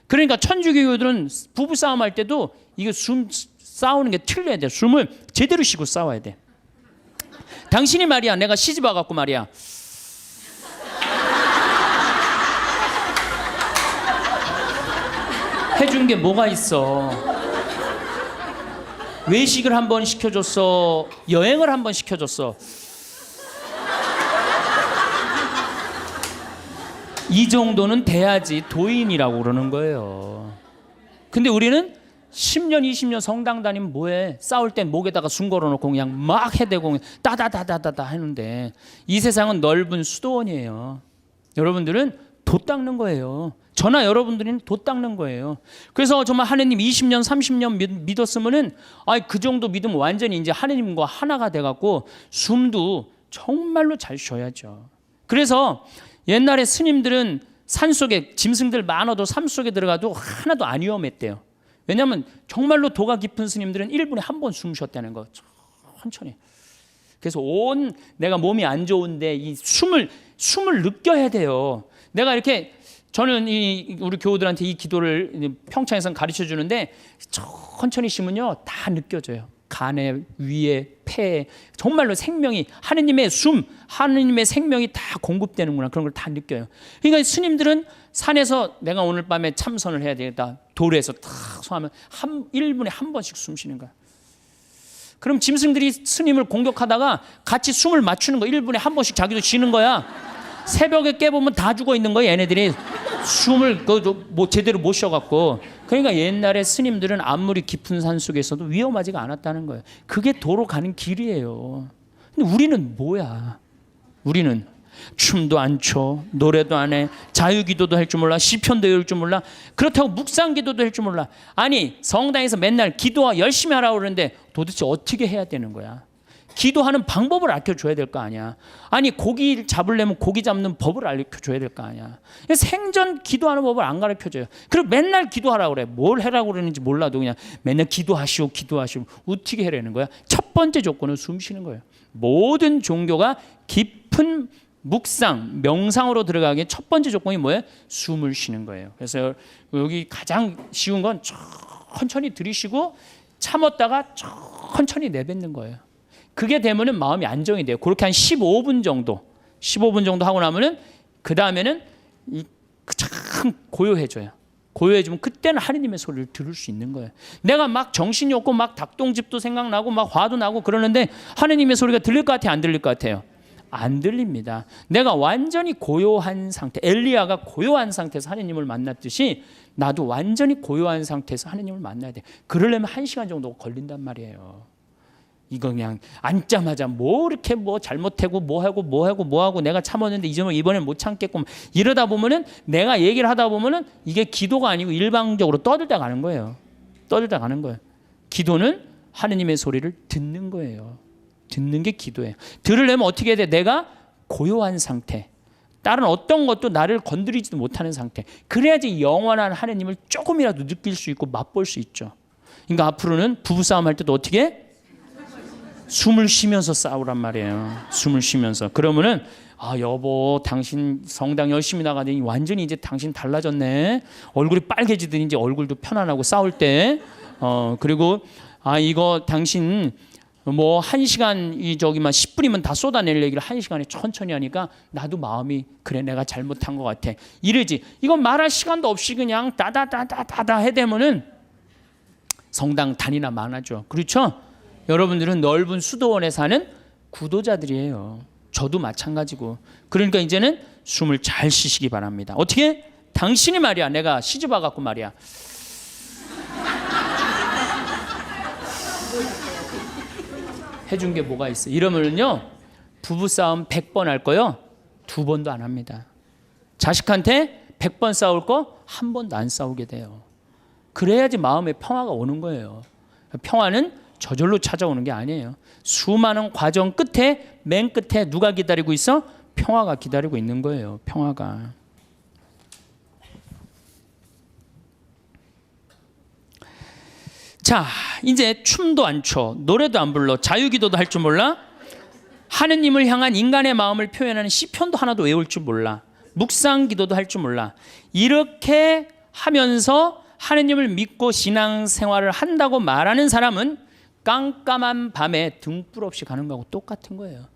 그러니까 천주교들은 부부싸움 할 때도 이게 숨 싸우는 게 틀려야 돼. 숨을 제대로 쉬고 싸워야 돼. 당신이 말이야 내가 시집 와갖고 말이야 해준 게 뭐가 있어. 외식을 한번 시켜줬어. 여행을 한번 시켜줬어. 이 정도는 돼야지 도인이라고 그러는 거예요. 근데 우리는 10년 20년 성당 다니면 뭐해? 싸울 땐 목에다가 숨 걸어놓고 그냥 막 해대고 따다다다다다 하는데 이 세상은 넓은 수도원이에요. 여러분들은 돛 닦는 거예요. 저나 여러분들은 돛 닦는 거예요. 그래서 정말 하느님 20년 30년 믿었으면은 그 정도 믿으면 완전히 이제 하느님과 하나가 돼갖고 숨도 정말로 잘 쉬어야죠. 그래서 옛날에 스님들은 산속에 짐승들 많아도 산속에 들어가도 하나도 안 위험했대요. 왜냐하면 정말로 도가 깊은 스님들은 1분에 한 번 숨 쉬었다는 거. 천천히. 그래서 내가 몸이 안 좋은데 이 숨을 느껴야 돼요. 내가 이렇게 저는 우리 교우들한테 이 기도를 평창에서 가르쳐 주는데 천천히 쉬면요 다 느껴져요. 간에, 위에, 폐에 정말로 생명이 하느님의 하느님의 생명이 다 공급되는구나 그런 걸 다 느껴요. 그러니까 스님들은 산에서 내가 오늘 밤에 참선을 해야 되겠다. 돌에서 탁 소하면 1분에 한 번씩 숨 쉬는 거야. 그럼 짐승들이 스님을 공격하다가 같이 숨을 맞추는 거. 1분에 한 번씩 자기도 쉬는 거야. 새벽에 깨보면 다 죽어 있는 거야. 얘네들이 숨을 뭐 제대로 못 쉬어갖고. 그러니까 옛날에 스님들은 아무리 깊은 산 속에서도 위험하지가 않았다는 거예요. 그게 도로 가는 길이에요. 근데 우리는 뭐야? 우리는 춤도 안 춰, 노래도 안 해, 자유기도도 할 줄 몰라, 시편도 외울 줄 몰라, 그렇다고 묵상기도도 할 줄 몰라. 아니 성당에서 맨날 기도와 열심히 하라고 그러는데 도대체 어떻게 해야 되는 거야? 기도하는 방법을 알려줘야 될 거 아니야. 아니 고기 잡으려면 고기 잡는 법을 알려줘야 될 거 아니야. 생전 기도하는 법을 안 가르쳐줘요. 그리고 맨날 기도하라고 그래. 뭘 해라고 그러는지 몰라도 그냥 맨날 기도하시오 기도하시오. 어떻게 해라는 거야? 첫 번째 조건은 숨 쉬는 거예요. 모든 종교가 깊은 묵상, 명상으로 들어가기에 첫 번째 조건이 뭐예요? 숨을 쉬는 거예요. 그래서 여기 가장 쉬운 건 천천히 들이쉬고 참았다가 천천히 내뱉는 거예요. 그게 되면은 마음이 안정이 돼요. 그렇게 한 15분 정도 하고 나면은 그 다음에는 참 고요해져요. 고요해지면 그때는 하느님의 소리를 들을 수 있는 거예요. 내가 막 정신이 없고 막 닭똥집도 생각나고 막 화도 나고 그러는데 하느님의 소리가 들릴 것 같아요? 안 들릴 것 같아요? 안 들립니다. 내가 완전히 고요한 상태, 엘리야가 고요한 상태에서 하느님을 만났듯이 나도 완전히 고요한 상태에서 하느님을 만나야 돼. 그러려면 1시간 정도 걸린단 말이에요. 이거 그냥 앉자마자 뭐 이렇게 뭐 잘못하고 뭐하고 내가 참았는데 이번엔 못 참겠고 이러다 보면은 내가 얘기를 하다 보면은 이게 기도가 아니고 일방적으로 떠들다 가는 거예요. 떠들다 가는 거예요. 기도는 하느님의 소리를 듣는 거예요. 듣는 게 기도예요. 들으려면 어떻게 해야 돼? 내가 고요한 상태. 다른 어떤 것도 나를 건드리지도 못하는 상태. 그래야지 영원한 하느님을 조금이라도 느낄 수 있고 맛볼 수 있죠. 그러니까 앞으로는 부부싸움 할 때도 어떻게 해? 숨을 쉬면서 싸우란 말이에요. 숨을 쉬면서. 그러면은 여보 당신 성당 열심히 나가더니 완전히 이제 당신 달라졌네. 얼굴이 빨개지더니 이제 얼굴도 편안하고 싸울 때. 그리고 이거 당신 뭐 1시간 막 10분이면 다 쏟아낼 얘기를 1시간에 천천히 하니까 나도 마음이 그래 내가 잘못한 것 같아. 이러지. 이건 말할 시간도 없이 그냥 따다다다다다 해대면은 성당 단위나 많아져. 그렇죠? 여러분들은 넓은 수도원에 사는 구도자들이에요. 저도 마찬가지고. 그러니까 이제는 숨을 잘 쉬시기 바랍니다. 어떻게? 당신이 말이야. 내가 시집 와갖고 말이야. 해준 게 뭐가 있어? 이러면요 부부싸움 100번 할 거요 2번도 안 합니다. 자식한테 100번 싸울 거 1번도 안 싸우게 돼요. 그래야지 마음에 평화가 오는 거예요. 평화는 저절로 찾아오는 게 아니에요. 수많은 과정 끝에 맨 끝에 누가 기다리고 있어? 평화가 기다리고 있는 거예요. 평화가. 자, 이제 춤도 안 춰, 노래도 안 불러, 자유기도도 할 줄 몰라, 하느님을 향한 인간의 마음을 표현하는 시편도 하나도 외울 줄 몰라, 묵상기도도 할 줄 몰라. 이렇게 하면서 하느님을 믿고 신앙생활을 한다고 말하는 사람은 깜깜한 밤에 등불 없이 가는 거하고 똑같은 거예요.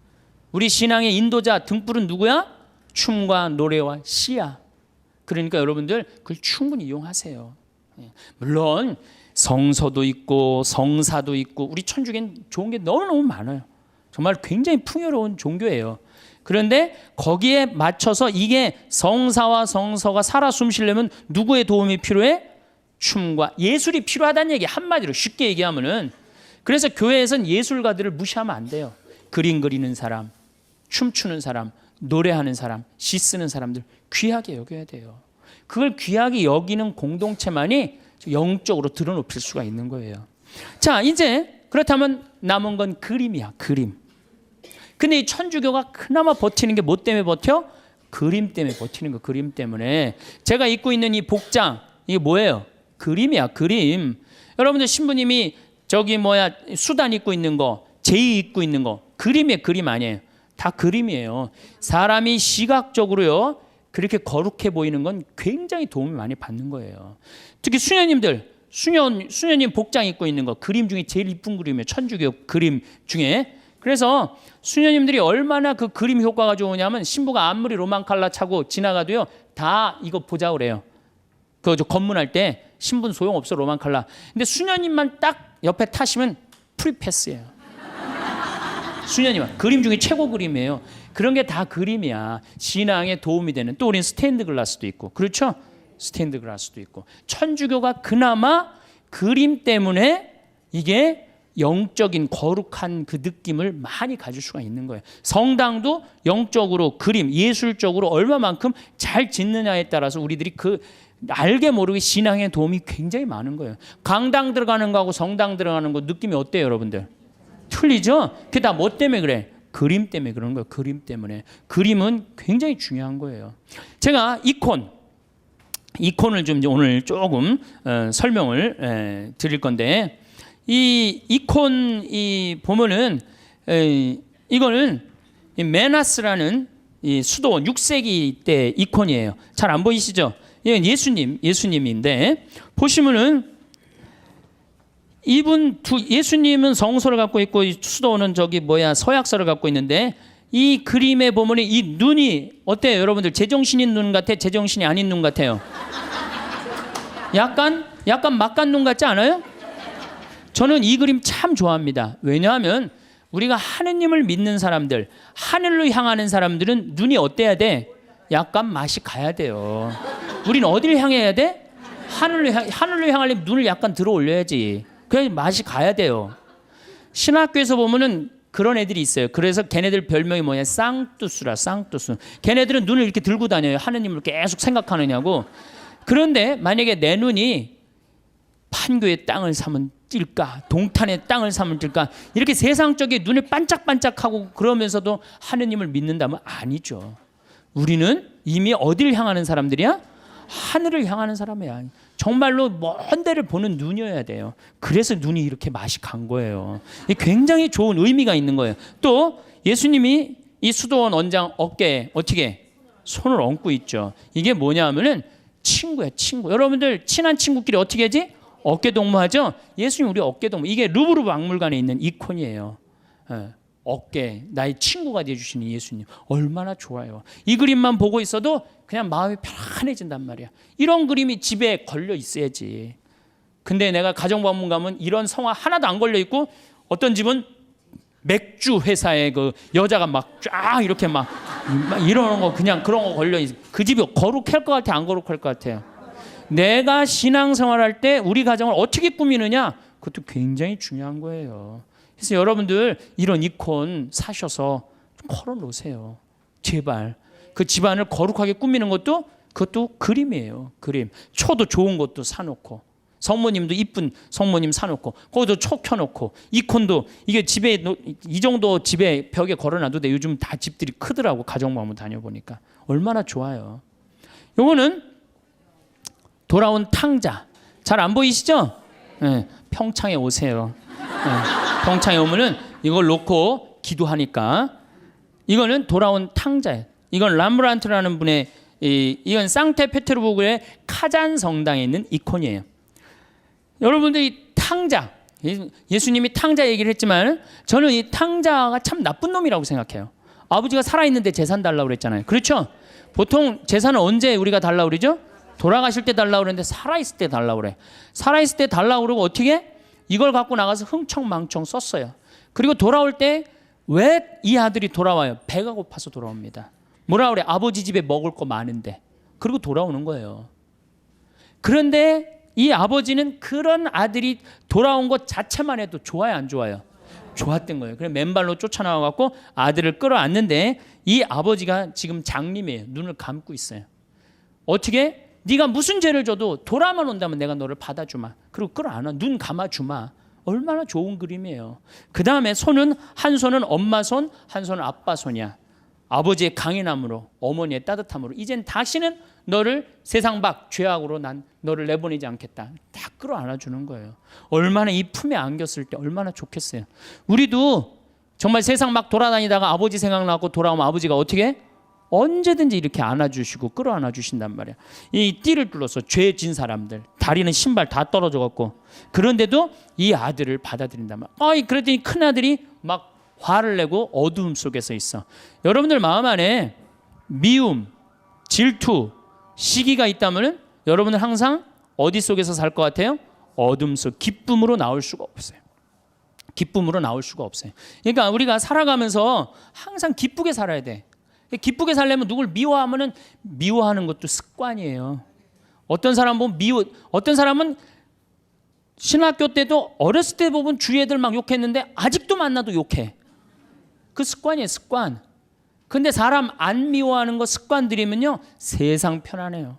우리 신앙의 인도자 등불은 누구야? 춤과 노래와 시야. 그러니까 여러분들 그걸 충분히 이용하세요. 물론 성서도 있고 성사도 있고 우리 천주교는 좋은 게 너무너무 많아요. 정말 굉장히 풍요로운 종교예요. 그런데 거기에 맞춰서 이게 성사와 성서가 살아 숨쉬려면 누구의 도움이 필요해? 춤과 예술이 필요하다는 얘기. 한마디로 쉽게 얘기하면은, 그래서 교회에서는 예술가들을 무시하면 안 돼요. 그림 그리는 사람, 춤추는 사람, 노래하는 사람, 시 쓰는 사람들 귀하게 여겨야 돼요. 그걸 귀하게 여기는 공동체만이 영적으로 드러높일 수가 있는 거예요. 자, 이제 그렇다면 남은 건 그림이야, 그림. 근데 이 천주교가 그나마 버티는 게 뭐 때문에 버텨? 그림 때문에 버티는 거. 그림 때문에. 제가 입고 있는 이 복장, 이게 뭐예요? 그림이야, 그림. 여러분들 신부님이 수단 입고 있는 거, 제의 입고 있는 거, 그림이에요, 그림 아니에요. 다 그림이에요. 사람이 시각적으로요 그렇게 거룩해 보이는 건 굉장히 도움을 많이 받는 거예요. 특히 수녀님들, 수녀님 복장 입고 있는 거 그림 중에 제일 이쁜 그림이에요. 천주교 그림 중에. 그래서 수녀님들이 얼마나 그 그림 효과가 좋으냐면, 신부가 아무리 로만 칼라 차고 지나가도요 다 이거 보자 그래요. 저 검문할 때 신부는 소용없어, 로만 칼라. 근데 수녀님만 딱 옆에 타시면 프리패스예요. 수녀님, 그림 중에 최고 그림이에요. 그런 게 다 그림이야. 신앙에 도움이 되는. 또 우리는 스테인드 글라스도 있고, 그렇죠? 스테인드 글라스도 있고. 천주교가 그나마 그림 때문에 이게 영적인 거룩한 그 느낌을 많이 가질 수가 있는 거예요. 성당도 영적으로 그림, 예술적으로 얼마만큼 잘 짓느냐에 따라서 우리들이 그 알게 모르게 신앙에 도움이 굉장히 많은 거예요. 강당 들어가는 거하고 성당 들어가는 거 느낌이 어때요, 여러분들? 틀리죠? 그게 다 뭐 때문에 그래? 그림 때문에 그런 거예요. 그림 때문에. 그림은 굉장히 중요한 거예요. 제가 이콘을 좀 오늘 조금 설명을 드릴 건데, 이 이콘 보면은 이거는 메나스라는 이 수도원 6세기 때 이콘이에요. 잘 안 보이시죠? 이건 예수님인데 보시면은 예수님은 성소를 갖고 있고 수도원은 서약서를 갖고 있는데, 이 그림에 보면 이 눈이 어때요, 여러분들? 제정신인 눈 같아? 제정신이 아닌 눈 같아요? 약간 막간 눈 같지 않아요? 저는 이 그림 참 좋아합니다. 왜냐하면 우리가 하느님을 믿는 사람들, 하늘로 향하는 사람들은 눈이 어때야 돼? 약간 맛이 가야 돼요. 우리는 어디를 향해야 돼? 하늘로 향하려면 눈을 약간 들어 올려야지. 그래야 맛이 가야 돼요. 신학교에서 보면은 그런 애들이 있어요. 그래서 걔네들 별명이 뭐냐? 쌍뚜스라, 쌍뚜스. 걔네들은 눈을 이렇게 들고 다녀요. 하느님을 계속 생각하느냐고. 그런데 만약에 내 눈이 판교의 땅을 사면 찔까, 동탄의 땅을 사면 찔까, 이렇게 세상적인 눈을 반짝반짝하고 그러면서도 하느님을 믿는다면 아니죠. 우리는 이미 어디를 향하는 사람들이야? 하늘을 향하는 사람이야. 정말로 먼 데를 보는 눈이어야 돼요. 그래서 눈이 이렇게 맛이 간 거예요. 굉장히 좋은 의미가 있는 거예요. 또 예수님이 이 수도원 원장 어깨에 어떻게 손을 얹고 있죠. 이게 뭐냐 하면은 친구야, 친구. 여러분들 친한 친구끼리 어떻게 하지? 어깨 동무하죠. 예수님 우리 어깨 동무. 이게 루브르 박물관에 있는 이콘이에요. 어깨, 나의 친구가 되어주시는 예수님 얼마나 좋아요. 이 그림만 보고 있어도 그냥 마음이 편안해진단 말이야. 이런 그림이 집에 걸려 있어야지. 근데 내가 가정방문 가면 이런 성화 하나도 안 걸려 있고, 어떤 집은 맥주 회사에 그 여자가 막 쫙 이렇게 막 이러는 거, 그냥 그런 거 걸려 있어. 그 집이 거룩할 것 같아, 안 거룩할 것 같아요? 내가 신앙생활할 때 우리 가정을 어떻게 꾸미느냐, 그것도 굉장히 중요한 거예요. 그래서 여러분들 이런 이콘 사셔서 걸어놓으세요. 제발. 그 집안을 거룩하게 꾸미는 그것도 그림이에요. 그림. 초도 좋은 것도 사놓고, 성모님도 이쁜 성모님 사놓고, 거기도 초 켜놓고, 이콘도 이게 집에 이 정도 집에 벽에 걸어놔도 돼. 요즘 다 집들이 크더라고. 가정방문 다녀보니까 얼마나 좋아요. 요거는 돌아온 탕자. 잘 안 보이시죠? 네, 평창에 오세요. 네, 평창에 오면은 이걸 놓고 기도하니까. 이거는 돌아온 탕자예요. 이건 람브란트라는 분의 이건 상테페테르부르크의 카잔 성당에 있는 이콘이에요. 여러분들 이 탕자, 예수님이 탕자 얘기를 했지만 저는 이 탕자가 참 나쁜 놈이라고 생각해요. 아버지가 살아있는데 재산 달라고 그랬잖아요. 그렇죠? 보통 재산은 언제 우리가 달라고 그러죠? 돌아가실 때 달라고 그러는데 살아있을 때 달라고 그래. 살아있을 때 달라고 그러고 어떻게? 이걸 갖고 나가서 흥청망청 썼어요. 그리고 돌아올 때 왜 이 아들이 돌아와요? 배가 고파서 돌아옵니다. 뭐라 그래? 아버지 집에 먹을 거 많은데. 그리고 돌아오는 거예요. 그런데 이 아버지는 그런 아들이 돌아온 것 자체만 해도 좋아요, 안 좋아요? 좋았던 거예요. 그래서 맨발로 쫓아나와 갖고 아들을 끌어안는데, 이 아버지가 지금 장님이에요. 눈을 감고 있어요. 어떻게? 네가 무슨 죄를 져도 돌아만 온다면 내가 너를 받아주마. 그리고 끌어안아. 눈 감아주마. 얼마나 좋은 그림이에요. 그 다음에 손은, 한 손은 엄마 손, 한 손은 아빠 손이야. 아버지의 강인함으로, 어머니의 따뜻함으로 이젠 다시는 너를 세상 밖 죄악으로 난 너를 내보내지 않겠다. 다 끌어안아주는 거예요. 얼마나 이 품에 안겼을 때 얼마나 좋겠어요. 우리도 정말 세상 막 돌아다니다가 아버지 생각나고 돌아오면 아버지가 어떻게 해? 언제든지 이렇게 안아주시고 끌어안아주신단 말이야. 이 띠를 뚫어서 죄 진 사람들, 다리는 신발 다 떨어져 갖고, 그런데도 이 아들을 받아들인단 말이야. 그랬더니 큰 아들이 막 화를 내고 어두움 속에서 있어. 여러분들 마음 안에 미움, 질투, 시기가 있다면 여러분은 항상 어디 속에서 살 것 같아요? 어둠 속, 기쁨으로 나올 수가 없어요. 기쁨으로 나올 수가 없어요. 그러니까 우리가 살아가면서 항상 기쁘게 살아야 돼. 기쁘게 살려면 누굴 미워하면은 미워하는 것도 습관이에요. 어떤 사람은 어떤 사람은 신학교 때도 어렸을 때 보면 주위 애들 막 욕했는데 아직도 만나도 욕해. 그 습관이에요, 습관. 근데 사람 안 미워하는 거 습관 들이면요 세상 편안해요.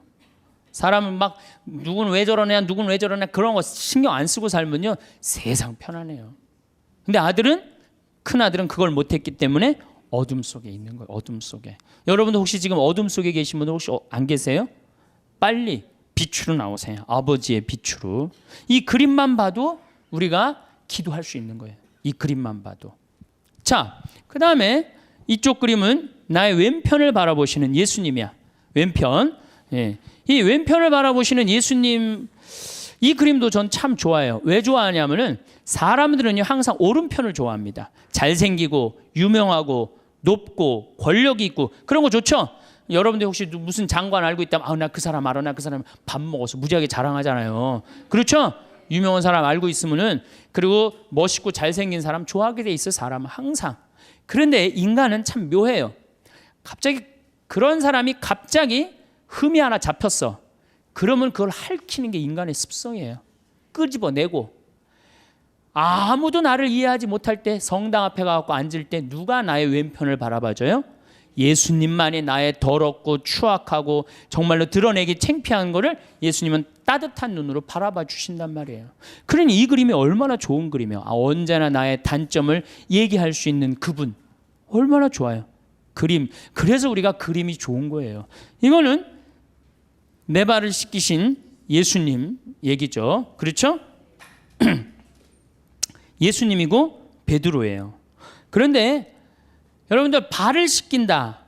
사람은 막 누군 왜 저러냐 누군 왜 저러냐 그런 거 신경 안 쓰고 살면요 세상 편안해요. 근데 큰 아들은 그걸 못했기 때문에 어둠 속에 있는 거예요. 어둠 속에. 여러분도 혹시 지금 어둠 속에 계신 분들 혹시 안 계세요? 빨리 빛으로 나오세요. 아버지의 빛으로. 이 그림만 봐도 우리가 기도할 수 있는 거예요. 이 그림만 봐도. 자, 그 다음에 이쪽 그림은 나의 왼편을 바라보시는 예수님이야. 왼편. 예. 이 왼편을 바라보시는 예수님, 이 그림도 전 참 좋아해요. 왜 좋아하냐면은 사람들은요 항상 오른편을 좋아합니다. 잘생기고 유명하고 높고 권력이 있고 그런 거 좋죠? 여러분들 혹시 무슨 장관 알고 있다면 나 그 사람 알아, 나 그 사람 밥 먹어서 무지하게 자랑하잖아요. 그렇죠? 유명한 사람 알고 있으면은 그리고 멋있고 잘생긴 사람 좋아하게 돼 있어 사람은 항상. 그런데 인간은 참 묘해요. 갑자기 그런 사람이 갑자기 흠이 하나 잡혔어. 그러면 그걸 핥히는 게 인간의 습성이에요. 끄집어내고. 아무도 나를 이해하지 못할 때 성당 앞에 가서 앉을 때 누가 나의 왼편을 바라봐줘요? 예수님만이 나의 더럽고 추악하고 정말로 드러내기 창피한 거를 예수님은 따뜻한 눈으로 바라봐 주신단 말이에요. 그러니 이 그림이 얼마나 좋은 그림이에요. 언제나 나의 단점을 얘기할 수 있는 그분. 얼마나 좋아요. 그림. 그래서 우리가 그림이 좋은 거예요. 이거는 내 발을 씻기신 예수님 얘기죠. 그렇죠? 예수님이고 베드로예요. 그런데 여러분들 발을 씻긴다.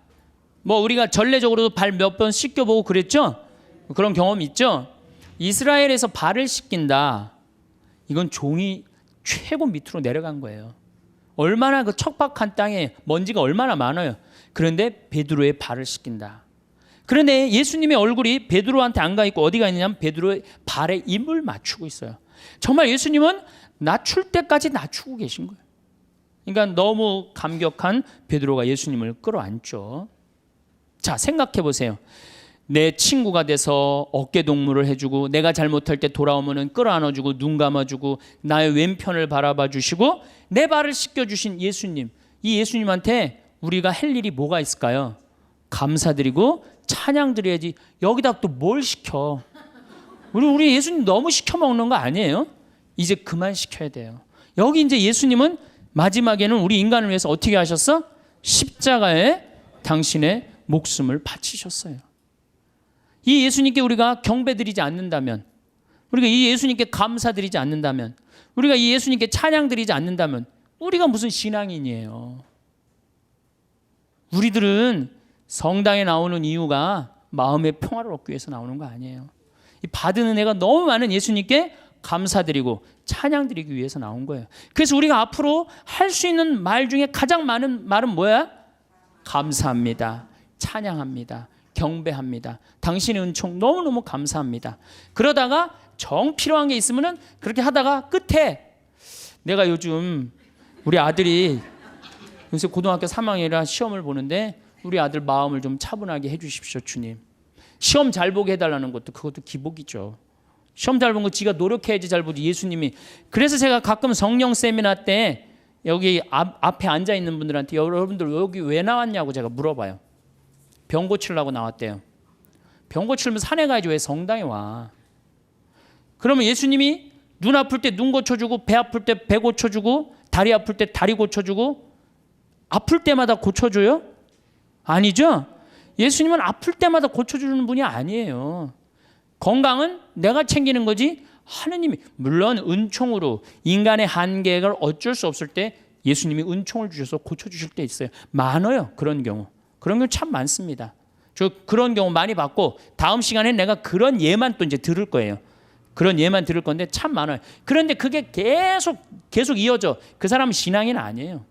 뭐 우리가 전례적으로도 발 몇 번 씻겨보고 그랬죠? 그런 경험 있죠? 이스라엘에서 발을 씻긴다. 이건 종이 최고 밑으로 내려간 거예요. 얼마나 그 척박한 땅에 먼지가 얼마나 많아요. 그런데 베드로의 발을 씻긴다. 그런데 예수님의 얼굴이 베드로한테 안 가 있고 어디가 있느냐면 베드로의 발에 입을 맞추고 있어요. 정말 예수님은 낮출 때까지 낮추고 계신 거예요. 그러니까 너무 감격한 베드로가 예수님을 끌어안죠. 자, 생각해 보세요. 내 친구가 돼서 어깨 동무를 해주고 내가 잘못할 때 돌아오면은 끌어안아주고 눈 감아주고 나의 왼편을 바라봐 주시고 내 발을 씻겨주신 예수님. 이 예수님한테 우리가 할 일이 뭐가 있을까요? 감사드리고 찬양 드려야지. 여기다 또 뭘 시켜? 우리 예수님 너무 시켜 먹는 거 아니에요? 이제 그만 시켜야 돼요. 여기 이제 예수님은 마지막에는 우리 인간을 위해서 어떻게 하셨어? 십자가에 당신의 목숨을 바치셨어요. 이 예수님께 우리가 경배드리지 않는다면, 우리가 이 예수님께 감사드리지 않는다면, 우리가 이 예수님께 찬양드리지 않는다면 우리가 무슨 신앙인이에요. 우리들은 성당에 나오는 이유가 마음의 평화를 얻기 위해서 나오는 거 아니에요. 이 받은 은혜가 너무 많은 예수님께 감사드리고 찬양드리기 위해서 나온 거예요. 그래서 우리가 앞으로 할 수 있는 말 중에 가장 많은 말은 뭐야? 감사합니다. 찬양합니다. 경배합니다. 당신의 은총 너무너무 감사합니다. 그러다가 정 필요한 게 있으면은 그렇게 하다가 끝에 내가 요즘 우리 아들이 요새 고등학교 3학년이라 시험을 보는데 우리 아들 마음을 좀 차분하게 해주십시오, 주님. 시험 잘 보게 해달라는 것도 그것도 기복이죠. 시험 잘 본 거 지가 노력해야지 잘 보지 예수님이. 그래서 제가 가끔 성령 세미나 때 여기 앞에 앉아 있는 분들한테 여러분들 여기 왜 나왔냐고 제가 물어봐요. 병 고치려고 나왔대요. 병 고치려면 산에 가야지 왜 성당에 와. 그러면 예수님이 눈 아플 때 눈 고쳐주고 배 아플 때 배 고쳐주고 다리 아플 때 다리 고쳐주고 아플 때마다 고쳐줘요? 아니죠? 예수님은 아플 때마다 고쳐주는 분이 아니에요. 건강은 내가 챙기는 거지 하느님이. 물론 은총으로 인간의 한계가 어쩔 수 없을 때 예수님이 은총을 주셔서 고쳐주실 때 있어요. 많아요. 그런 경우. 그런 경우 참 많습니다. 저 그런 경우 많이 봤고 다음 시간에 내가 그런 예만 또 이제 들을 거예요. 그런 예만 들을 건데 참 많아요. 그런데 그게 계속 이어져. 그 사람은 신앙인 아니에요.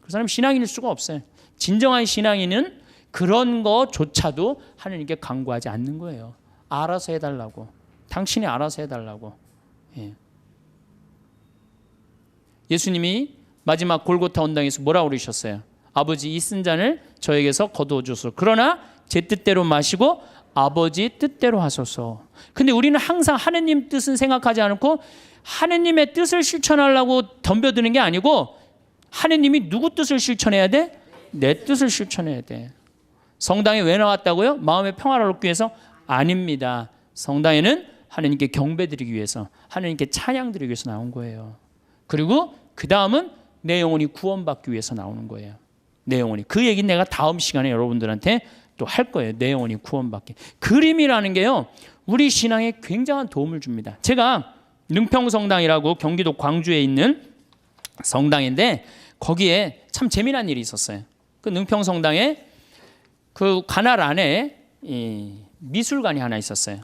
그 사람은 신앙인일 수가 없어요. 진정한 신앙인은 그런 거조차도 하나님께 간구하지 않는 거예요. 알아서 해달라고. 당신이 알아서 해달라고. 예. 예수님이 마지막 골고타 언당에서 뭐라고 그러셨어요? 아버지 이 쓴 잔을 저에게서 거두어 주소서. 그러나 제 뜻대로 마시고 아버지 뜻대로 하소서. 근데 우리는 항상 하느님 뜻은 생각하지 않고 하느님의 뜻을 실천하려고 덤벼드는 게 아니고 하느님이 누구 뜻을 실천해야 돼? 내 뜻을 실천해야 돼. 성당에 왜 나왔다고요? 마음의 평화를 얻기 위해서? 아닙니다. 성당에는 하느님께 경배드리기 위해서, 하느님께 찬양드리기 위해서 나온 거예요. 그리고 그 다음은 내 영혼이 구원받기 위해서 나오는 거예요. 내 영혼이. 그 얘기는 내가 다음 시간에 여러분들한테 또 할 거예요. 내 영혼이 구원받기. 그림이라는 게요, 우리 신앙에 굉장한 도움을 줍니다. 제가 능평성당이라고 경기도 광주에 있는 성당인데 거기에 참 재미난 일이 있었어요. 그 능평성당에 그 관할 안에 이 미술관이 하나 있었어요.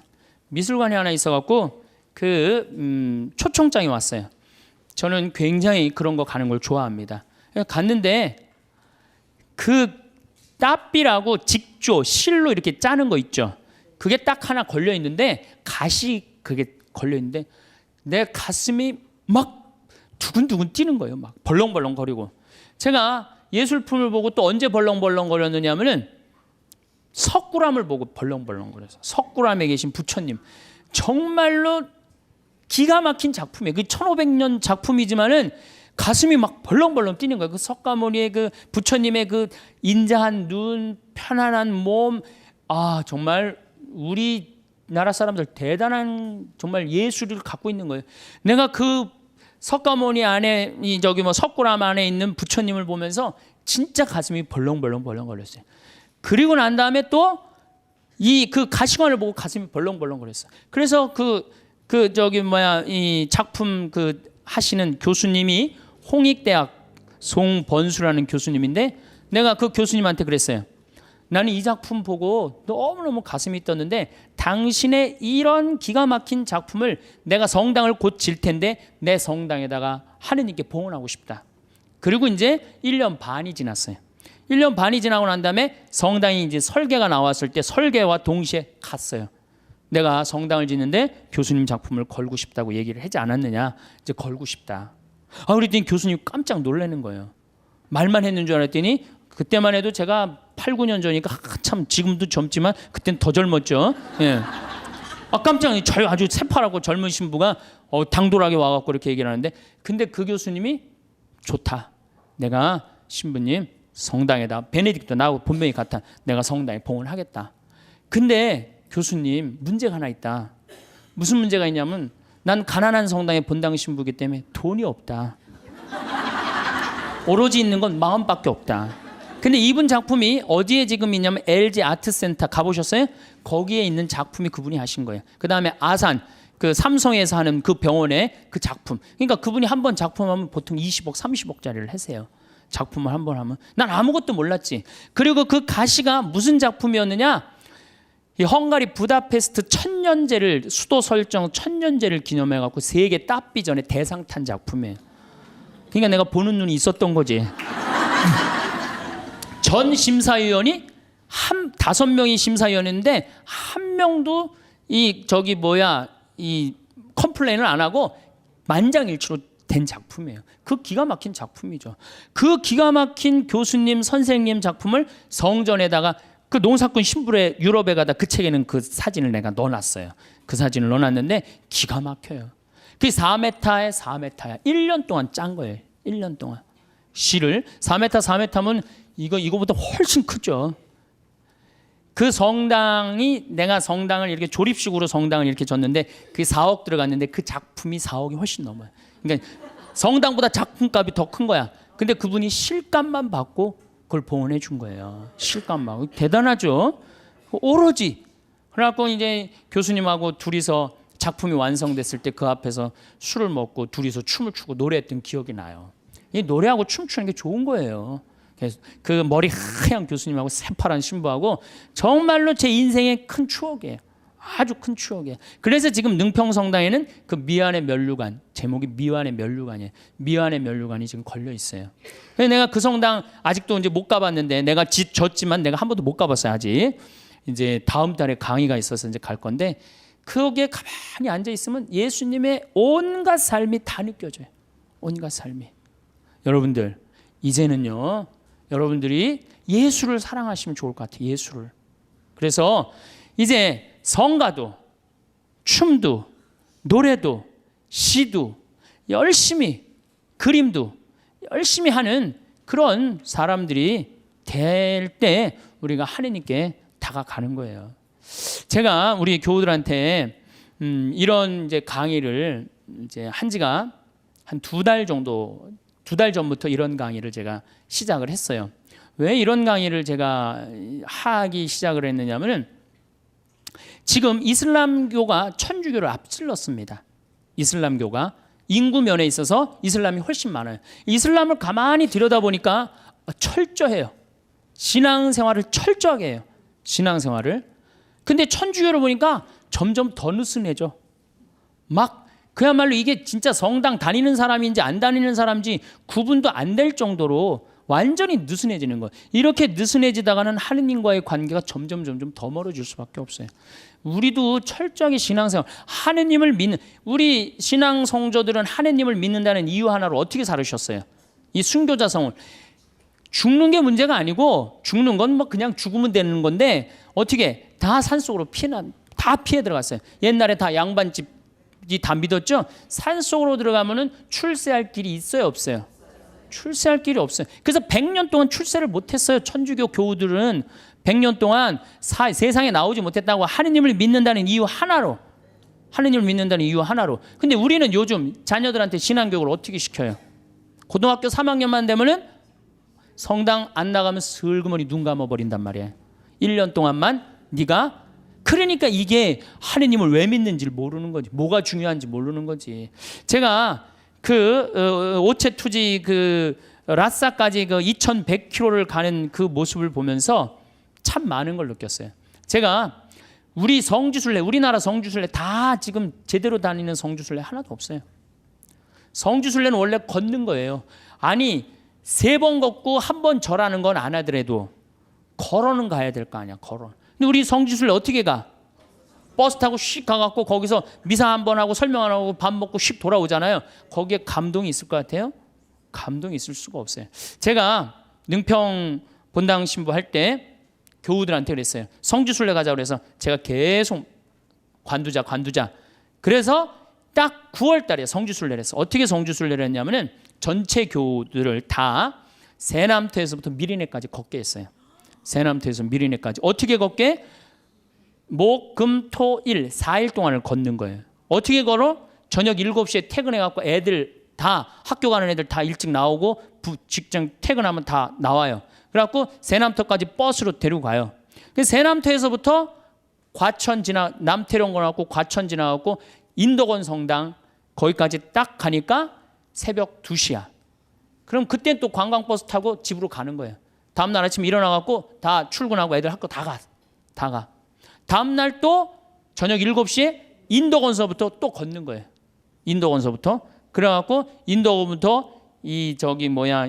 미술관이 하나 있어갖고 그 초청장이 왔어요. 저는 굉장히 그런 거 가는 걸 좋아합니다. 갔는데 그 따삐라고 직조 실로 이렇게 짜는 거 있죠. 그게 딱 하나 걸려 있는데 가시 그게 걸려 있는데 내 가슴이 막 두근두근 뛰는 거예요. 막 벌렁벌렁 거리고. 제가 예술품을 보고 또 언제 벌렁벌렁 거렸느냐면은 석굴암을 보고 벌렁벌렁 거려서. 석굴암에 계신 부처님 정말로 기가 막힌 작품이에요. 그 1500년 작품이지만은 가슴이 막 벌렁벌렁 뛰는 거예요. 그 석가모니의 그 부처님의 그 인자한 눈, 편안한 몸, 아 정말 우리나라 사람들 대단한 정말 예술을 갖고 있는 거예요. 내가 그 석가모니 안에 이 저기 뭐 석굴암 안에 있는 부처님을 보면서 진짜 가슴이 벌렁벌렁 거렸어요. 그리고 난 다음에 또 이 그 가시관을 보고 가슴이 벌렁벌렁 거렸어요. 그래서 그 저기 뭐야 이 작품 그 하시는 교수님이 홍익대학 송번수라는 교수님인데 내가 그 교수님한테 그랬어요. 나는 이 작품 보고 너무너무 가슴이 떴는데 당신의 이런 기가 막힌 작품을 내가 성당을 곧 질 텐데 내 성당에다가 하느님께 봉헌하고 싶다. 그리고 이제 1년 반이 지났어요. 1년 반이 지나고 난 다음에 성당이 이제 설계가 나왔을 때 설계와 동시에 갔어요. 내가 성당을 짓는데 교수님 작품을 걸고 싶다고 얘기를 하지 않았느냐. 이제 걸고 싶다. 그랬더니 교수님 깜짝 놀라는 거예요. 말만 했는 줄 알았더니 그때만 해도 제가 8, 9년 전이니까 참 지금도 젊지만 그때는 더 젊었죠. 예. 깜짝 아주 새파랗고 젊은 신부가 당돌하게 와갖고 이렇게 얘기를 하는데 근데 그 교수님이 좋다. 내가 신부님 성당에다 베네딕토 나하고 분명히 같아. 내가 성당에 봉헌하겠다. 근데 교수님 문제가 하나 있다. 무슨 문제가 있냐면 난 가난한 성당의 본당 신부이기 때문에 돈이 없다. 오로지 있는 건 마음밖에 없다. 근데 이분 작품이 어디에 지금 있냐면 LG 아트센터 가보셨어요? 거기에 있는 작품이 그분이 하신 거예요. 그 다음에 아산 그 삼성에서 하는 그 병원의 그 작품. 그러니까 그분이 한 번 작품하면 보통 20억, 30억짜리를 하세요. 작품을 한 번 하면. 난 아무것도 몰랐지. 그리고 그 가시가 무슨 작품이었느냐? 이 헝가리 부다페스트 천년제를 수도 설정 천년제를 기념해 갖고 세계 따삐전에 대상 탄 작품이에요. 그러니까 내가 보는 눈이 있었던 거지. 전 심사위원이 5명이 심사위원인데 한 명도 이 저기 뭐야 이 컴플레인을 안 하고 만장일치로 된 작품이에요. 그 기가 막힌 작품이죠. 그 기가 막힌 교수님 선생님 작품을 성전에다가 그 농사꾼 신부의 유럽에 가다 그 책에는 그 사진을 내가 넣어놨어요. 그 사진을 넣어놨는데 기가 막혀요. 그게 4m에 4m야. 1년 동안 짠 거예요. 1년 동안. 시를 4m면 이거보다 훨씬 크죠. 그 성당이 내가 성당을 이렇게 조립식으로 성당을 이렇게 졌는데 그게 4억 들어갔는데 그 작품이 4억이 훨씬 넘어요. 그러니까 성당보다 작품값이 더 큰 거야. 근데 그분이 실값만 받고 그걸 봉헌해 준 거예요. 실감만. 대단하죠. 오로지. 그래갖고 이제 교수님하고 둘이서 작품이 완성됐을 때 그 앞에서 술을 먹고 둘이서 춤을 추고 노래했던 기억이 나요. 이 노래하고 춤추는 게 좋은 거예요. 그래서 그 머리 하얀 교수님하고 새파란 신부하고 정말로 제 인생의 큰 추억이에요. 아주 큰 추억이에요. 그래서 지금 능평성당에는 그 미안의 면류관, 제목이 미안의 면류관이에요. 미안의 면류관이 지금 걸려 있어요. 그래서 내가 그 성당 아직도 이제 못 가봤는데 내가 졌지만 내가 한 번도 못 가봤어요 아직. 이제 다음 달에 강의가 있어서 이제 갈 건데 거기에 가만히 앉아 있으면 예수님의 온갖 삶이 다 느껴져요. 온갖 삶이. 여러분들 이제는요, 여러분들이 예수를 사랑하시면 좋을 것 같아요. 예수를. 그래서 이제 성가도, 춤도, 노래도, 시도 열심히, 그림도 열심히 하는 그런 사람들이 될 때 우리가 하느님께 다가가는 거예요. 제가 우리 교우들한테 이런 이제 강의를 이제 한 지가 한 2달 정도, 2달 전부터 이런 강의를 제가 시작을 했어요. 왜 이런 강의를 제가 하기 시작을 했느냐면은 지금 이슬람교가 천주교를 앞질렀습니다. 이슬람교가 인구 면에 있어서 이슬람이 훨씬 많아요. 이슬람을 가만히 들여다보니까 철저해요. 신앙생활을 철저하게 해요. 신앙생활을. 근데 천주교를 보니까 점점 더 느슨해져. 막 그야말로 이게 진짜 성당 다니는 사람인지 안 다니는 사람인지 구분도 안 될 정도로 완전히 느슨해지는 거예요. 이렇게 느슨해지다가는 하느님과의 관계가 점점 더 멀어질 수밖에 없어요. 우리도 철저하게 신앙생활, 하느님을 믿는, 우리 신앙 성도들은 하느님을 믿는다는 이유 하나로 어떻게 살으셨어요? 이 순교자성을. 죽는 게 문제가 아니고, 죽는 건 뭐 그냥 죽으면 되는 건데 어떻게 다 산속으로 다 피해 들어갔어요. 옛날에 다 양반집이 다 믿었죠? 산속으로 들어가면은 출세할 길이 있어요, 없어요? 출세할 길이 없어요. 그래서 100년 동안 출세를 못했어요. 천주교 교우들은 100년 동안 세상에 나오지 못했다고, 하느님을 믿는다는 이유 하나로. 하느님을 믿는다는 이유 하나로. 근데 우리는 요즘 자녀들한테 신앙교육을 어떻게 시켜요? 고등학교 3학년만 되면은 성당 안 나가면 슬그머니 눈 감아버린단 말이에요. 1년 동안만 네가. 그러니까 이게 하느님을 왜 믿는지를 모르는 거지. 뭐가 중요한지 모르는 거지. 제가 오체투지 라싸까지 2100km를 가는 그 모습을 보면서 참 많은 걸 느꼈어요. 제가 우리 성지순례, 우리나라 성지순례 다 지금 제대로 다니는 성지순례 하나도 없어요. 성지순례는 원래 걷는 거예요. 아니 3번 걷고 1번 절하는 건 안 하더라도 걸어는 가야 될 거 아니야. 걸어. 근데 우리 성지순례 어떻게 가? 버스 타고 씩 가갖고 거기서 미사 한번 하고 설명 안 하고 밥 먹고 씩 돌아오잖아요. 거기에 감동이 있을 것 같아요? 감동이 있을 수가 없어요. 제가 능평 본당 신부 할 때 교우들한테 그랬어요. 성지순례 가자 그래서 제가 계속 관두자. 그래서 딱 9월 달에 성지순례를 했어. 어떻게 성지순례를 했냐면은 전체 교우들을 다 세남터에서부터 미리네까지 걷게 했어요. 세남터에서 미리네까지. 어떻게 걷게? 목, 금, 토, 일 4일 동안을 걷는 거예요. 어떻게 걸어? 저녁 7시에 퇴근해갖고 애들 다, 학교 가는 애들 다 일찍 나오고 직장 퇴근하면 다 나와요. 그래갖고 세남터까지 버스로 데리고 가요. 그래서 세남터에서부터 과천 남태령 걸어갖고 과천 지나갖고 인덕원 성당 거기까지 딱 가니까 새벽 2시야. 그럼 그땐 또 관광버스 타고 집으로 가는 거예요. 다음날 아침에 일어나갖고 다 출근하고 애들 학교 다 가. 다음날 또 저녁 7시에 인덕원서부터 또 걷는 거예요. 인덕원서부터. 그래갖고 인덕원부터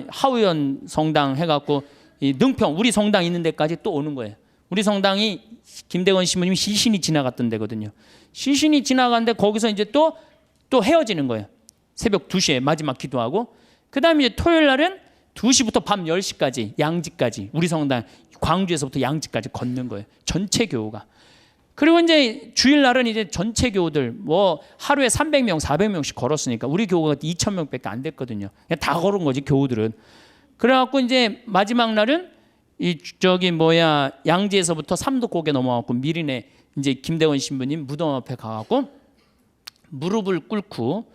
하우연 성당 해갖고 이 능평 우리 성당 있는 데까지 또 오는 거예요. 우리 성당이 김대건 신부님이 시신이 지나갔던 데거든요. 시신이 지나갔는데 거기서 이제 또 헤어지는 거예요. 새벽 2시에 마지막 기도하고. 그 다음에 이제 토요일 날은 2시부터 밤 10시까지 양지까지 우리 성당 광주에서부터 양지까지 걷는 거예요. 전체 교우가. 그리고 이제 주일날은 이제 전체 교우들 하루에 300명, 400명씩 걸었으니까 우리 교우가 2,000명밖에 안 됐거든요. 그냥 다 걸은 거지 교우들은. 그래갖고 이제 마지막 날은 양지에서부터 삼도고개 넘어가고 미리네 이제 김대원 신부님 무덤 앞에 가갖고 무릎을 꿇고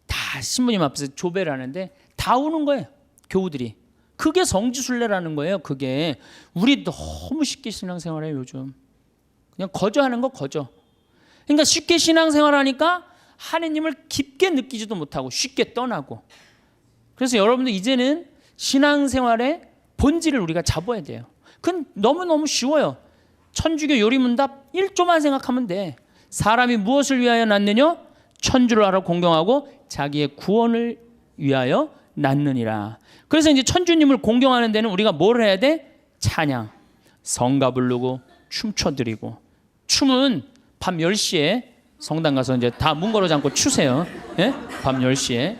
다 신부님 앞에서 조배를 하는데 다 우는 거예요. 교우들이. 그게 성지순례라는 거예요. 그게. 우리 너무 쉽게 신앙생활해요 요즘. 그냥 거저하는 거 거저. 그러니까 쉽게 신앙생활하니까 하느님을 깊게 느끼지도 못하고 쉽게 떠나고. 그래서 여러분들 이제는 신앙생활의 본질을 우리가 잡아야 돼요. 그건 너무너무 쉬워요. 천주교 요리문답 1조만 생각하면 돼. 사람이 무엇을 위하여 낳느냐? 천주를 알아 공경하고 자기의 구원을 위하여 낳느니라. 그래서 이제 천주님을 공경하는 데는 우리가 뭘 해야 돼? 찬양, 성가 부르고 춤춰드리고. 춤은 밤 10시에 성당 가서 이제 다 문 걸어 잠고 추세요. 예? 밤 10시에. 예.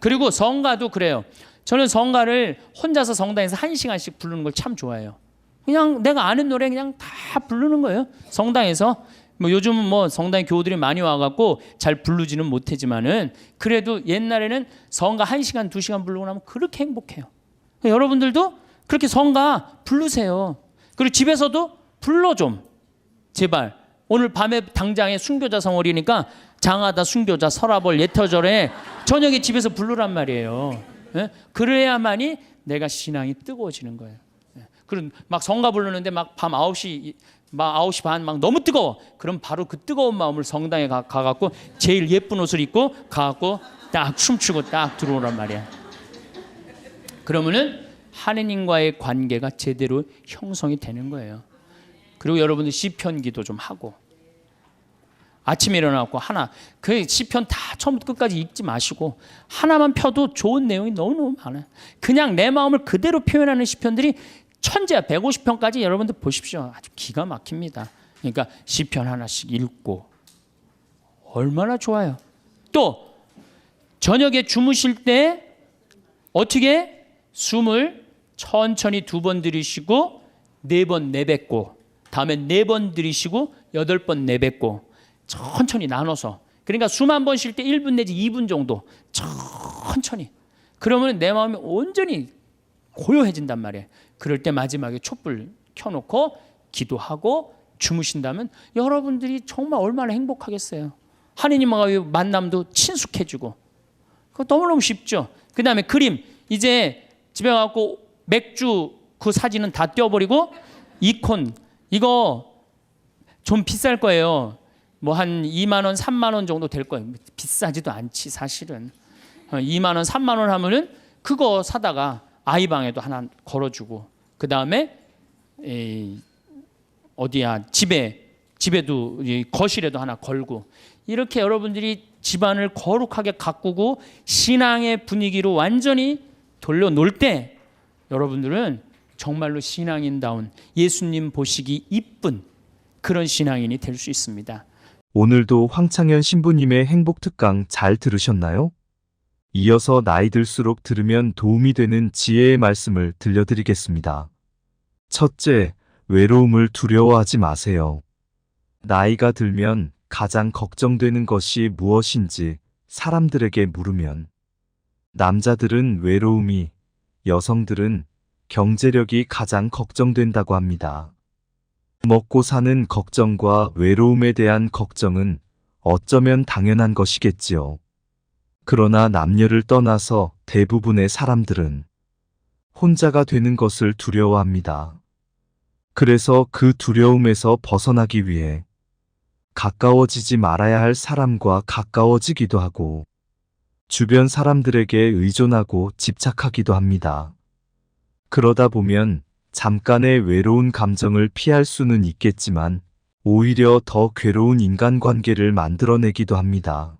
그리고 성가도 그래요. 저는 성가를 혼자서 성당에서 1시간씩 부르는 걸 참 좋아해요. 그냥 내가 아는 노래 그냥 다 부르는 거예요. 성당에서. 뭐 요즘은 뭐 성당에 교우들이 많이 와갖고 잘 부르지는 못하지만은 그래도 옛날에는 성가 1시간, 2시간 부르고 나면 그렇게 행복해요. 여러분들도 그렇게 성가 부르세요. 그리고 집에서도 불러 좀. 제발. 오늘 밤에 당장에 순교자 성월이니까 장하다 순교자 설아벌 예터절에 저녁에 집에서 부르란 말이에요. 예? 그래야만이 내가 신앙이 뜨거워지는 거예요. 예? 그럼 막 성가 부르는데 막 밤 9시 막 9시 반 막 너무 뜨거워. 그럼 바로 그 뜨거운 마음을 성당에 가갖고 제일 예쁜 옷을 입고 가갖고 딱 춤추고 딱 들어오란 말이야. 그러면은 하느님과의 관계가 제대로 형성이 되는 거예요. 그리고 여러분들 시편 기도 좀 하고 아침에 일어나고 하나 그 시편 다 처음부터 끝까지 읽지 마시고 하나만 펴도 좋은 내용이 너무너무 많아요. 그냥 내 마음을 그대로 표현하는 시편들이 천재야. 150편까지 여러분들 보십시오. 아주 기가 막힙니다. 그러니까 시편 하나씩 읽고 얼마나 좋아요. 또 저녁에 주무실 때 어떻게 숨을 천천히 2번 들이쉬고 4번 내뱉고 다음에 4번 들이쉬고 8번 내뱉고 천천히 나눠서 그러니까 숨 한 번 쉴 때 1분 내지 2분 정도 천천히 그러면 내 마음이 온전히 고요해진단 말이에요. 그럴 때 마지막에 촛불 켜놓고 기도하고 주무신다면 여러분들이 정말 얼마나 행복하겠어요. 하느님과의 만남도 친숙해지고 그거 너무너무 쉽죠. 그 다음에 그림 이제 집에 가서 맥주 그 사진은 다 떼어버리고 이콘 이거 좀 비쌀 거예요. 뭐 한 2만 원, 3만 원 정도 될 거예요. 비싸지도 않지 사실은. 2만 원, 3만 원 하면은 그거 사다가 아이 방에도 하나 걸어주고 그 다음에 어디야 집에도 거실에도 하나 걸고 이렇게 여러분들이 집안을 거룩하게 가꾸고 신앙의 분위기로 완전히 돌려놓을 때 여러분들은 정말로 신앙인다운 예수님 보시기 이쁜 그런 신앙인이 될 수 있습니다. 오늘도 황창현 신부님의 행복특강 잘 들으셨나요? 이어서 나이 들수록 들으면 도움이 되는 지혜의 말씀을 들려드리겠습니다. 첫째, 외로움을 두려워하지 마세요. 나이가 들면 가장 걱정되는 것이 무엇인지 사람들에게 물으면 남자들은 외로움이, 여성들은 경제력이 가장 걱정된다고 합니다. 먹고 사는 걱정과 외로움에 대한 걱정은 어쩌면 당연한 것이겠지요. 그러나 남녀를 떠나서 대부분의 사람들은 혼자가 되는 것을 두려워합니다. 그래서 그 두려움에서 벗어나기 위해 가까워지지 말아야 할 사람과 가까워지기도 하고 주변 사람들에게 의존하고 집착하기도 합니다. 그러다 보면 잠깐의 외로운 감정을 피할 수는 있겠지만 오히려 더 괴로운 인간관계를 만들어내기도 합니다.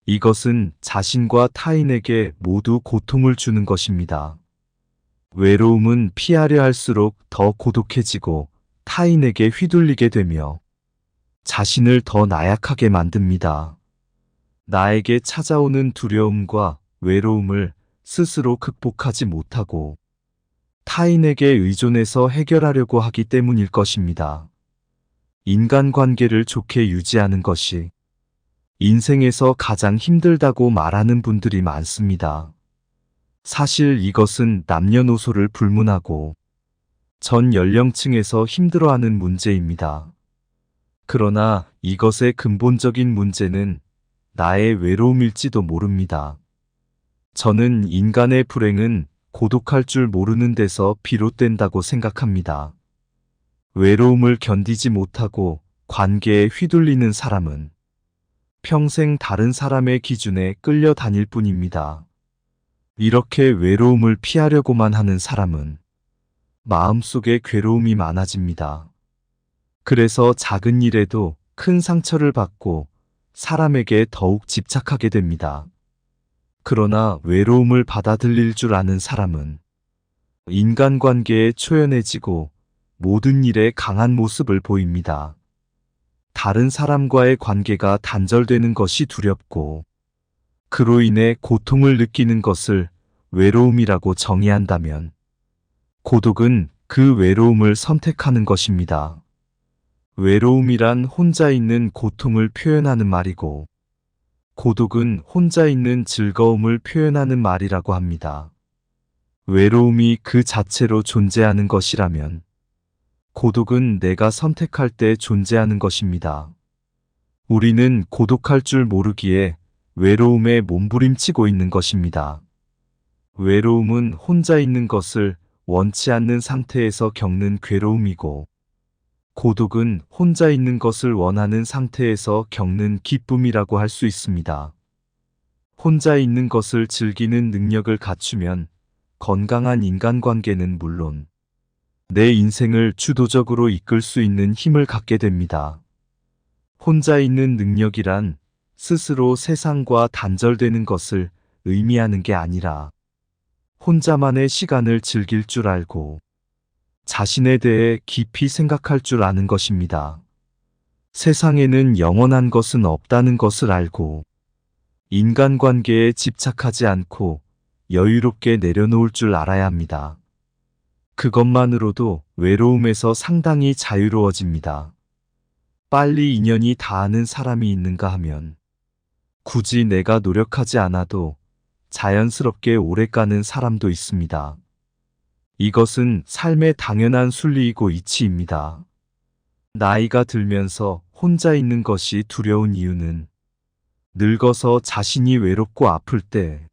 이것은 자신과 타인에게 모두 고통을 주는 것입니다. 외로움은 피하려 할수록 더 고독해지고 타인에게 휘둘리게 되며 자신을 더 나약하게 만듭니다. 나에게 찾아오는 두려움과 외로움을 스스로 극복하지 못하고 타인에게 의존해서 해결하려고 하기 때문일 것입니다. 인간관계를 좋게 유지하는 것이 인생에서 가장 힘들다고 말하는 분들이 많습니다. 사실 이것은 남녀노소를 불문하고 전 연령층에서 힘들어하는 문제입니다. 그러나 이것의 근본적인 문제는 나의 외로움일지도 모릅니다. 저는 인간의 불행은 고독할 줄 모르는 데서 비롯된다고 생각합니다. 외로움을 견디지 못하고 관계에 휘둘리는 사람은 평생 다른 사람의 기준에 끌려다닐 뿐입니다. 이렇게 외로움을 피하려고만 하는 사람은 마음속에 괴로움이 많아집니다. 그래서 작은 일에도 큰 상처를 받고 사람에게 더욱 집착하게 됩니다. 그러나 외로움을 받아들일 줄 아는 사람은 인간관계에 초연해지고 모든 일에 강한 모습을 보입니다. 다른 사람과의 관계가 단절되는 것이 두렵고 그로 인해 고통을 느끼는 것을 외로움이라고 정의한다면 고독은 그 외로움을 선택하는 것입니다. 외로움이란 혼자 있는 고통을 표현하는 말이고 고독은 혼자 있는 즐거움을 표현하는 말이라고 합니다. 외로움이 그 자체로 존재하는 것이라면 고독은 내가 선택할 때 존재하는 것입니다. 우리는 고독할 줄 모르기에 외로움에 몸부림치고 있는 것입니다. 외로움은 혼자 있는 것을 원치 않는 상태에서 겪는 괴로움이고 고독은 혼자 있는 것을 원하는 상태에서 겪는 기쁨이라고 할 수 있습니다. 혼자 있는 것을 즐기는 능력을 갖추면 건강한 인간관계는 물론 내 인생을 주도적으로 이끌 수 있는 힘을 갖게 됩니다. 혼자 있는 능력이란 스스로 세상과 단절되는 것을 의미하는 게 아니라 혼자만의 시간을 즐길 줄 알고 자신에 대해 깊이 생각할 줄 아는 것입니다. 세상에는 영원한 것은 없다는 것을 알고 인간관계에 집착하지 않고 여유롭게 내려놓을 줄 알아야 합니다. 그것만으로도 외로움에서 상당히 자유로워집니다. 빨리 인연이 닿는 사람이 있는가 하면 굳이 내가 노력하지 않아도 자연스럽게 오래 가는 사람도 있습니다. 이것은 삶의 당연한 순리이고 이치입니다. 나이가 들면서 혼자 있는 것이 두려운 이유는 늙어서 자신이 외롭고 아플 때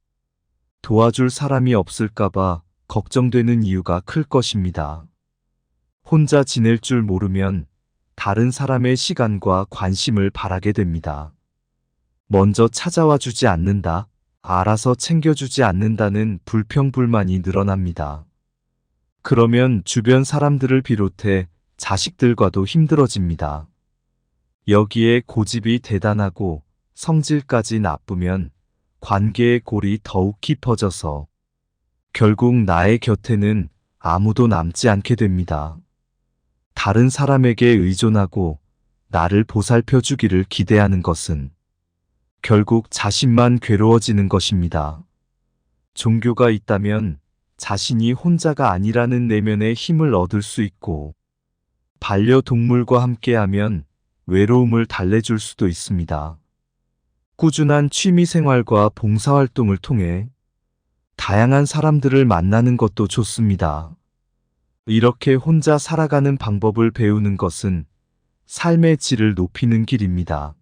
도와줄 사람이 없을까봐 걱정되는 이유가 클 것입니다. 혼자 지낼 줄 모르면 다른 사람의 시간과 관심을 바라게 됩니다. 먼저 찾아와 주지 않는다, 알아서 챙겨주지 않는다는 불평불만이 늘어납니다. 그러면 주변 사람들을 비롯해 자식들과도 힘들어집니다. 여기에 고집이 대단하고 성질까지 나쁘면 관계의 골이 더욱 깊어져서 결국 나의 곁에는 아무도 남지 않게 됩니다. 다른 사람에게 의존하고 나를 보살펴 주기를 기대하는 것은 결국 자신만 괴로워지는 것입니다. 종교가 있다면 자신이 혼자가 아니라는 내면의 힘을 얻을 수 있고 반려동물과 함께하면 외로움을 달래줄 수도 있습니다. 꾸준한 취미생활과 봉사활동을 통해 다양한 사람들을 만나는 것도 좋습니다. 이렇게 혼자 살아가는 방법을 배우는 것은 삶의 질을 높이는 길입니다.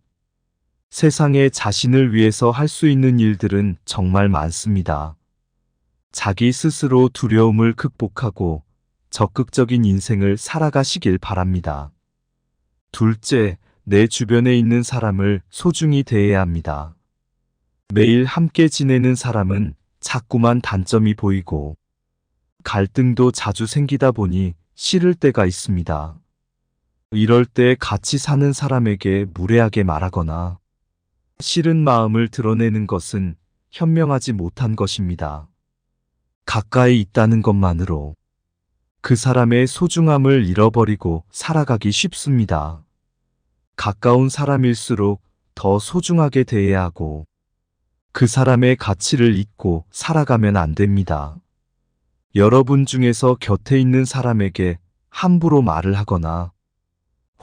세상에 자신을 위해서 할 수 있는 일들은 정말 많습니다. 자기 스스로 두려움을 극복하고 적극적인 인생을 살아가시길 바랍니다. 둘째, 내 주변에 있는 사람을 소중히 대해야 합니다. 매일 함께 지내는 사람은 자꾸만 단점이 보이고 갈등도 자주 생기다 보니 싫을 때가 있습니다. 이럴 때 같이 사는 사람에게 무례하게 말하거나 싫은 마음을 드러내는 것은 현명하지 못한 것입니다. 가까이 있다는 것만으로 그 사람의 소중함을 잃어버리고 살아가기 쉽습니다. 가까운 사람일수록 더 소중하게 대해야 하고 그 사람의 가치를 잊고 살아가면 안 됩니다. 여러분 중에서 곁에 있는 사람에게 함부로 말을 하거나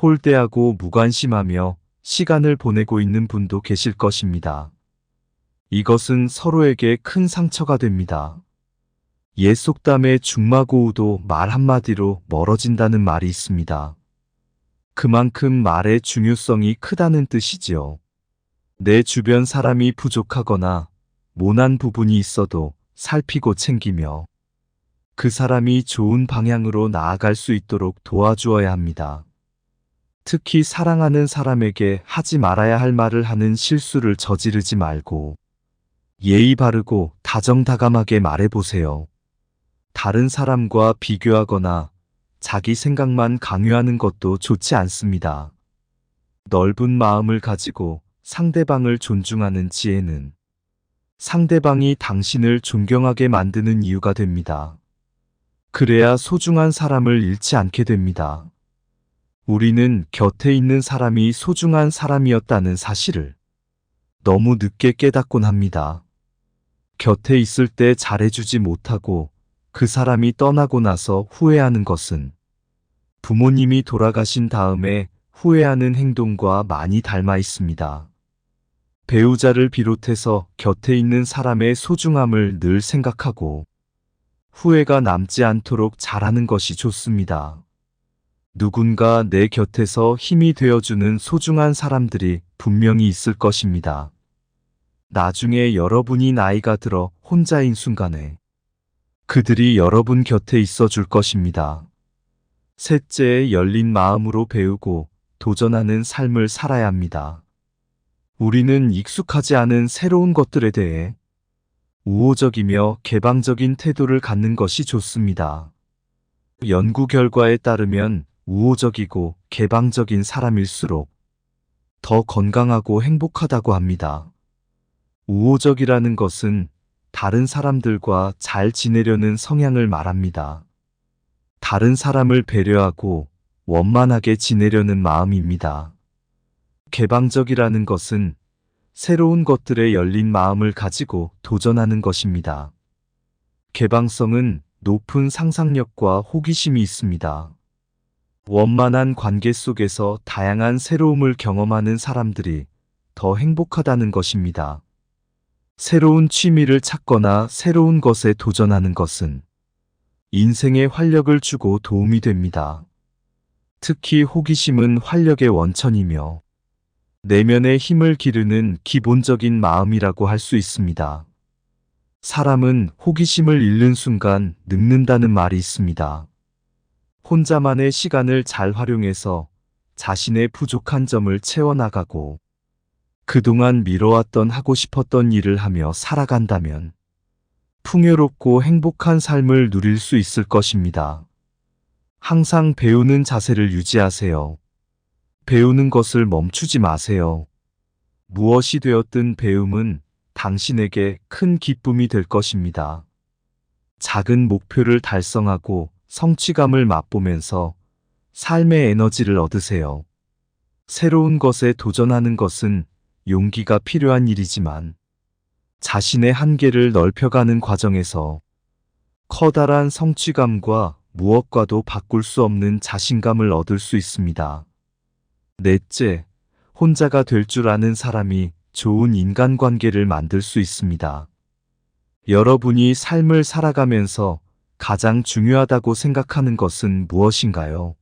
홀대하고 무관심하며 시간을 보내고 있는 분도 계실 것입니다. 이것은 서로에게 큰 상처가 됩니다. 옛 속담에 중마고우도 말 한마디로 멀어진다는 말이 있습니다. 그만큼 말의 중요성이 크다는 뜻이지요. 내 주변 사람이 부족하거나 모난 부분이 있어도 살피고 챙기며 그 사람이 좋은 방향으로 나아갈 수 있도록 도와주어야 합니다. 특히 사랑하는 사람에게 하지 말아야 할 말을 하는 실수를 저지르지 말고 예의 바르고 다정다감하게 말해보세요. 다른 사람과 비교하거나 자기 생각만 강요하는 것도 좋지 않습니다. 넓은 마음을 가지고 상대방을 존중하는 지혜는 상대방이 당신을 존경하게 만드는 이유가 됩니다. 그래야 소중한 사람을 잃지 않게 됩니다. 우리는 곁에 있는 사람이 소중한 사람이었다는 사실을 너무 늦게 깨닫곤 합니다. 곁에 있을 때 잘해주지 못하고 그 사람이 떠나고 나서 후회하는 것은 부모님이 돌아가신 다음에 후회하는 행동과 많이 닮아 있습니다. 배우자를 비롯해서 곁에 있는 사람의 소중함을 늘 생각하고 후회가 남지 않도록 잘하는 것이 좋습니다. 누군가 내 곁에서 힘이 되어주는 소중한 사람들이 분명히 있을 것입니다. 나중에 여러분이 나이가 들어 혼자인 순간에 그들이 여러분 곁에 있어 줄 것입니다. 셋째, 열린 마음으로 배우고 도전하는 삶을 살아야 합니다. 우리는 익숙하지 않은 새로운 것들에 대해 우호적이며 개방적인 태도를 갖는 것이 좋습니다. 연구 결과에 따르면 우호적이고 개방적인 사람일수록 더 건강하고 행복하다고 합니다. 우호적이라는 것은 다른 사람들과 잘 지내려는 성향을 말합니다. 다른 사람을 배려하고 원만하게 지내려는 마음입니다. 개방적이라는 것은 새로운 것들에 열린 마음을 가지고 도전하는 것입니다. 개방성은 높은 상상력과 호기심이 있습니다. 원만한 관계 속에서 다양한 새로움을 경험하는 사람들이 더 행복하다는 것입니다. 새로운 취미를 찾거나 새로운 것에 도전하는 것은 인생에 활력을 주고 도움이 됩니다. 특히 호기심은 활력의 원천이며 내면의 힘을 기르는 기본적인 마음이라고 할 수 있습니다. 사람은 호기심을 잃는 순간 늙는다는 말이 있습니다. 혼자만의 시간을 잘 활용해서 자신의 부족한 점을 채워나가고 그동안 미뤄왔던 하고 싶었던 일을 하며 살아간다면 풍요롭고 행복한 삶을 누릴 수 있을 것입니다. 항상 배우는 자세를 유지하세요. 배우는 것을 멈추지 마세요. 무엇이 되었든 배움은 당신에게 큰 기쁨이 될 것입니다. 작은 목표를 달성하고 성취감을 맛보면서 삶의 에너지를 얻으세요. 새로운 것에 도전하는 것은 용기가 필요한 일이지만 자신의 한계를 넓혀가는 과정에서 커다란 성취감과 무엇과도 바꿀 수 없는 자신감을 얻을 수 있습니다. 넷째, 혼자가 될 줄 아는 사람이 좋은 인간관계를 만들 수 있습니다. 여러분이 삶을 살아가면서 가장 중요하다고 생각하는 것은 무엇인가요?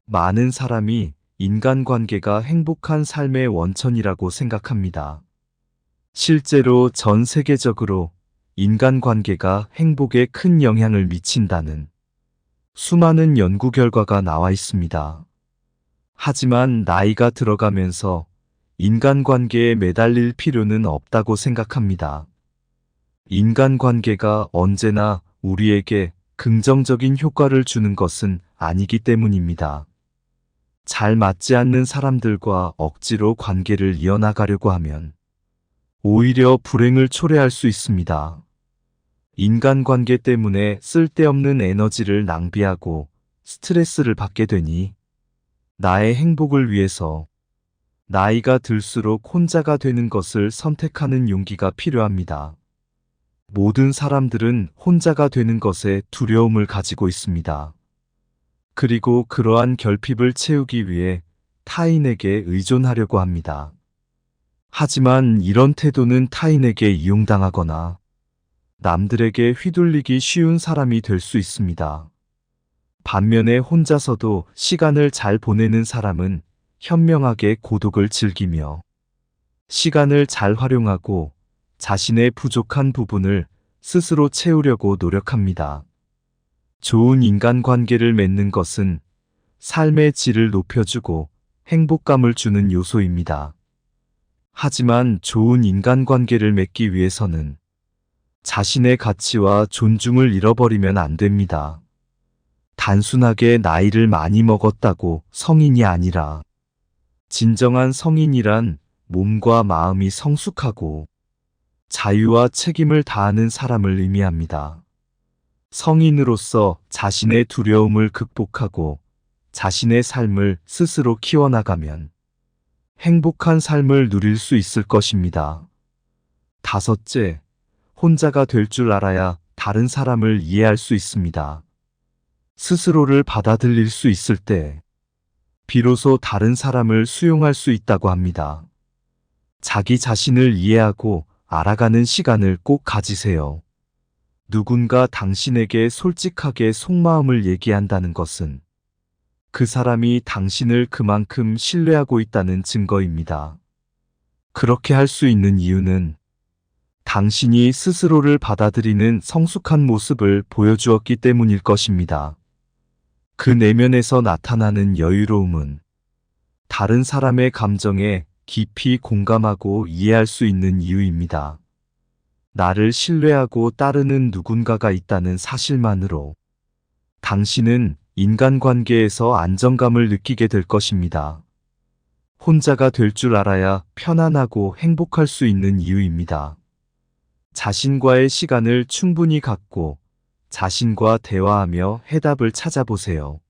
많은 사람이 인간관계가 행복한 삶의 원천이라고 생각합니다. 실제로 전 세계적으로 인간관계가 행복에 큰 영향을 미친다는 수많은 연구 결과가 나와 있습니다. 하지만 나이가 들어가면서 인간관계에 매달릴 필요는 없다고 생각합니다. 인간관계가 언제나 우리에게 긍정적인 효과를 주는 것은 아니기 때문입니다. 잘 맞지 않는 사람들과 억지로 관계를 이어나가려고 하면 오히려 불행을 초래할 수 있습니다. 인간관계 때문에 쓸데없는 에너지를 낭비하고 스트레스를 받게 되니 나의 행복을 위해서 나이가 들수록 혼자가 되는 것을 선택하는 용기가 필요합니다. 모든 사람들은 혼자가 되는 것에 두려움을 가지고 있습니다. 그리고 그러한 결핍을 채우기 위해 타인에게 의존하려고 합니다. 하지만 이런 태도는 타인에게 이용당하거나 남들에게 휘둘리기 쉬운 사람이 될 수 있습니다. 반면에 혼자서도 시간을 잘 보내는 사람은 현명하게 고독을 즐기며 시간을 잘 활용하고 자신의 부족한 부분을 스스로 채우려고 노력합니다. 좋은 인간관계를 맺는 것은 삶의 질을 높여주고 행복감을 주는 요소입니다. 하지만 좋은 인간관계를 맺기 위해서는 자신의 가치와 존중을 잃어버리면 안 됩니다. 단순하게 나이를 많이 먹었다고 성인이 아니라 진정한 성인이란 몸과 마음이 성숙하고 자유와 책임을 다하는 사람을 의미합니다. 성인으로서 자신의 두려움을 극복하고 자신의 삶을 스스로 키워나가면 행복한 삶을 누릴 수 있을 것입니다. 다섯째, 혼자가 될 줄 알아야 다른 사람을 이해할 수 있습니다. 스스로를 받아들일 수 있을 때, 비로소 다른 사람을 수용할 수 있다고 합니다. 자기 자신을 이해하고 알아가는 시간을 꼭 가지세요. 누군가 당신에게 솔직하게 속마음을 얘기한다는 것은 그 사람이 당신을 그만큼 신뢰하고 있다는 증거입니다. 그렇게 할 수 있는 이유는 당신이 스스로를 받아들이는 성숙한 모습을 보여주었기 때문일 것입니다. 그 내면에서 나타나는 여유로움은 다른 사람의 감정에 깊이 공감하고 이해할 수 있는 이유입니다. 나를 신뢰하고 따르는 누군가가 있다는 사실만으로 당신은 인간관계에서 안정감을 느끼게 될 것입니다. 혼자가 될 줄 알아야 편안하고 행복할 수 있는 이유입니다. 자신과의 시간을 충분히 갖고 자신과 대화하며 해답을 찾아보세요.